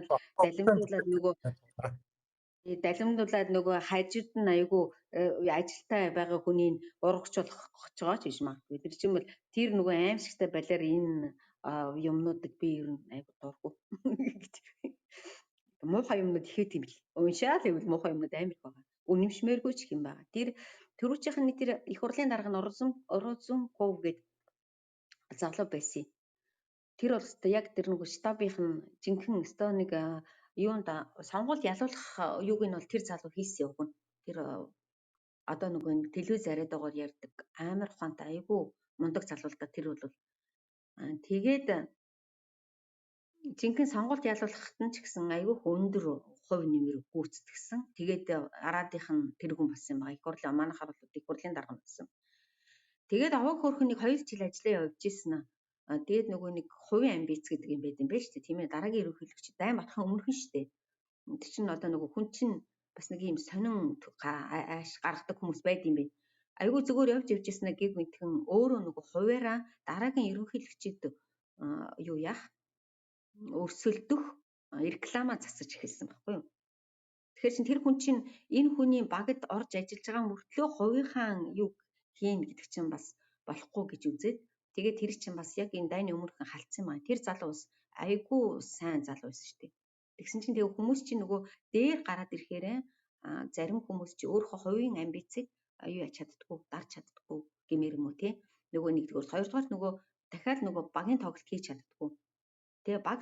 далимдуулаад нөгөө хажууд нь айгүй ажилтай байгаа хүнийг урагч болгох гэж байгаа ч биш магадгүй. Тэр чинь бол тэр нөгөө аимшигтай балиар энэ юмнуудыг би ер нь айгүй дурггүй. Муухай юмнууд ихэд юм бил. Уншаал ивэл муухай юмнууд амар их байгаа. Үнэмшмээргүй ч юм байгаа. Тэр төрүүчийнх нь тэр их хурлын дарга нь Орозунков гэдэг залуу байсан. Тэр бол яг тэр нөгөө штабынх нь жинхэнэ нэг юунд сонгуульд ялуулах юуг нь бол тэр залуу хийсэн үг нь. Тэр одоо нөгөө телевиз яриадагаар ярьдаг амар ухаантай айгүй мундаг залуу л да тэр бол тэгээд жинхэнэ сонгуульд ялуулахад нь ч гэсэн айгүй өндөр хувь нэмэр гүйцэтгсэн. Тэгээд араадынх нь тэр хүн болсон юм байна. Их хурлын манайхаар бол их хурлын дарга болсон. Тэгээд аваг хөөрхөн нэг 2 жил ажиллаа явж ийсэн. Тэгээд нөгөө нэг хувийн амбиц гэдэг юм байт юм байна шүү дээ. Тийм ээ. Дараагийн ерөнхийлөгч Дайн Батхан өмнөхөн шүү дээ. Тэр чинь одоо нөгөө хүн чинь бас нэг юм сонин ааш гаргадаг хүмүүс байд юм байна. Айгүй зүгээр явж ийсэн гэг мэдхэн өөрөө нөгөө хуваараа дараагийн ерөнхийлөгчид юу яах өрсөлдөх реклама засаж эхэлсэн байхгүй юу. Тэгэхээр чинь тэр хүн чинь энэ хүний багад орж ажиллаж байгаа мөртлөө хувийнхаа юу хийн гэдэг чинь бас болохгүй гэж үзээд тэгээд тэр чинь бас яг энэ дайны өмнөхөн халтсан байна. Тэр залуу бас айгүй сайн залуу байсан шүү дээ. Тэгсэн чинь тэгээ хүмүүс чинь нөгөө дээр гараад ирэхээрээ зарим хүмүүс чи өөрийнхөө хувийн амбицыг юу яа чаддггүй, дарж чаддггүй гэмээр юм уу тий. Нөгөө нэгдүгээр, хоёрдугаар нөгөө дахиад нөгөө багийн тоглолт хийж чаддггүй. Тэгээ баг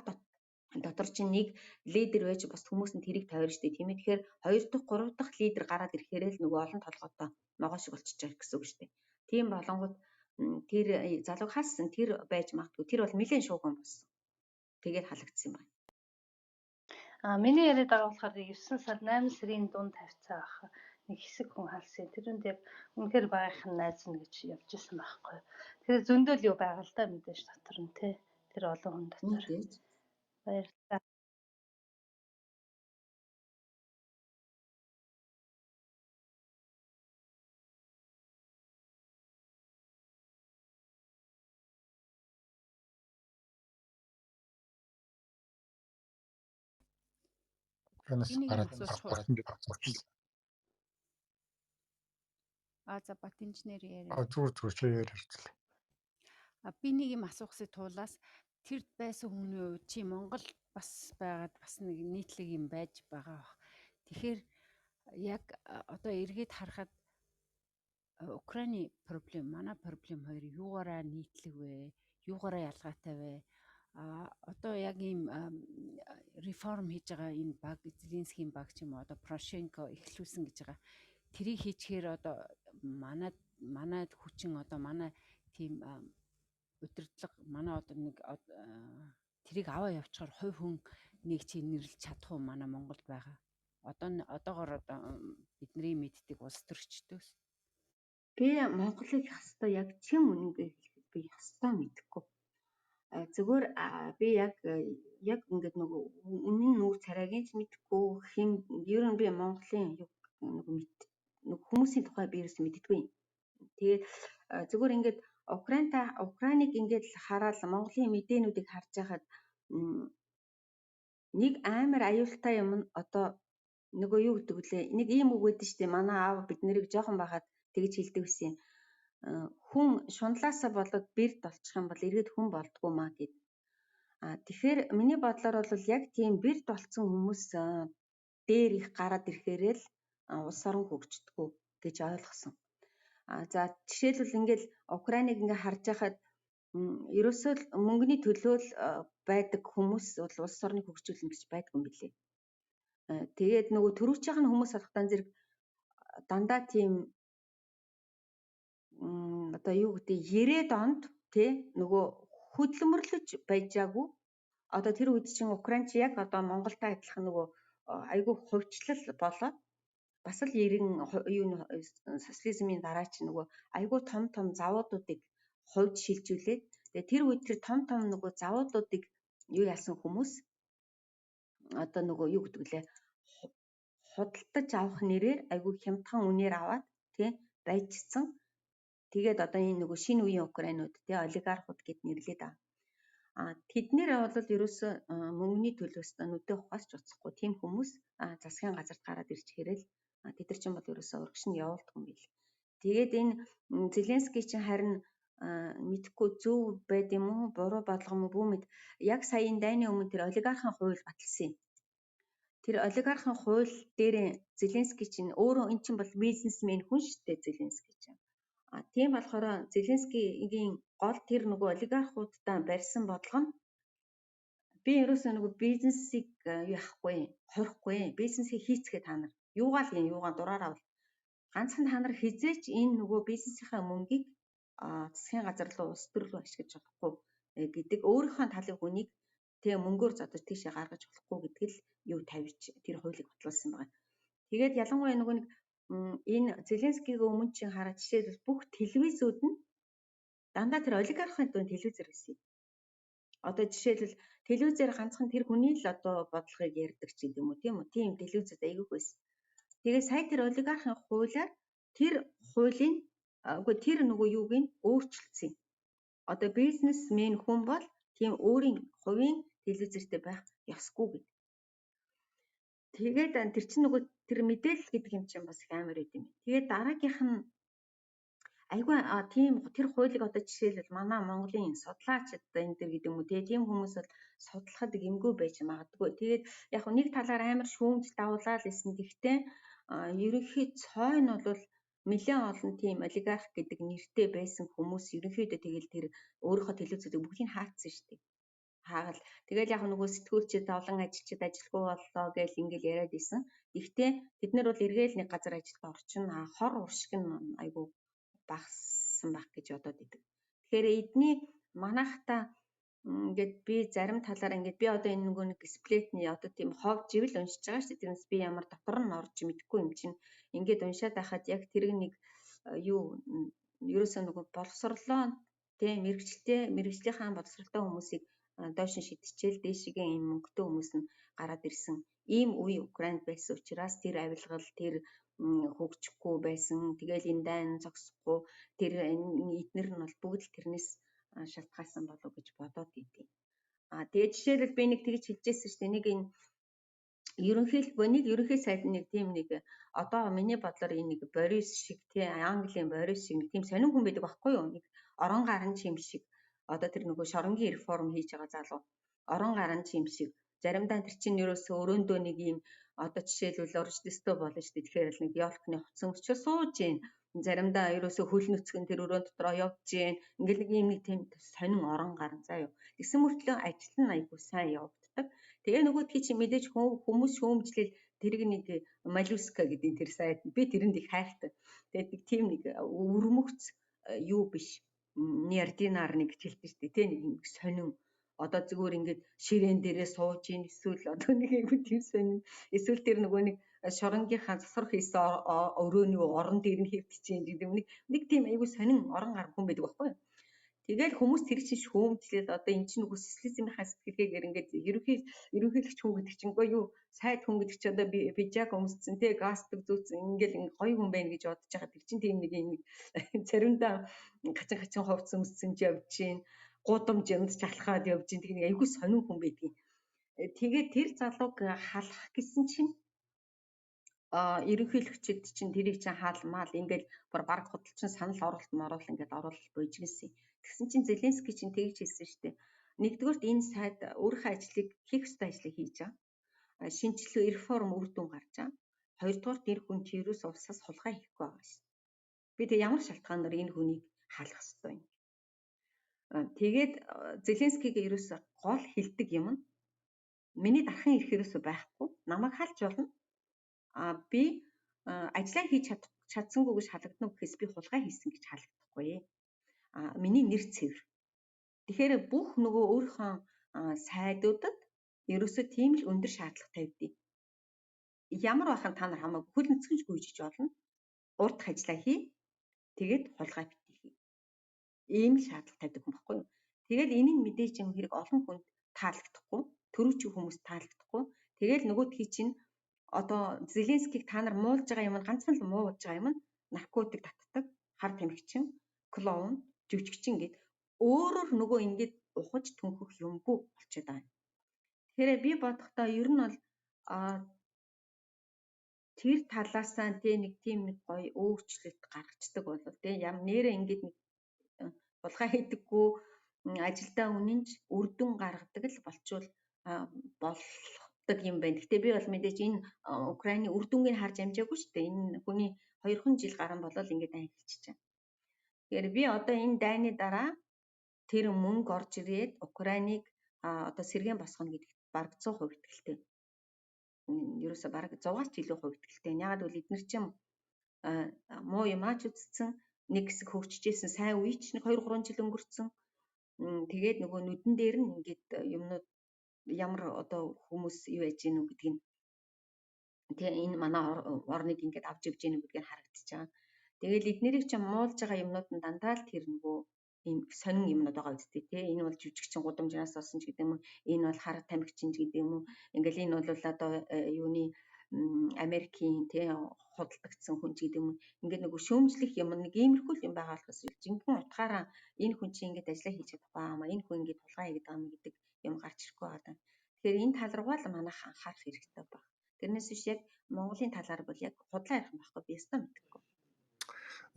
дотор чинь нэг лидер байж бас хүмүүс нь тэрийг тойрно шүү дээ тийм ээ. Тэгэхээр 2 дахь 3 дахь лидер гараад ирэхээр л нөгөө олон толгойтой могоо шиг болчихж байгаа гэсэн үг шүү дээ. Тийм болонгууд тэр залууг хаасан тэр байж магадгүй. Тэр бол нэлээд шууган болсон. Тэгээд халагдсан юм байна. Миний яриад байгаа болохоор 9 сар 8 сарын дунд тавьцаа ах нэг хэсэг хүн халсан. Тэрэнд яг үнэхээр багийнхан найз нь гэж явж исэн байхгүй. Тэгэхээр зөндөл юу байгаа л да мэдээж дотор нь тий. Тэр олон хүн дотор. Баярлалаа. За бат инженер яриа. Зүгээр чи яриарчлаа. Би нэг юм асуухсыг туулаас тэр байсан хүний хувьд чи Монгол бас байгаад бас нэг нийтлэг юм байж байгаа бах. Тэгэхээр яг одоо эргээд харахад Украины проблем, манай проблем хоёр юугаараа нийтлэг вэ? Юугаараа ялгаатай вэ? Одоо яг ийм реформ хийж байгаа энэ баг, Зеленскийн баг ч юм уу одоо Порошенко эхлүүлсэн гэж байгаа. Тэрийг хийчихээр одоо манайд хүчин одоо манай тийм удирдлага манай одоо нэг тэрийг аваа явчихаар хувь хүн нэг чи нэрлэж чадах уу манай Монголд байгаа. Одоогоор бидний мэддэг улс төрчдөөс. Би Монголыг хастаа яг чим үнэнгээ хэлэхэд би хастаа мэдэхгүй. Зүгээр би яг ингээд нөгөө үнэн нүүр царайгийн ч мэдэхгүй хэм ер нь би Монголын нөгөө хүмүүсийн тухай би ерөөс мэддэггүй. Тэгээд зүгээр ингээд Украиныг ингээд хараад Монголын мэдээнүүдийг харж байхад нэг амар аюултай юм нь одоо нөгөө юу гэдэг вүлээ нэг ийм үг өгдөө штэ манай аав бид нарыг жоохон байхад тэгж хэлдэг байсан. Хүн шунлаасаа болоод бэрд болчих юм бол эргээд хүн болдгоо маа гэд. Тэгэхээр миний бодлоор бол яг тийм бэрд болцсон хүмүүс дээр их гараад ирэхээрээ л улс орон хөгждөггүй гэж ойлгосон. За жишээлбэл ингээд Украиныг ингээд харж байхад ерөөсөө л мөнгөний төлөө л байдаг хүмүүс бол улс орныг хөгжүүлнэ гэж байдгүй юм билээ. Тэгээд нөгөө төрүүчийнх нь хүмүүс болохтан зэрэг дандаа тийм одоо юу гэдэг 90-ад онд тий нөгөө хөдөлмөрлөж байжаагүй. Одоо тэр үед чинь Украин чи яг одоо Монголтай адилхан нөгөө айгүй хувьчлал болоод бас л 90 юу социализмын дараа чи нөгөө айгүй том завуудуудыг хувьд шилжүүлээд тэгээ тэр үед тэр том нөгөө завуудуудыг юу яасан хүмүүс одоо нөгөө юу гэдэг лээ худалдаж авах нэрээр айгүй хямдхан үнээр аваад тий байжсан. Тэгээд одоо энэ нөгөө шинэ үеийн Украинууд тий олигархууд гэд нэрлээд аа. Тэднэр бол ерөөсөө мөнгөний төлөөс нүдээ ухаас ч уцахгүй тийм хүмүүс засгийн газарт гараад ирж хэрэл тэд нар чинь бол ерөөсөө урагш нь явуулдаг юм бил. Тэгээд энэ Зеленский чинь харин мэдхгүй зөв байд юм уу буруу бодлого юм бүү мэд яг сая энэ дайны өмнө тэр олигархын хууль баталсан юм. Тэр олигархын хууль дээр Зеленский чинь өөрөө эн чинь бол бизнесмен хүн шүү дээ Зеленский чинь. Тийм болохоор Зеленскийгийн гол тэр нөгөө олигархуудтай барьсан бодлого нь би ерөөсөө нөгөө бизнесийг яахгүй хорихгүй бизнесийг хийцгээ та нар юугаа дураараа бол ганцхан та нар хизээч энэ нөгөө бизнесийнхаа мөнгийг засгийн газар руу улс төр рүү ашиглаж болохгүй гэдэг өөрийнхөө талын хүнийг тэгээ мөнгөөр зодож тийшээ гаргаж болохгүй гэдэг л юу тавьж тэр хуулийг батлуулсан байна. Тэгээд ялангуяа нөгөө нэг энэ Зеленскийгийн өмнө чинь хараад жишээлбэл бүх телевизүүд нь дандаа тэр олигархын дунд телевизээр байсан. Одоо жишээлбэл телевизээр ганцхан тэр хүний л одоо бодлогыг ярьдаг ч гэдэг юм уу тийм үү? Тийм телевизүүд айгүйх байсан. Тэгээд сая тэр олигархын хуулиар тэр хуулийн тэр нөгөө юуг нь өөрчилсөн. Одоо бизнесмен хүн бол тийм өөрийн хувийн телевизэртэй байх ёсгүй гэдэг. Тэгээд тэр чинь нөгөө тэр мэдээлэл гэдэг юм чинь бас их амар байд юм. Тэгээд дараагийнх нь айгүй тийм тэр хуулийг одоо жишээлбэл манай Монголын судлаач одоо энэ төр гэдэг юм уу тийм хүмүүс бол судлахад гэмгүй байж магадгүй. Тэгээд яг нэг талаар амар шүүмж давуулаад лсэн. Гэхдээ ерөнхий цой нь бол нэлээд олон тийм олигарх гэдэг нэртэй байсан хүмүүс ерөнхийдөө тэгэл тэр өөрийнхөө телевизүүдийг бүгдийг хаацсан шүү дээ. Хаагаал. Тэгэл яг нөгөө сэтгүүлчид олон ажилчид ажилгүй боллоо гэж ингээл яриад исэн. Гэхдээ бид нар бол эргээл нэг газар ажилд орчин хор уршиг нь айгүй багассан байх гэж бодоод идэг. Тэгэхээр эдний манайхта ингээд би зарим талаараа ингээд би одоо энэ нөгөө нэг сплетний одоо тийм хов живэл уншиж байгаа шүү дээ. Тэрнээс би ямар дотор нь орж мэдгүй юм чинь ингээд уншаад байхад яг тэрэг нэг юу ерөөсөө нөгөө боловсрлоо тийм мэрэгжлийнхаа боловсралтай хүмүүсийг доош нь шидчихэл дээшигээ ийм мөнгөтэй хүмүүс нь гараад ирсэн. Ийм үе Украинд байсан учраас тэр авилгал тэр хөгжихгүй байсан. Тэгэл энэ дайн зогсохгүй тэр эднэр нь бол бүгд л тэрнээс шалтгаалсан болов гэж бодоод идэв. Тэгээд жишээлбэл би нэг тэгж хэлжсэн шүү дээ. Нэг энэ ерөнхий сайд нэг тийм нэг одоо миний бодлоор энэ нэг Борис шиг тий Английн Борис шиг нэг тийм сонин хүн байдаг байхгүй юу? Нэг орон гарын чим шиг одоо тэр нөгөө шоронгийн реформ хийж байгаа залуу орон гарын чим шиг заримдаа тэр чинь ерөөсөө өрөөндөө нэг юм одоо жишээлбэл орждстой болно шүү дээ. Тэгэхээр л нэг ёлкны хоцсон өчөө сууж гин заримдаа ерөөсөө хөл нүцгэн тэр өрөөнд дотроо явж гин ингээл нэг юм нэг тийм сонин орон гарan заа юу. Тэгсэн мөртлөө ажил нь айгуу сайн явагддаг. Тэгээ нөгөөдгий чи мэдээж хүмүүс шүүмжлэл тэрэг нэг Малюска гэдэг тэр сайд би тэрэнд их хайртай. Тэгээд нэг тийм нэг өрмөгц юу биш нярдинаар нэг хэлдэг шүү дээ. Тэ нэг сонин одоо зүгээр ингээд ширээн дээрээ сууж ийн эсвэл одоо нэг айгуу тийм сонин эсвэл тэр нөгөө нэг шоронгийнхаа засвар хийсэн өрөөний орон дээр нь хэвтчихээн гэдэг нэг тийм айгуу сонин орон гар хүн байдаг байхгүй юу? Тэгэл хүмүүс тэр чинь шүүмжлээд одоо эн чинь нөгөө социализмынхаа сэтгэлгээгээр ингээд ерөнхийлөгч хүн гэдэг чинь үгүй юу сайд хүн гэдэг чинь одоо бижаг өмсцэн те гастик зүүцэн ингээл гоё хүн байна гэж бодож байгаа. Тэр чинь тийм нэг заримдаа хачин хувцс өмсцэн явж гин гудамж юмд чалхаад явж гин тэг нэг айгүй сонин хүн байдгийг. Тэгээд тэр залууг халах гэсэн чинь ерөнхийлөгчд чинь тэрийг чинь хаалмаал ингээл баг худалчин санал оруулалт ингээд оруулалт бууж гисэн. Тэгсэн чинь Зеленский чинь тэгж хэлсэн шүү дээ. Нэгдүгээрт энэ сайд өөрийнхөө ажлыг хийх ёстой ажлыг хийж байгаа. Шинжилгээ реформ үр дүн гарч байгаа. Хоёрдугаарт нэр хүн чи ерөөс улсаас хулгай хийхгүй байгаа шээ. Би тэг ямар шалтгаанаар энэ хүнийг халах ёстой юм. Тэгээд Зеленскийгээ ерөөс гол хилдэг юм нь миний дархан ирэх ерөөсөө байхгүй. Намайг халж болно. Би ажиллаа хийж чадсангүй гэж халагдана уу гэхээс би хулгай хийсэн гэж халагдахгүй. Миний нэр цэвэр. Тэгэхээр бүх нөгөө өөрийнхөө сайдуудад ерөөсөө тийм л өндөр шаардлага тавьдیں۔ Ямар бахан та нар хамаагүй хөл нүцгэнж гүйжиж болно. Урдах ажиллаа хий. Тэгээд хулгай битгий хий. Ийм л шаардлага тавьдаг хүн баггүй юу? Тэгэл энэ нь мэдээж юм хэрэг олон хүнд таалагдахгүй, төрүүчийн хүмүүс таалагдахгүй. Тэгэл нөгөөдхий чинь одоо Зеленскийг та нар муулж байгаа юм ганцхан л муулж байгаа юм нь наркотик татдаг, хар тамхичин, клоун, жүжигчин гэд өөрөөр нөгөө ингэж ухаж түнхэх юмгүй болчиход байгаа юм. Тэгэхээр би бодохдоо ер нь бол тэр талаасаа нэг тийм нэг гоё өөрчлөлт гаргацдаг бол ям нэрээ ингэж нэг хулгай хийдэггүй ажилдаа үнэнч үр дүн гаргадаг л болчвол болдог юм байна. Гэтэ би бол мэдээж энэ Украины үр дүнгийг харж амжаагүй шүү дээ. Энэ хүний 2хан жил гарan болол ингэж айн хэлчихэж байгаа. Тэгэхээр би одоо энэ дайны дараа тэр мөнгө орж ирээд Украиныг одоо сэргээн босгоно гэдэгт бараг 100% итгэлтэй. Ерөөсө бараг 100-аас ч илүү хувь итгэлтэй. Ягаад гэвэл эдгээр чинь муу юмаач үзсэн, нэг хэсэг хөгжижсэн сайн үе ч нэг 2-3 жил өнгөрцөн. Тэгээд нөгөө нүдэн дээр нь ингээд юмнууд ямар одоо хүмүүс юу яж гинүү гэдгийг тэгээ энэ манай орныг ингээд авч явж гинүү гэдгийг харагдаж байгаа. Тэгэл эднэрийг ч муулж байгаа юмнууд нь дандаа л тэр нөгөө ийм сонин юмнууд байгаа үстэй тий. Энэ бол жүжигчин гудамжнаас олсон ч гэдэг юм уу. Энэ бол хар тамхичин ч гэдэг юм уу. Ингээл энэ бол одоо юуны Америкийн тий худалдагдсан хүн ч гэдэг юм уу. Ингээд нөгөө шөөмжлөх юм нэг иймэрхүү юм байгаа болохос жинхэнэ утгаараа энэ хүн чинь ингээд ажиллаа хийж чадахгүй аа энэ хүн ингээд тулгай хийгээд байгаа юм гэдэг юм гарч ирэхгүй байгаа. Тэгэхээр энэ тал руугаа л манайх анхаарах хэрэгтэй байна. Тэрнээс биш яг Монголын талаар бол яг худлаа ярих юм байхгүй би ястаа мэдэхгүй.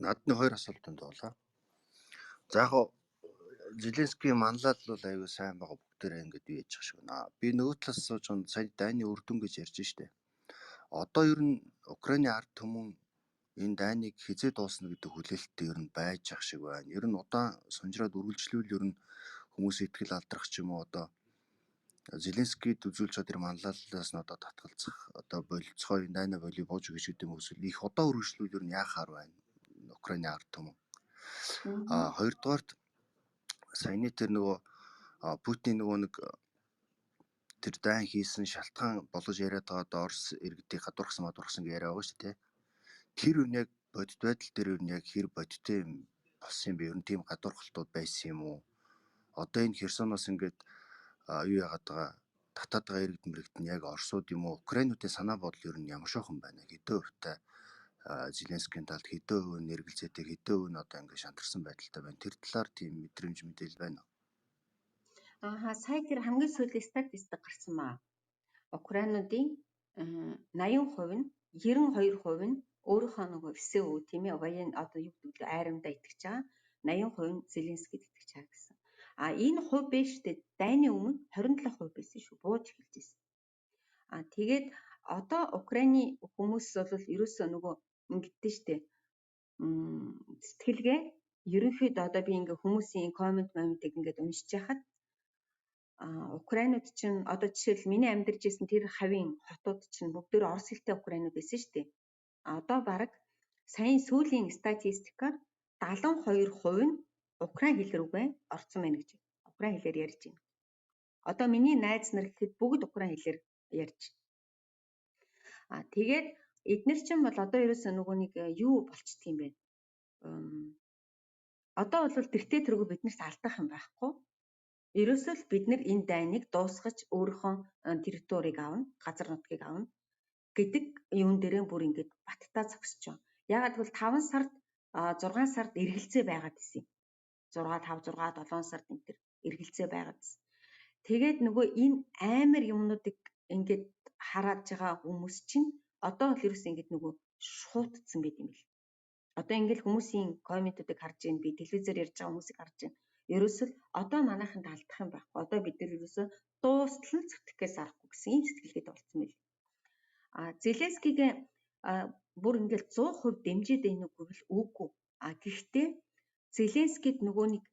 Надны хоёр асуултанд болоо. За яг Зеленский манлал бол аюу сайн байгаа бүгдээрээ ингэж юу яж байгаа шиг байна. Би нөгөө талаас сууж байгаа сая дайны үр дүн гэж ярьж штэ. Одоо ер нь Украины ард түмэн энэ дайныг хизээ дуусна гэдэг хүлээлттэй ер нь байж ах шиг байна. Ер нь удаан сонжроод үргэлжлүүл ер нь хүмүүс итгэл алдрах ч юм уу одоо Зеленскийд үзүүлж байгаа тэр манлайлалаас нь одоо татгалзах одоо болцгой дайна боли бууж гэж гэдэг юм эсвэл их удаан үргэлжлүүл ер нь яахаар байна. Украины ард түмэн. Хоёрдугаарт саяны тэр нөгөө Путин нөгөө нэг тэр дайн хийсэн шалтгаан болгож яриад байгаа Орос иргэдийг гадуурхсан гэж яриа байгаа шүү дээ. Тэр үн яг бодит байдал дээр үн яг хэр бодиттой юм болсон юм бэ? Ер нь тийм гадуурхалтууд байсан юм уу? Одоо энэ Херсоноос ингээд юу яагаад байгаа татаад байгаа иргэд мэрэгт нь яг Оросууд юм уу? Украинуудын санаа бодол ер нь ямар шохон байна? Хэдэн хувьтай Зеленскийн талд хэдэн хувь нь эргэлзээтэй хэдэн хувь нь одоо ингээд шантарсан байдалтай байна. Тэр талаар тийм мэдрэмж мэдээлэл байна уу? Сая тэр хамгийн сүүлийн статистик гарсан маа. Украинуудын 80% нь 92% нь өөрийнхөө нөгөө ФСУ тийм ээ воен одоо юу гэдэг вэ айрамдаа итгэж байгаа. 80% нь Зеленскийд итгэж байгаа гэсэн. Энэ хувь биш үү? Дайны өмнө 27% байсан шүү. Бууж эхэлжсэн. Тэгээд одоо Украины хүмүүс бол ерөөсөө нөгөө ингэдэж штэ. Сэтгэлгээ ерөнхийдөө одоо би ингээ хүмүүсийн комментыг ингээд уншиж яхад Украинууд чинь одоо жишээл миний амьдарч исэн тэр хавийн хотууд чинь бүгдээр орос хэлтэй Украинууд байсан шүү дээ. Одоо баг саяын сүүлийн статистикаар 72% нь Украин хэл рүүгээ орсон байна гэж. Украин хэлээр ярьж байна. Одоо миний найз нар гэхэд бүгд Украин хэлээр ярьж. Тэгээд эдгээр чинь бол одоо ерөөсөө нөгөө нэг юу болчдөг юм бэ? Одоо бол тэртээ тэргүй биднэрт алдах юм байхгүй. Ерөөсөө л бид нар энэ дайныг дуусгаж өөрийнхөө территорийг авна, газар нутгийг авна гэдэг юун дээрээ бүр ингэж баттаа зогсож байна. Ягаад гэвэл 5 сард 6 сард эргэлзээ байгаад исэн. 6, 5, 6, 7 сард энэ төр эргэлзээ байгаад исэн. Тэгээд нөгөө энэ амар юмнуудыг ингэж хараад байгаа хүмүүс чинь одоо л ерөөсөө ингэж нөгөө шуутцсан байт юм бэл. Одоо ингээл хүмүүсийн комментуудыг харж байна, би телевизээр ярьж байгаа хүмүүсийг харж байна. Ерөөсөл одоо манайханд алдах юм байхгүй. Одоо бид нар ерөөсөө дуустал зүтгэхээс арахгүй гэсэн ийм сэтгэлгээд болцсон байл. Зеленскийгээ бүр ингээл 100% дэмжиж байна уу гэвэл үгүй. Гэхдээ Зеленскийд нөгөө нэг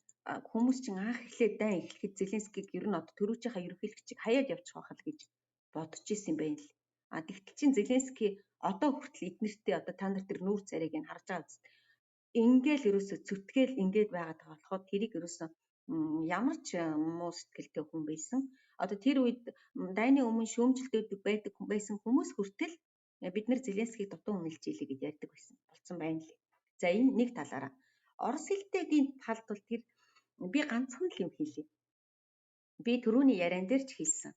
хүмүүс чинь анх эхлээд дайн эхлэхэд Зеленскийг ер нь одоо төрүүжийнхаа ерөнхийлөгчийг хаяад явчих واخал гэж бодож исэн юм байна л. Тэгтэл чин Зеленский одоо хүртэл эднэртээ одоо та нар тэр нүүр царайг нь харж байгаа үст. Ингээл ерөөсө зүтгээл ингээд байгаад байгаа болохоо тэрийг ерөөсө ямар ч муу сэтгэлтэй хүн байсан. Одоо тэр үед дайны өмнө шүүмжилдэг байдаг хүн байсан хүмүүс хүртэл бид нар Зеленскийг дутуу үнэлж ийлээ гэж ярьдаг байсан болцсон байна лээ. За энэ нэг талаараа. Орос хэлтэйгийн талд бол тэр би ганцхан л юм хэлье. Би түрүүний яриан дээр ч хэлсэн.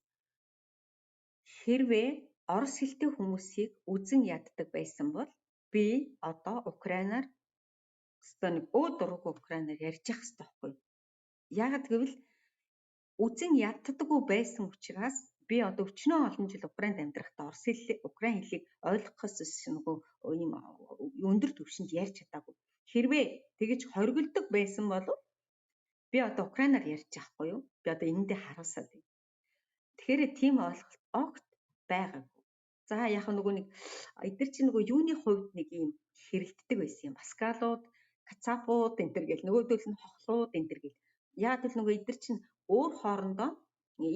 Хэрвээ орос хэлтэй хүмүүсийг үзен яддаг байсан бол би одоо Украинаар нэг өөдрөг Украинаар ярьж явах хэрэгтэй байхгүй юу? Яагаад гэвэл үзен яддаггүй байсан учраас би одоо өчнөө олон жил Украинд амьдрахдаа орос хэллээ Украин хэлийг ойлгохоос нөгөө ийм өндөр түвшинд ярьж чадаагүй. Хэрвээ тэгэж хоригддог байсан бол би одоо Украинаар ярьж байхгүй юу? Би одоо энэндээ харуулсаад байна. Тэгэхээр тийм ойлголт огт байгаагүй. За яг нөгөө нэг эдгээр чинь нөгөө юуны хувьд нэг ийм хэрэлддэг байсан юм. Паскалууд, кацапууд энэ төр гэл нөгөөдөл нь хохлууд энэ төр гэл. Яг л нөгөө эдгээр чинь өөр хоорондоо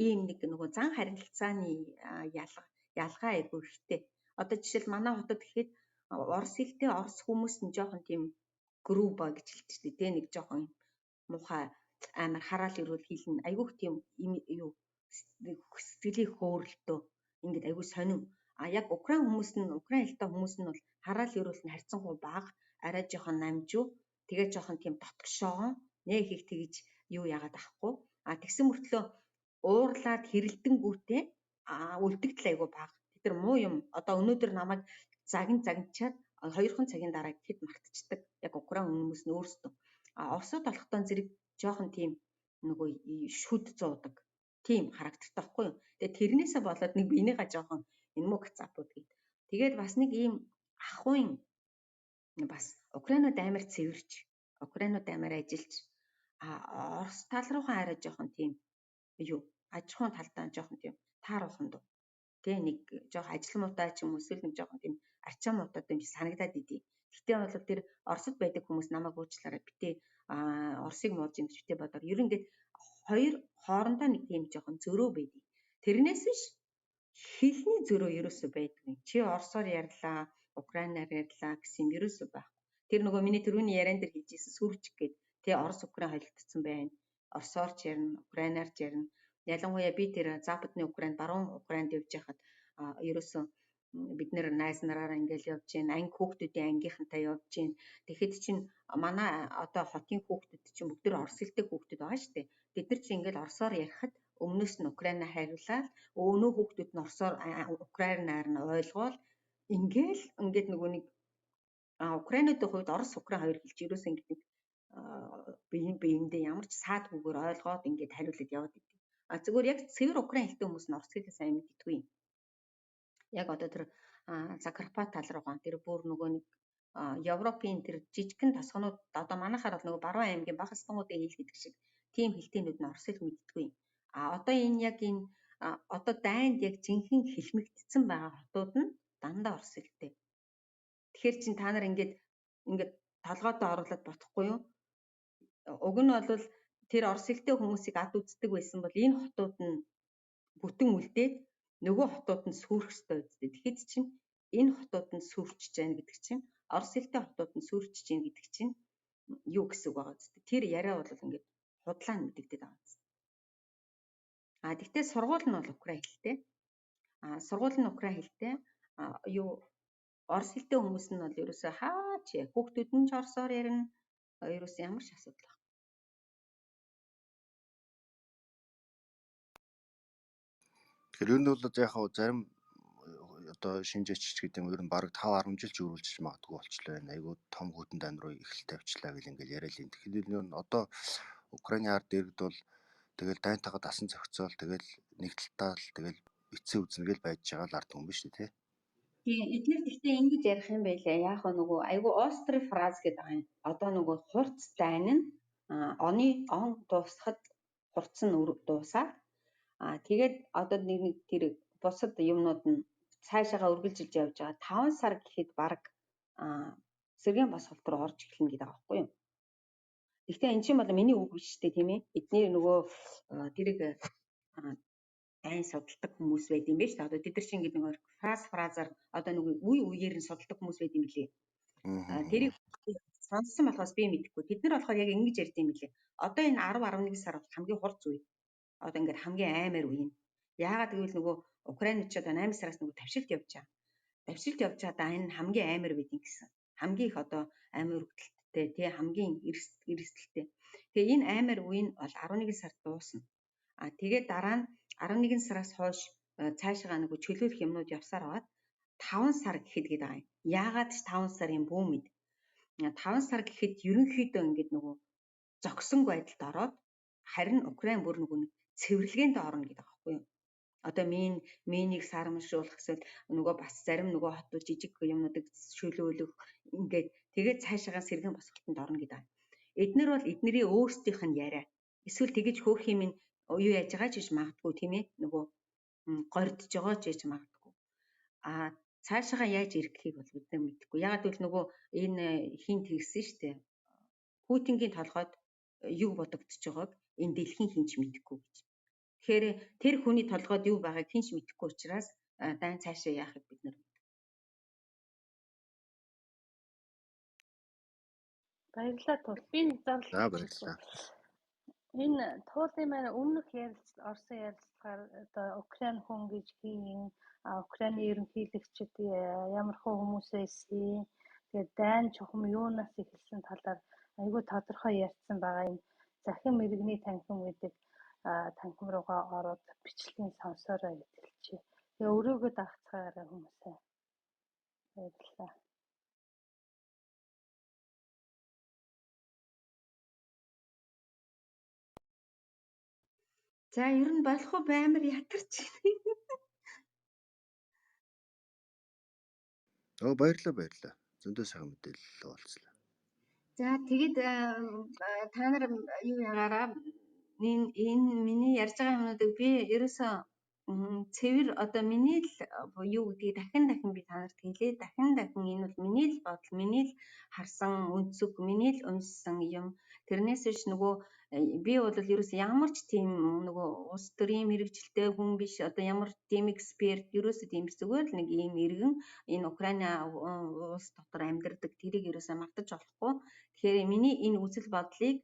ийм нэг нөгөө зан харилцааны ялгаа айгүй ихтэй. Одоо жишээл манай хотод гэхэд орос хэлтэй орос хүмүүс нь жоохон тийм грубо гэж хэлчихдэг тийм нэг жоохон муухай амар хараал ирүүл хэлнэ. Айгүйх тийм юу сэтгэлийн хөөрөлтөө ингээд айгүй сонин. Яг Украин хүмүүс нь Украин хэлтэй хүмүүс нь бол хараал ирүүл нь харьцангуй бага, арай жоохон намжуу, тэгээ жоохон тийм дотгошоогоо нэг их тэгж юу яагаад ахгүй. Тэгсэн мөртлөө уурлаад хэрэлдэнгүүтээ үлдэгдэл айгүй бага. Тэр муу юм одоо өнөөдөр намайг загнчаад 2 цагийн дараа хэд мартчихдаг. Яг Украин хүмүүс нь өөрсдөө. Оросууд болохтой зэрэг жоохон тийм нөгөө шүд зуудаг. Тийм характертай байхгүй юу? Тэгээ тэрнээсээ болоод нэг энийгээ жоохон энэ муу кацапууд гээд. Тэгээд бас нэг ийм ахуйн бас Украинууд амар цэвэрч, Украинууд амар ажилч Орос тал руухан арай жоохон тийм юу аж ахуйн талдаа жоохон тийм тааруулхан дуу. Тэ нэг жоохон ажил муутай ч юм уу эсвэл нэг жоохон тийм арчаа муутай юм санагдаад идэв. Гэтэ бол тэр Оросд байдаг хүмүүс намайг уучлаарай битээ Оросыг мууж юм битээ бодоор. Ер нь ингээд хоёр хоорондоо нэг тийм жоохон зөрөө байдаг. Тэрнээс биш хэлний зөрөө ерөөсөө байдгүй. Чи орсоор ярьлаа, украинаар ярьлаа гэсэн юм ерөөсөө байхгүй. Тэр нөгөө миний түрүүний яриан дээр хэлжсэн сүрч гээд тэ орос украин холилдсон байна. Орсоор ч ярина, украинаар ч ярина. Ялангуяа би тэр западны Украинд, баруун Украинд явж байхад ерөөсөө бид нэр найз нараараа ингээл явж гин, анги хүүхдүүдийн ангийнхантай явж гин. Тэгэхэд чинь манай одоо хотын хүүхдүүд чинь бүгд орос хэлтэй хүүхдүүд байгаа шүү дээ. Бид нар чинь ингээл орсоор ярихад өмнөөс нь украинаар хариулаад өвнөө хүүхдүүд нь орсоор украинаар нь ойлгоол ингээд нөгөө нэг украинуудын хувьд орос украин хоёр хэлж ерөөсөө ингээд биендээ ямар ч саадгүйгээр ойлгоод ингээд хариулаад яваад идэв. Зүгээр яг цэвэр украин хэлтэй хүмүүс нь орос хэлээ сайн мэддэггүй юм. Яг одоо тэр Закарпат тал руугаан тэр бүр нөгөө нэг Европын тэр жижигхэн тосгонууд одоо манайхаар бол нөгөө баруун аймгийн бага стангуудын хэл гэдэг шиг тийм хэлтийнүүд нь орос хэл мэддэггүй юм. Одоо энэ яг энэ одоо дайнд яг жинхэнэ хэлмэгдсэн байгаа хотууд нь дандаа орос хэлтэй. Тэгэхээр чин та нар ингээд толгойдоо оруулаад бодохгүй юу? Уг нь бол тэр орос хэлтэй хүмүүсийг ад үздэг байсан бол энэ хотууд нь бүтэн үлдээд нөгөө хотууд нь сүрэх ёстой үстэй. Тэгэхэд чинь энэ хотууд нь сүрчж байна гэдэг чинь орос хэлтэй хотууд нь сүрчж байна гэдэг чинь юу гэсэн үг байгаа үстэй. Тэр яриа бол ингээд худлаа мэдэгдээд байгаа үстэй. Тэгтээ сургууль нь бол украин хэлтэй. Сургууль нь украин хэлтэй. Юу орос хэлтэй хүмүүс нь бол ерөөсөө хаач хүүхдүүд нь ч орсоор ярина. Ерөөсөө ямар ч асуудал байна. Тэгэхээр ер нь бол яг зарим одоо шинжээч гэдэг юм ер нь бараг 5-10 жил ч үргэлжлэж магадгүй болчлоо байна. Айгуу том хүйтэн дан руу эхэлт тавьчлаа гэл ингээл яриад юм. Тэгэхээр ер нь одоо Украины ард иргэд бол тэгэл дайнтайгаа дасан зохицоол тэгэл нэг талтаа л тэгэл эцсийн үзнэгэл байж байгаа л ард хүн биш үү те. Тийм эдгээр гэхдээ ингэж ярих юм байлаа. Яг нөгөө айгу остри фраз гэдэг байгаа юм. Одоо нөгөө хурц дайн нь он дуусахад хурц нь дуусаад тэгээд одоо нэг тэр бусад юмнууд нь цаашаага үргэлжилж явж байгаа 5 сар гэхэд баг сэргийн бос холт руу орж эхэлнэ гэдэг байгаа байхгүй юу? Гэхдээ эн чинь бол миний үг биш үү тийм ээ. Эдний нөгөө тэрийг дайн судалдаг хүмүүс байд юм байна шүү дээ. Одоо тэд нар чинь ингээд нэг фразаар одоо нэг үе үеэр нь судалдаг хүмүүс байд юм билээ. Тэрийг сонссон болохоос би мэдэхгүй. Тэд нар болохоор яг ингэж ярьд юм билээ. Одоо энэ 10-11 сар бол хамгийн хурц үе. Одоо ингээд хамгийн аймаар үе нь. Яагаад гэвэл нөгөө Украинч одоо 8 сараас нөгөө тавшилт явж байгаа. Тавшилт явж байгаа энэ хамгийн аймаар байдгийг гэсэн. Хамгийн их одоо аймаар өргөдөлттэй тий хамгийн эрсдэлтэй. Тэгээ энэ аймаар үе нь бол 11 сард дуусна. Тэгээд дараа нь 11 сараас хойш цаашаа нөгөө чөлөөлөх юмнууд явсаар аваад 5 сар гэхэд гээд байгаа юм. Яагаад ч 5 сарын бүү мэд. 5 сар гэхэд ерөнхийдөө ингээд нөгөө зогсонгүй байдалд ороод харин Украин бүр нөгөө цэвэрлэгээнд орно гэдэг аахгүй юу? Одоо минийг сармшруулах гэсэн нөгөө бас зарим нөгөө хотууд жижиг юмнуудыг шөлөөлөх ингээд тэгээд цаашаа сэргэн босголтод орно гэдэг. Эднэр бол эднэрийн өөрсдийнх нь яриа. Эсвэл тэгэж хөөх юм нь юу яаж байгаа ч гэж магадгүй тийм ээ. Нөгөө гордж байгаа ч гэж магадгүй. Цаашаа яаж ирэх гэхийг бол бид нар мэдэхгүй. Ягаад гэвэл нөгөө энэ хин тэгсэн шүү дээ. Путингийн толгойд юу бодогдож байгааг энэ дэлхийн хинч мэдэхгүй гэж. Тэгэхээр тэр хүний толгойд юу байгааг хинч мэдэхгүй учраас дайн цаашаа яахыг бид нар Баярлалаа тул. Би нэг зарлал баярлалаа. Энэ туулын маань өмнөх Орсын ярилцлагаар одоо Украин хүн гэж хийн, Украины ерөнхийлөгчд ямар хүмүүс байсан, тэгээд дайн чухам юунаас эхэлсэн талаар айгүй тодорхой ярьсан байгаа юм. Захин мэрэгний танхим гэдэг танхим руугаа ороод бичлэгийг сонсороо гэж хэлчихье. Тэгээ өрөөгөө дагцгаараа хүмүүсээ. Баярлалаа. За ер нь болох уу баймар ятарч. Баярлалаа. Зөндөө сайхан мэдээлэл олцлоо. За тэгээд та нар юу ягаараа энэ миний ярьж байгаа юмнуудыг би ерөөсөө цэвэр одоо миний л юу гэдгийг дахин би та нарт хэлээ. Дахин энэ бол миний л бодол, миний л харсан өнцөг, миний л уншсан юм. Тэрнээс биш нөгөө би бол ерөөсөө ямар ч тийм нөгөө улс төрийн мэрэгжилтэй хүн биш. Одоо ямар тийм эксперт ерөөсөө тийм биш. Зүгээр л нэг ийм иргэн энэ Украин улс дотор амьдардаг тэрийг ерөөсөө мартаж болохгүй. Тэгэхээр миний энэ үзэл бодлыг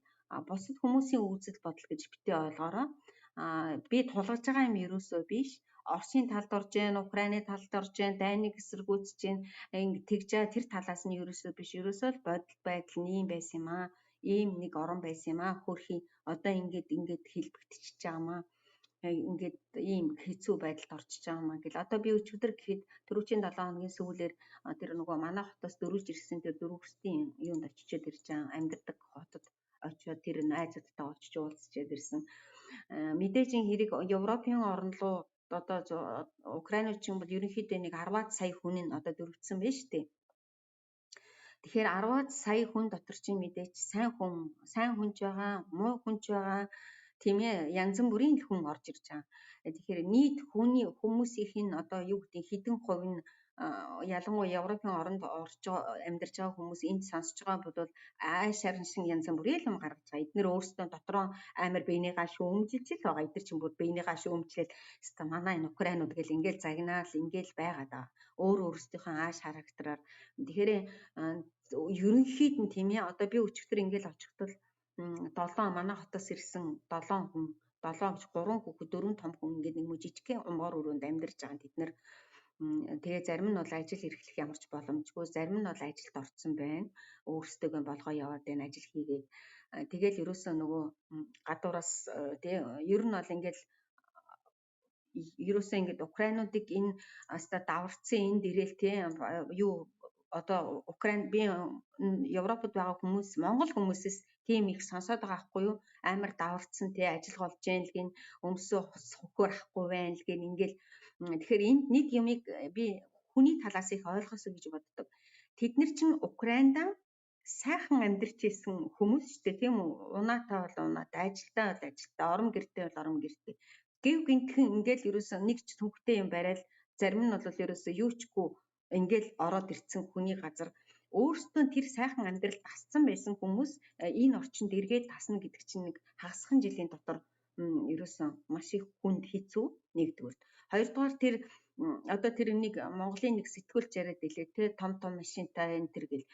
бусад хүмүүсийн үзэл бодол гэж битээ ойлгоорой. Би тулгаж байгаа юм ерөөсөө биш. Оросын талд орж гэн, Украины талд орж гэн, дайныг эсэргүүцэж гэн, тэгж байгаа тэр талаас нь ерөөсөө биш. Ерөөсөө л бодол байдал нь ийм байсан юм аа. Ийм нэг орон байсан юм аа. Хөрхий одоо ингээд хэлбэгдчихэж байгаа юм аа. Ингээд ийм хэцүү байдалд орчиж байгаа юм аа гэл. Одоо би өчигдөр гэхэд түрүүчийн 7 хоногийн сүүлээр тэр нөгөө манай хотоос дөрвөлж ирсэн тэр дөрвөстийн юунд очичээд ирж байгаа амьдардаг хотод очиод тэр найзуудтай очиж уулзчихэд ирсэн. Мэдээж энэ хэрэг Европын орн руу одоо Украиночин бол ерөнхийдөө нэг 10-аад сая хүн нь одоо дөрвөлжсөн байна шүү дээ. Тэгэхээр 10-аад сая хүн дотор чинь мэдээж сайн хүнч байгаа, муу хүнч байгаа, тийм ээ, янз бүрийн хүн орж ирж байгаа. Тэгэхээр нийт хүмүүсийнх нь одоо юу гэдэг хэдэн хувь нь ялангуяа Европын оронд амьдарч байгаа хүмүүс энд сонсож байгаа бол ааш арншин янз бүрийн юм гаргаж байгаа. Эдгээр өөрсдөө дотроо амар биенийгаа шүүмжилж л байгаа. Эдгээр чинь бүр биенийгаа шүүмжлээд хэвээ манай энэ Украинууд гэл ингээл загнаал ингээл байгаад байгаа. Өөрсдийнхөө ааш характераар. Тэгэхээр ерөнхийд нь тийм ээ одоо би өчигдөр ингээл очихдол 7 манай хотоос ирсэн 7 хүн 7 гэж 3 хүүхэд 4 том хүн ингээд нэг жижигхэн умгоор өрөөнд амьдарч байгаа. Тэд нэр тэгээ зарим нь бол ажил эрхлэх ямарч боломжгүй, зарим нь бол ажилд орсон байна. Өөрсдөө болгоо яваад байна, ажил хийгээд. Тэгэл ерөөсөө нөгөө гадуураас тий ер нь бол ингээд ерөөсөө ингээд Украинуудыг энэ аста даварцсан энд ирээл тий юу одоо Украин би Европод байгаа хүмүүс, Монгол хүмүүсээс тийм их сонсоод байгаа хгүй юу? Амар даварцсан тий ажил голж яан л гин өмсөө хөхөр ахгүй байна л гин ингээл тэгэхээр энд нэг юмыг би хүний талаас их ойлгосоо гэж боддог. Тэд нар чинь Украинда сайхан амьдарч исэн хүмүүс шүү дээ тийм үү? Унаатай бол унаатай, ажилтаа бол ажилтаа, орон гэртэй бол орон гэртэй. Гэв гинтхэн ингээл ерөөсөө нэг ч төвхтэй юм барайл зарим нь бол ерөөсөө юучгүй ингээл ороод ирцэн хүний газар өөрсдөө тэр сайхан амьдралд тасцсан байсан хүмүүс энэ орчинд эргээд тасна гэдэг чинь нэг хагасхан жилийн дотор ерөөсөн маш их хүнд хэцүү нэгдүгээр. Хоёрдугаар тэр одоо тэр нэг Монголын нэг сэтгүүлч яриад илээ те том машинтай энэ төр гэл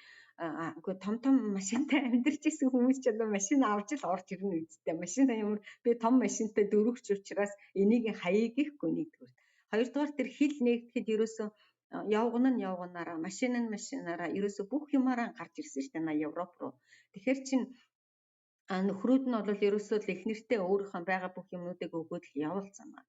үгүй том машинтай амьдарч исэн хүмүүс ч одоо машин авч л орж ирнэ үсттэй. Машин ямар би том машинтай дөрөвч учраас энийг хаяа гэхгүй нэгдүгээр. Хоёрдугаар тэр хил нэгдэхэд ерөөсөн явганаараа машинаараа ерөөсө бүх юмараа гарч ирсэн шүү дээ Европ руу. Тэгэхээр чин нөхрүүд нь бол ерөөсөө л их нэртэй өөрийнхөө байгаа бүх юмнуудыг өгөөд л явуулсан ба.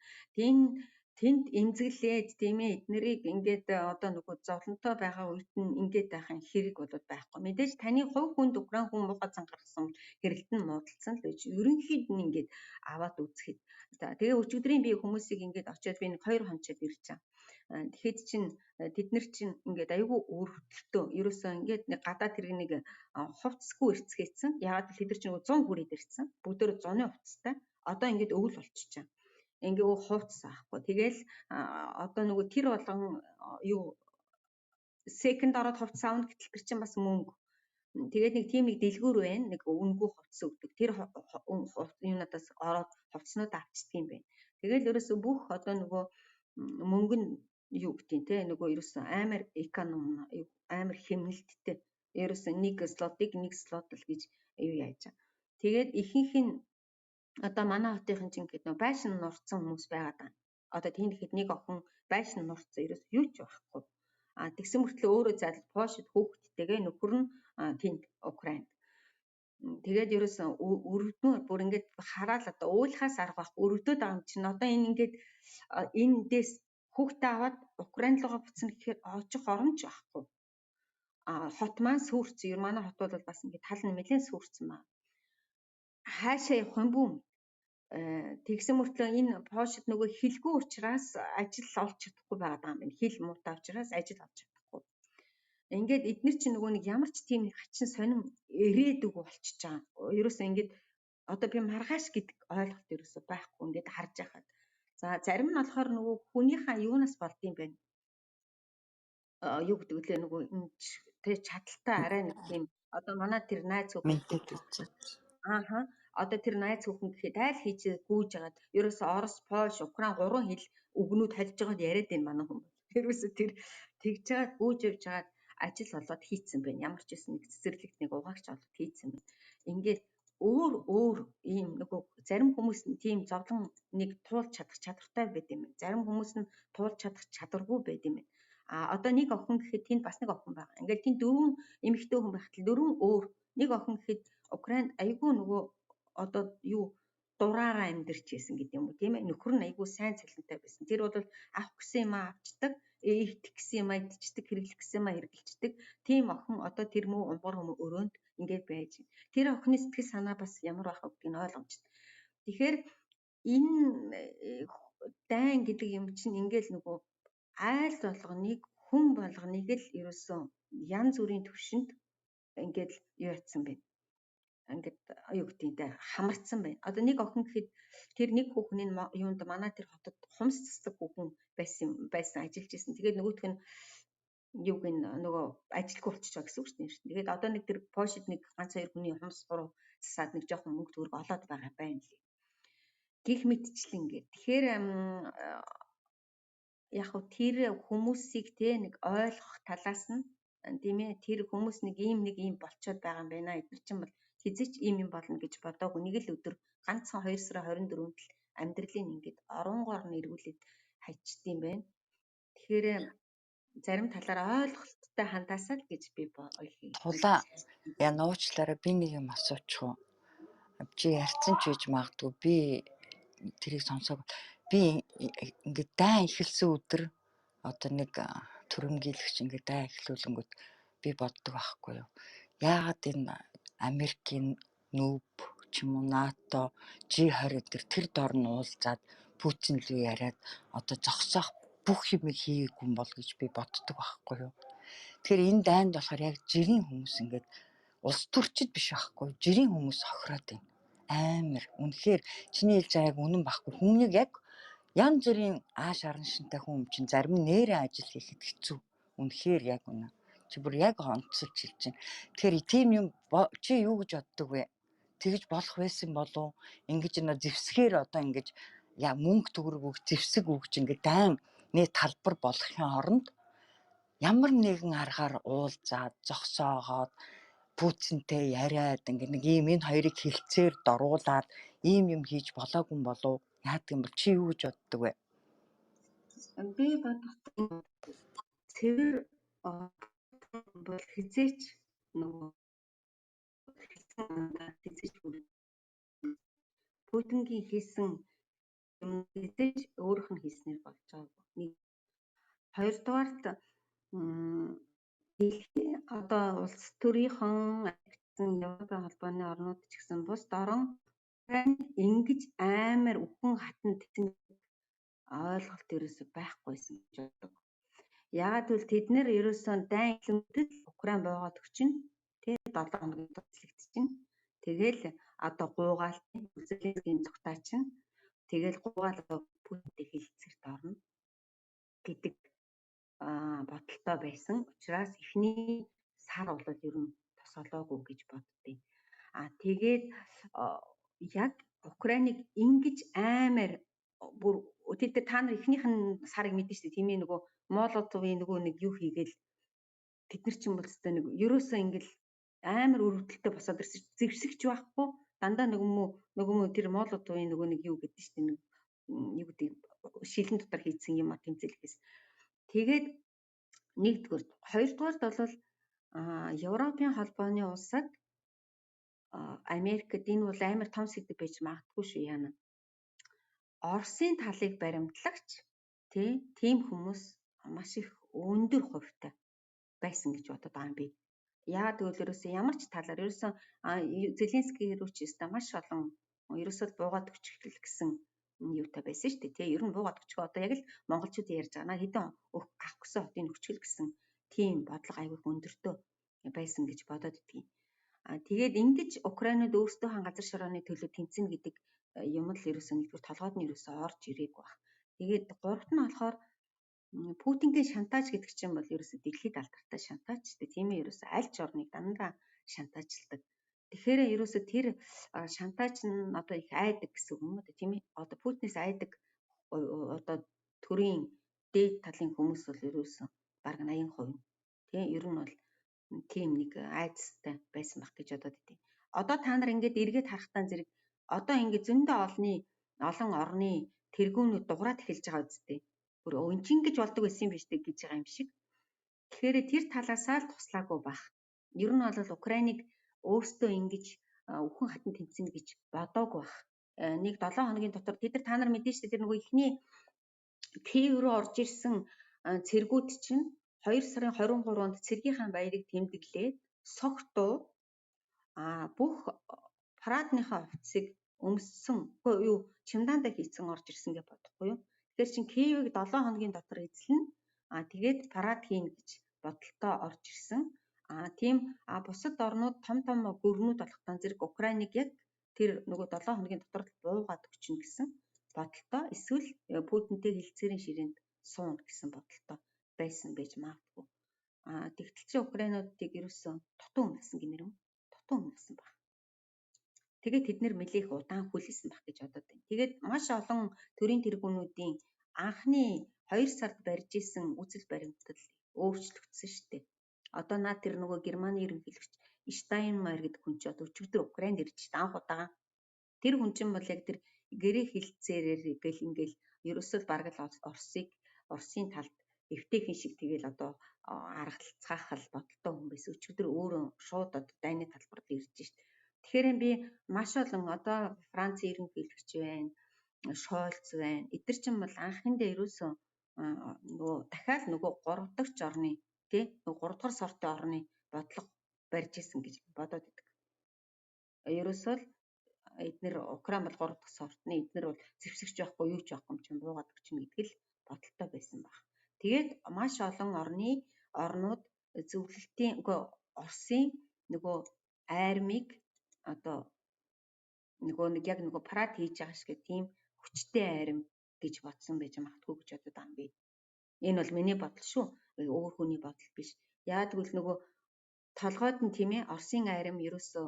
Тэнд эмзэглээд тийм ээ эднэрийг ингээд одоо нөгөө зовлонтой байгаа үед нь ингээд байхын хэрэг болоод байхгүй. Мэдээж таны хувь хүнд Украин хүн муухай зан гаргасан хэрэлт нь муудалцсан л байж. Ерөнхийд нь ингээд аваад үзэхэд. За тэгээ өчигдрийн би хүмүүсийг ингээд очиод би нэг 2 хончод ирчихсэн. Тэгэхэд чинь тэд нар чинь ингээд айгүй өрөвдөлтөө ерөөсөө ингээд нэг гадаа тэр нэг хувцсгүй ирцгээсэн. Яагаад гэвэл тэд нар чинь 100 хүрээд ирсэн. Бүгдөө 100-ны хувцастай. Одоо ингээд өвөл болчихжээ. Ингээ хувцас аахгүй. Тэгэл одоо нөгөө тэр болгон юу second ороод хувцас аавна гэтэл тэр чинь бас мөнгө. Тэгээд нэг тийм нэг дэлгүүр байна. Нэг үнгүй хувцас өгдөг. Тэр юунадаас ороод хувцснууд авчдаг юм байна. Тэгэл ерөөсө бүх одоо нөгөө мөнгө нь юу гэдэг те нөгөө ерөөсө амар эконом амар хэмнэлттэй. Ерөөсө нэг слотыг нэг слот л гэж юу яаж. Тэгээд ихэнх нь одоо манай хотынхын чинь гэдэг нөө байшин нурцсан хүмүүс байгаад байна. Одоо тийм ихэд нэг охин байшин нурцсан ерөөс юу ч байхгүй. Тэгсэн мөртлөө өөрөө зайлт Польшид хүүхдтэйгээ нөхөр нь тэнд Украинд. Тэгээд ерөөсөн өрөвдмөр бүр ингээд хараад одоо уулахаас арга байхгүй өрөвдөд байгаа юм чинь одоо энэ ингээд энэ дэс хүүхдээ аваад Украин руугаа буцна гэхээр очих оромж байхгүй. Хот маань сүрцэн. Манай хот бол бас ингээд тал нь нэлээд сүрцэн байна. Хаашаа явах юм бүү? Тэгсэн мөртлөө энэ Польшид нөгөө хилгүй учраас ажил олж чадахгүй байгаа юм байна. Хил муутай учраас ажил олж чадахгүй. Ингээд эдгээр чинь нөгөө нэг ямар ч тийм хачин сонин ирээдүг болчихж байгаа. Ерөөсөө ингээд одоо би маргааш гэдэг ойлголт ерөөсөө байхгүй ингээд харж байхад. За зарим нь болохоор нөгөө хүнийхээ юунаас болдсон байна. Юу гэдэг лээ нөгөө тэг чадaltaй арай нэг тийм одоо манай тэр найз хүүхэд одоо тэр найз хүүхэн гэхэд айл хийж гүйж агаад ерөөсө Орос, Польш, Украин 3 хэл үгнүүд хэлж байгаад яриад байна манай хүмүүс. Ерөөсө тэр тэгж жагаад гүйж явж агаад ажил болоод хийцэн байна. Ямар ч гэсэн нэг цэцэрлэгт нэг угаагч болоод хийцэн байна. Ингээд өөр ийм нөгөө зарим хүмүүс нь тийм зовлон нэг туулж чадах чадвартай байд юм байна. Зарим хүмүүс нь туулж чадах чадваргүй байд юм байна. Одоо нэг охин гэхэд тэнд бас нэг охин байгаа. Ингээд тэнд 4 эмэгтэй хүн байхад 4 өөр нэг охин гэхэд Украинд айгүй нөгөө одоо юу дураараа амьдарч байсан гэдэг юм уу тийм ээ. Нөхөр нь айгүй сайн цалинтай байсан. Тэр бол авах гэсэн юм авчдаг, идэх гэсэн юм идчихдэг, хэрэглэх гэсэн юм хэрэглэждэг. Тийм охин одоо тэр муу умбар өрөөнд ингээд байж. Тэр охины сэтгэл санаа бас ямар байх вэ гэдгийг ойлгомжтой. Тэгэхээр энэ дайн гэдэг юм чинь ингээл нөгөө айл болгоныг хүн болгоныг л ерөөсөн янз бүрийн төвшөнд ингээд юу ятсан бэ? Ингээд юу гэдээ хамарцсан байна. Одоо нэг охин гэхэд тэр нэг хүүхэн нь юунд манай тэр хотод хумс цэцдэг хүүхэн байсан ажиллаж исэн. Тэгээд нөгөөх нь юуг нь нөгөө ажилгүй болчихж байгаа гэсэн үг шүү дээ. Тэгээд одоо нэг тэр Польшид нэг ганц хоёр хүний хумс гурав засаад нэг жоохон мөнгө төгрөг олоод байгаа байна лээ. Гэх мэтчлэн ингээд. Тэгэхээр яг хөө тэр хүмүүсийг те нэг ойлгох талаас нь тийм ээ тэр хүмүүс нэг ийм болчиход байгаа юм байна. Эдгээр чинь бол хизээч ийм юм болно гэж бодоогүй. Нэг л өдөр ганцхан 2 сарын 24-нд л амьдралын ингээд оронгоор нь эргүүлээд хайчдсан байна. Тэгэхээр зарим талаараа ойлголттой хандаасаа л гэж би ойлъё. Тулаа яа нуучлаараа би нэг юм асуучих уу? Чи ярьсан ч гэж магадгүй би тэрийг сонсоог. Би ингээд дайн ихэлсэн өдөр одоо нэг төрөмгийлэгч ингээд дайн ихлүүлэнгүүт би боддог байхгүй юу? Яагаад энэ Америкийн нүүб ч юм уу НАТО G20 тэр дор нь уулзаад Путин лүү яриад одоо зогсоох бүх юм хийгээгүй юм бол гэж би боддог байхгүй юу? Тэгэхээр энэ дайнд болохоор яг жирийн хүмүүс ингээд улс төрчид биш байхгүй жирийн хүмүүс хохироод байна. Амар үнэхээр чиний хэлж байгааг үнэн байхгүй хүмүүнийг яг янз бүрийн ааш аран шинтэй хүн чинь зарим нь нэрээ ажил хийхэд хэцүү. Үнэхээр яг үнэн. Чи бүр яг онцолж хэлж байна. Тэгэхээр тийм юм чи юу гэж боддог вэ? тэгж болох байсан болов ингэж нөө зэвсгээр одоо ингэж мөнгө төгрөг өгч зэвсэг өгч ингээд дайн нэг талбар болохын оронд ямар нэгэн аргаар уулзаад зогсоогоод Путинтэй яриад ингээд нэг ийм энэ хоёрыг хилцээр доруулаад ийм юм хийж болоогүй юм болов яадаг юм бол чи юу гэж боддог вэ? Би бодох цэвэр бол хизээч нөгөө хизээч Путингийн хийсэн юм хизээч өөрөх нь хийснээр болж байгаагүй. Нэг хоёрдугаарт дэлхийн одоо улс төрийнхэн Европын холбооны орнууд ч гэсэн бус дорон ингэж амар үхэн хатан тэтэн ойлголт ерөөсөй байхгүйсэн гэж боддог. Яагаад гэвэл тэд нэр ерөөсөө дайн илэмтэд Украин боогод өгчин тий 7 хоногийн туслагдчихин. Тэгэл одоо гуугаалтын Зеленскийн цогтаачин тэгэл гуугаал Путинтэй хилцэрт орно гэдэг бодолтой байсан. Учираас эхний сар бол ер нь тосолоогүй гэж боддیں۔ Тэгээд яг Украиныг ингэж амар бүр тэд та нар эхнийх нь сарыг мэдэн шүү дээ тийм ээ нөгөө Молотовын нөгөө нэг юу хийгээл тэд нар ч юм бол өстой нэг ерөөсөө ингээл амар өрөвдөлтөй босоод ирсэн зэвсэгч байхгүй дандаа нөгөө тэр Молотовын нөгөө нэг юу гэдэг шүү дээ нэг юу гэдэг шилэн дотор хийцэн юм а тэмцэлээс тэгээд нэгдүгээр хоёрдугаарт бол Европын холбооны улсад Америкт энэ бол амар том сэдв байж магадгүй шүү яана. Оросын талыг баримтлагч тийм хүмүүс маш их өндөр хувьтай байсан гэж бодод байгаа юм би. Яагаад гэвэл ерөөсөө ямар ч талаар ерөөсөө Зеленский рүү ч өстой маш олон ерөөсөө буугаад өчгөл гэсэн юутай байсан шүү дээ. Ер нь буугаад өчгөө одоо яг л монголчууд ярьж байгаа. Хэдэн авах гэсэн хотын өчгөл гэсэн тийм бодлого айгүй өндөртөө байсан гэж бодоод идэгий. Тэгээд ингэж Украинууд өөрсдийнхөө газар шорооны төлөө тэмцэнэ гэдэг юм л ерөөсөө нэгдүгээр толгойд нь ерөөсөө орж ирээгүй баг. Тэгээд гуравт нь болохоор Путингийн шантаж гэдэг чинь бол ерөөсөө дэлхийд алдартай шантаж шүү дээ. Тийм ээ ерөөсөө аль ч орныг дандаа шантажладаг. Тэгэхээр ерөөсөө тэр шантаж нь одоо их айдаг гэсэн үг юм уу тийм ээ. Одоо Путинээс айдаг одоо төрийн дээд талын хүмүүс бол ерөөсөө бараг 80% тийм ер нь бол тийм нэг айцтай байсан баг гэж бодод идэв. Одоо та нар ингээд эргээд харахтаа зэрэг одоо ингээд зөндөө олон орны тэргүүнүүд дуграад эхэлж байгаа үсттэй. Бүр өн гэж болдог байсан юм биш үү гэж байгаа юм шиг. Тэгэхээр тэр талаасаа л туслаагүй байх. Ер нь бол Украиныг өөрсдөө ингэж үхэн хатан тэмцэнэ гэж бодоогүй байх. Нэг 7 хоногийн дотор та нар мэдэн шүү дээ тэр нөгөө ихний Киев рүү орж ирсэн цэргүүд чинь 2 сарын 23-нд цэргийнхаа баярыг тэмдэглээд согтуу бүх парадныхаа хувцсыг өмссөн юу чемодантай хийцэн орж ирсэн гэж бодохгүй юу. Тэгэхээр чин Киевийг 7 хоногийн дотор эзлэн тэгээд парад хийн гэж бодолтой орж ирсэн. Тийм бусад орнууд том гүрнүүд болохтан зэрэг Украиныг яг тэр нөгөө 7 хоногийн дотор буугаад өгчнө гэсэн бодолтой эсвэл Путинтэй хилцээрийн ширээнд суун гэсэн бодолтой байсан байж магадгүй. Тэгтэл чи Украинуудыг ерөөсөө дутуу өмнөсөн гэмээр юм. Дутуу өмнөсөн баг. Тэгээд тэд нэр нэлээх удаан хүлээсэн баг гэж бодод байна. Тэгээд маш олон төрийн тэргүүнүүдийн анхны 2 сард барьж исэн үзэл баримтал өөрчлөгдсөн шүү дээ. Одоо наа тэр нөгөө Германы ерөнхийлөгч Штайнмайер гэдэг хүн чинь одоо өчигдөр Украинд ирж байгаа анх удаа. Тэр хүн чинь бол яг тэр гэрээ хилцээрээр ингээл ерөөсөө бараг л Оросын талд эвтэйхэн шиг тэгэл одоо аргалцгаах бодолтой хүн байсан. Өчигдөр өөрөө шууд одоо дайны талбарт ирж шít. Тэгэхээр би маш олон одоо Францын ерөнхийлөгч байна, Шольц байна. Эдгээр чинь бол анхандаа ерөөсөө нөгөө дахиад нөгөө 3 дахь орны тий нөгөө 3 дахь сортын орны бодлого барьж исэн гэж бодоод идэг. Ерөөсөө л эдгээр Украин бол 3 дахь сортны эдгээр бол зэвсэгч байхгүй юу ч байхгүй юм чинь буугаад өгчнө гэдэг л бодолтой байсан баг. Тэгээд маш олон орнууд зөвлөлтийн Оросын нөгөө армийг одоо нөгөө парад хийж байгаа шиг тийм хүчтэй арим гэж бодсон байж магадгүй гэж бодод байгаа юм би. Энэ бол миний бодол шүү. Өөр хүний бодол биш. Яагад гэвэл нөгөө толгойд нь тийм ээ Оросын арим ерөөсөө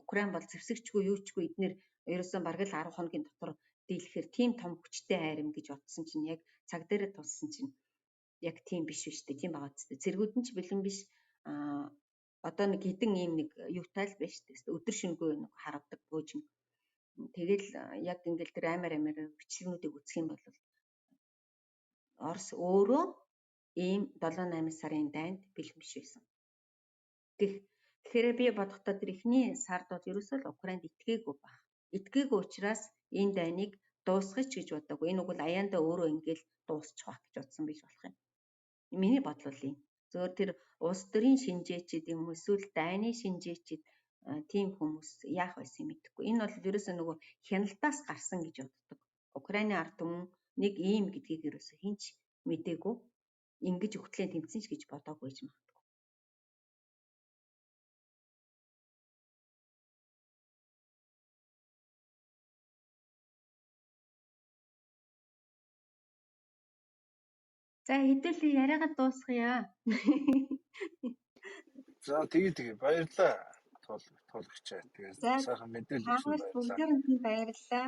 Украин бол зэвсэгчгүй юучгүй эднэр ерөөсөн бараг л 10 хоногийн дотор дийлэхээр тийм том хүчтэй айрам гэж бодсон чинь яг цаг дээрээ тулсан чинь яг тийм биш шүү дээ. Тийм байгаа ч зэргүүд нь ч бэлэн биш. Одоо нэг хідэн ийм нэг юутай л байж дээ. Өдөр шөнөгүй нэг харавдаг бөөжин. Тэгэл яг ингээл тэр амар бичлэгнүүдийг үзэх юм бол Орос өөрөө ийм 7-8 сарын дайнд бэлэн биш байсан. Тэгэхээр би бодохдоо тэр ихний сард бол ерөөсөө л Украинд итгээгүй баг. Итгээгүй учраас энэ дайныг дуусгах гэж бодоагүй. Энэ уг аяанда өөрөө ингээл дуусчих واخ гэж бодсон биш болох юм. Миний бодол бол юм. Зөвхөн тэр улс төрийн шинжээчид юм эсвэл дайны шинжээчид тийм хүмүүс яах байсан мэдэхгүй. Энэ бол ерөөсөө нөгөө хяналтаас гарсан гэж боддог. Украины ард түмэн нэг ийм гэдгийг ерөөсөө хинч мэдээгүй. Ингэж өгтлээ тэмцэн ч гэж бодоогүй гэж магадгүй. За хэдүүлээ яриагаа дуусгая. За тэгээ баярлаа. Туулагчаа. Тэгээ сайхан мэдээлэл өгсөн Хамаас баярлаа. бүгдээрэнд нь баярлалаа.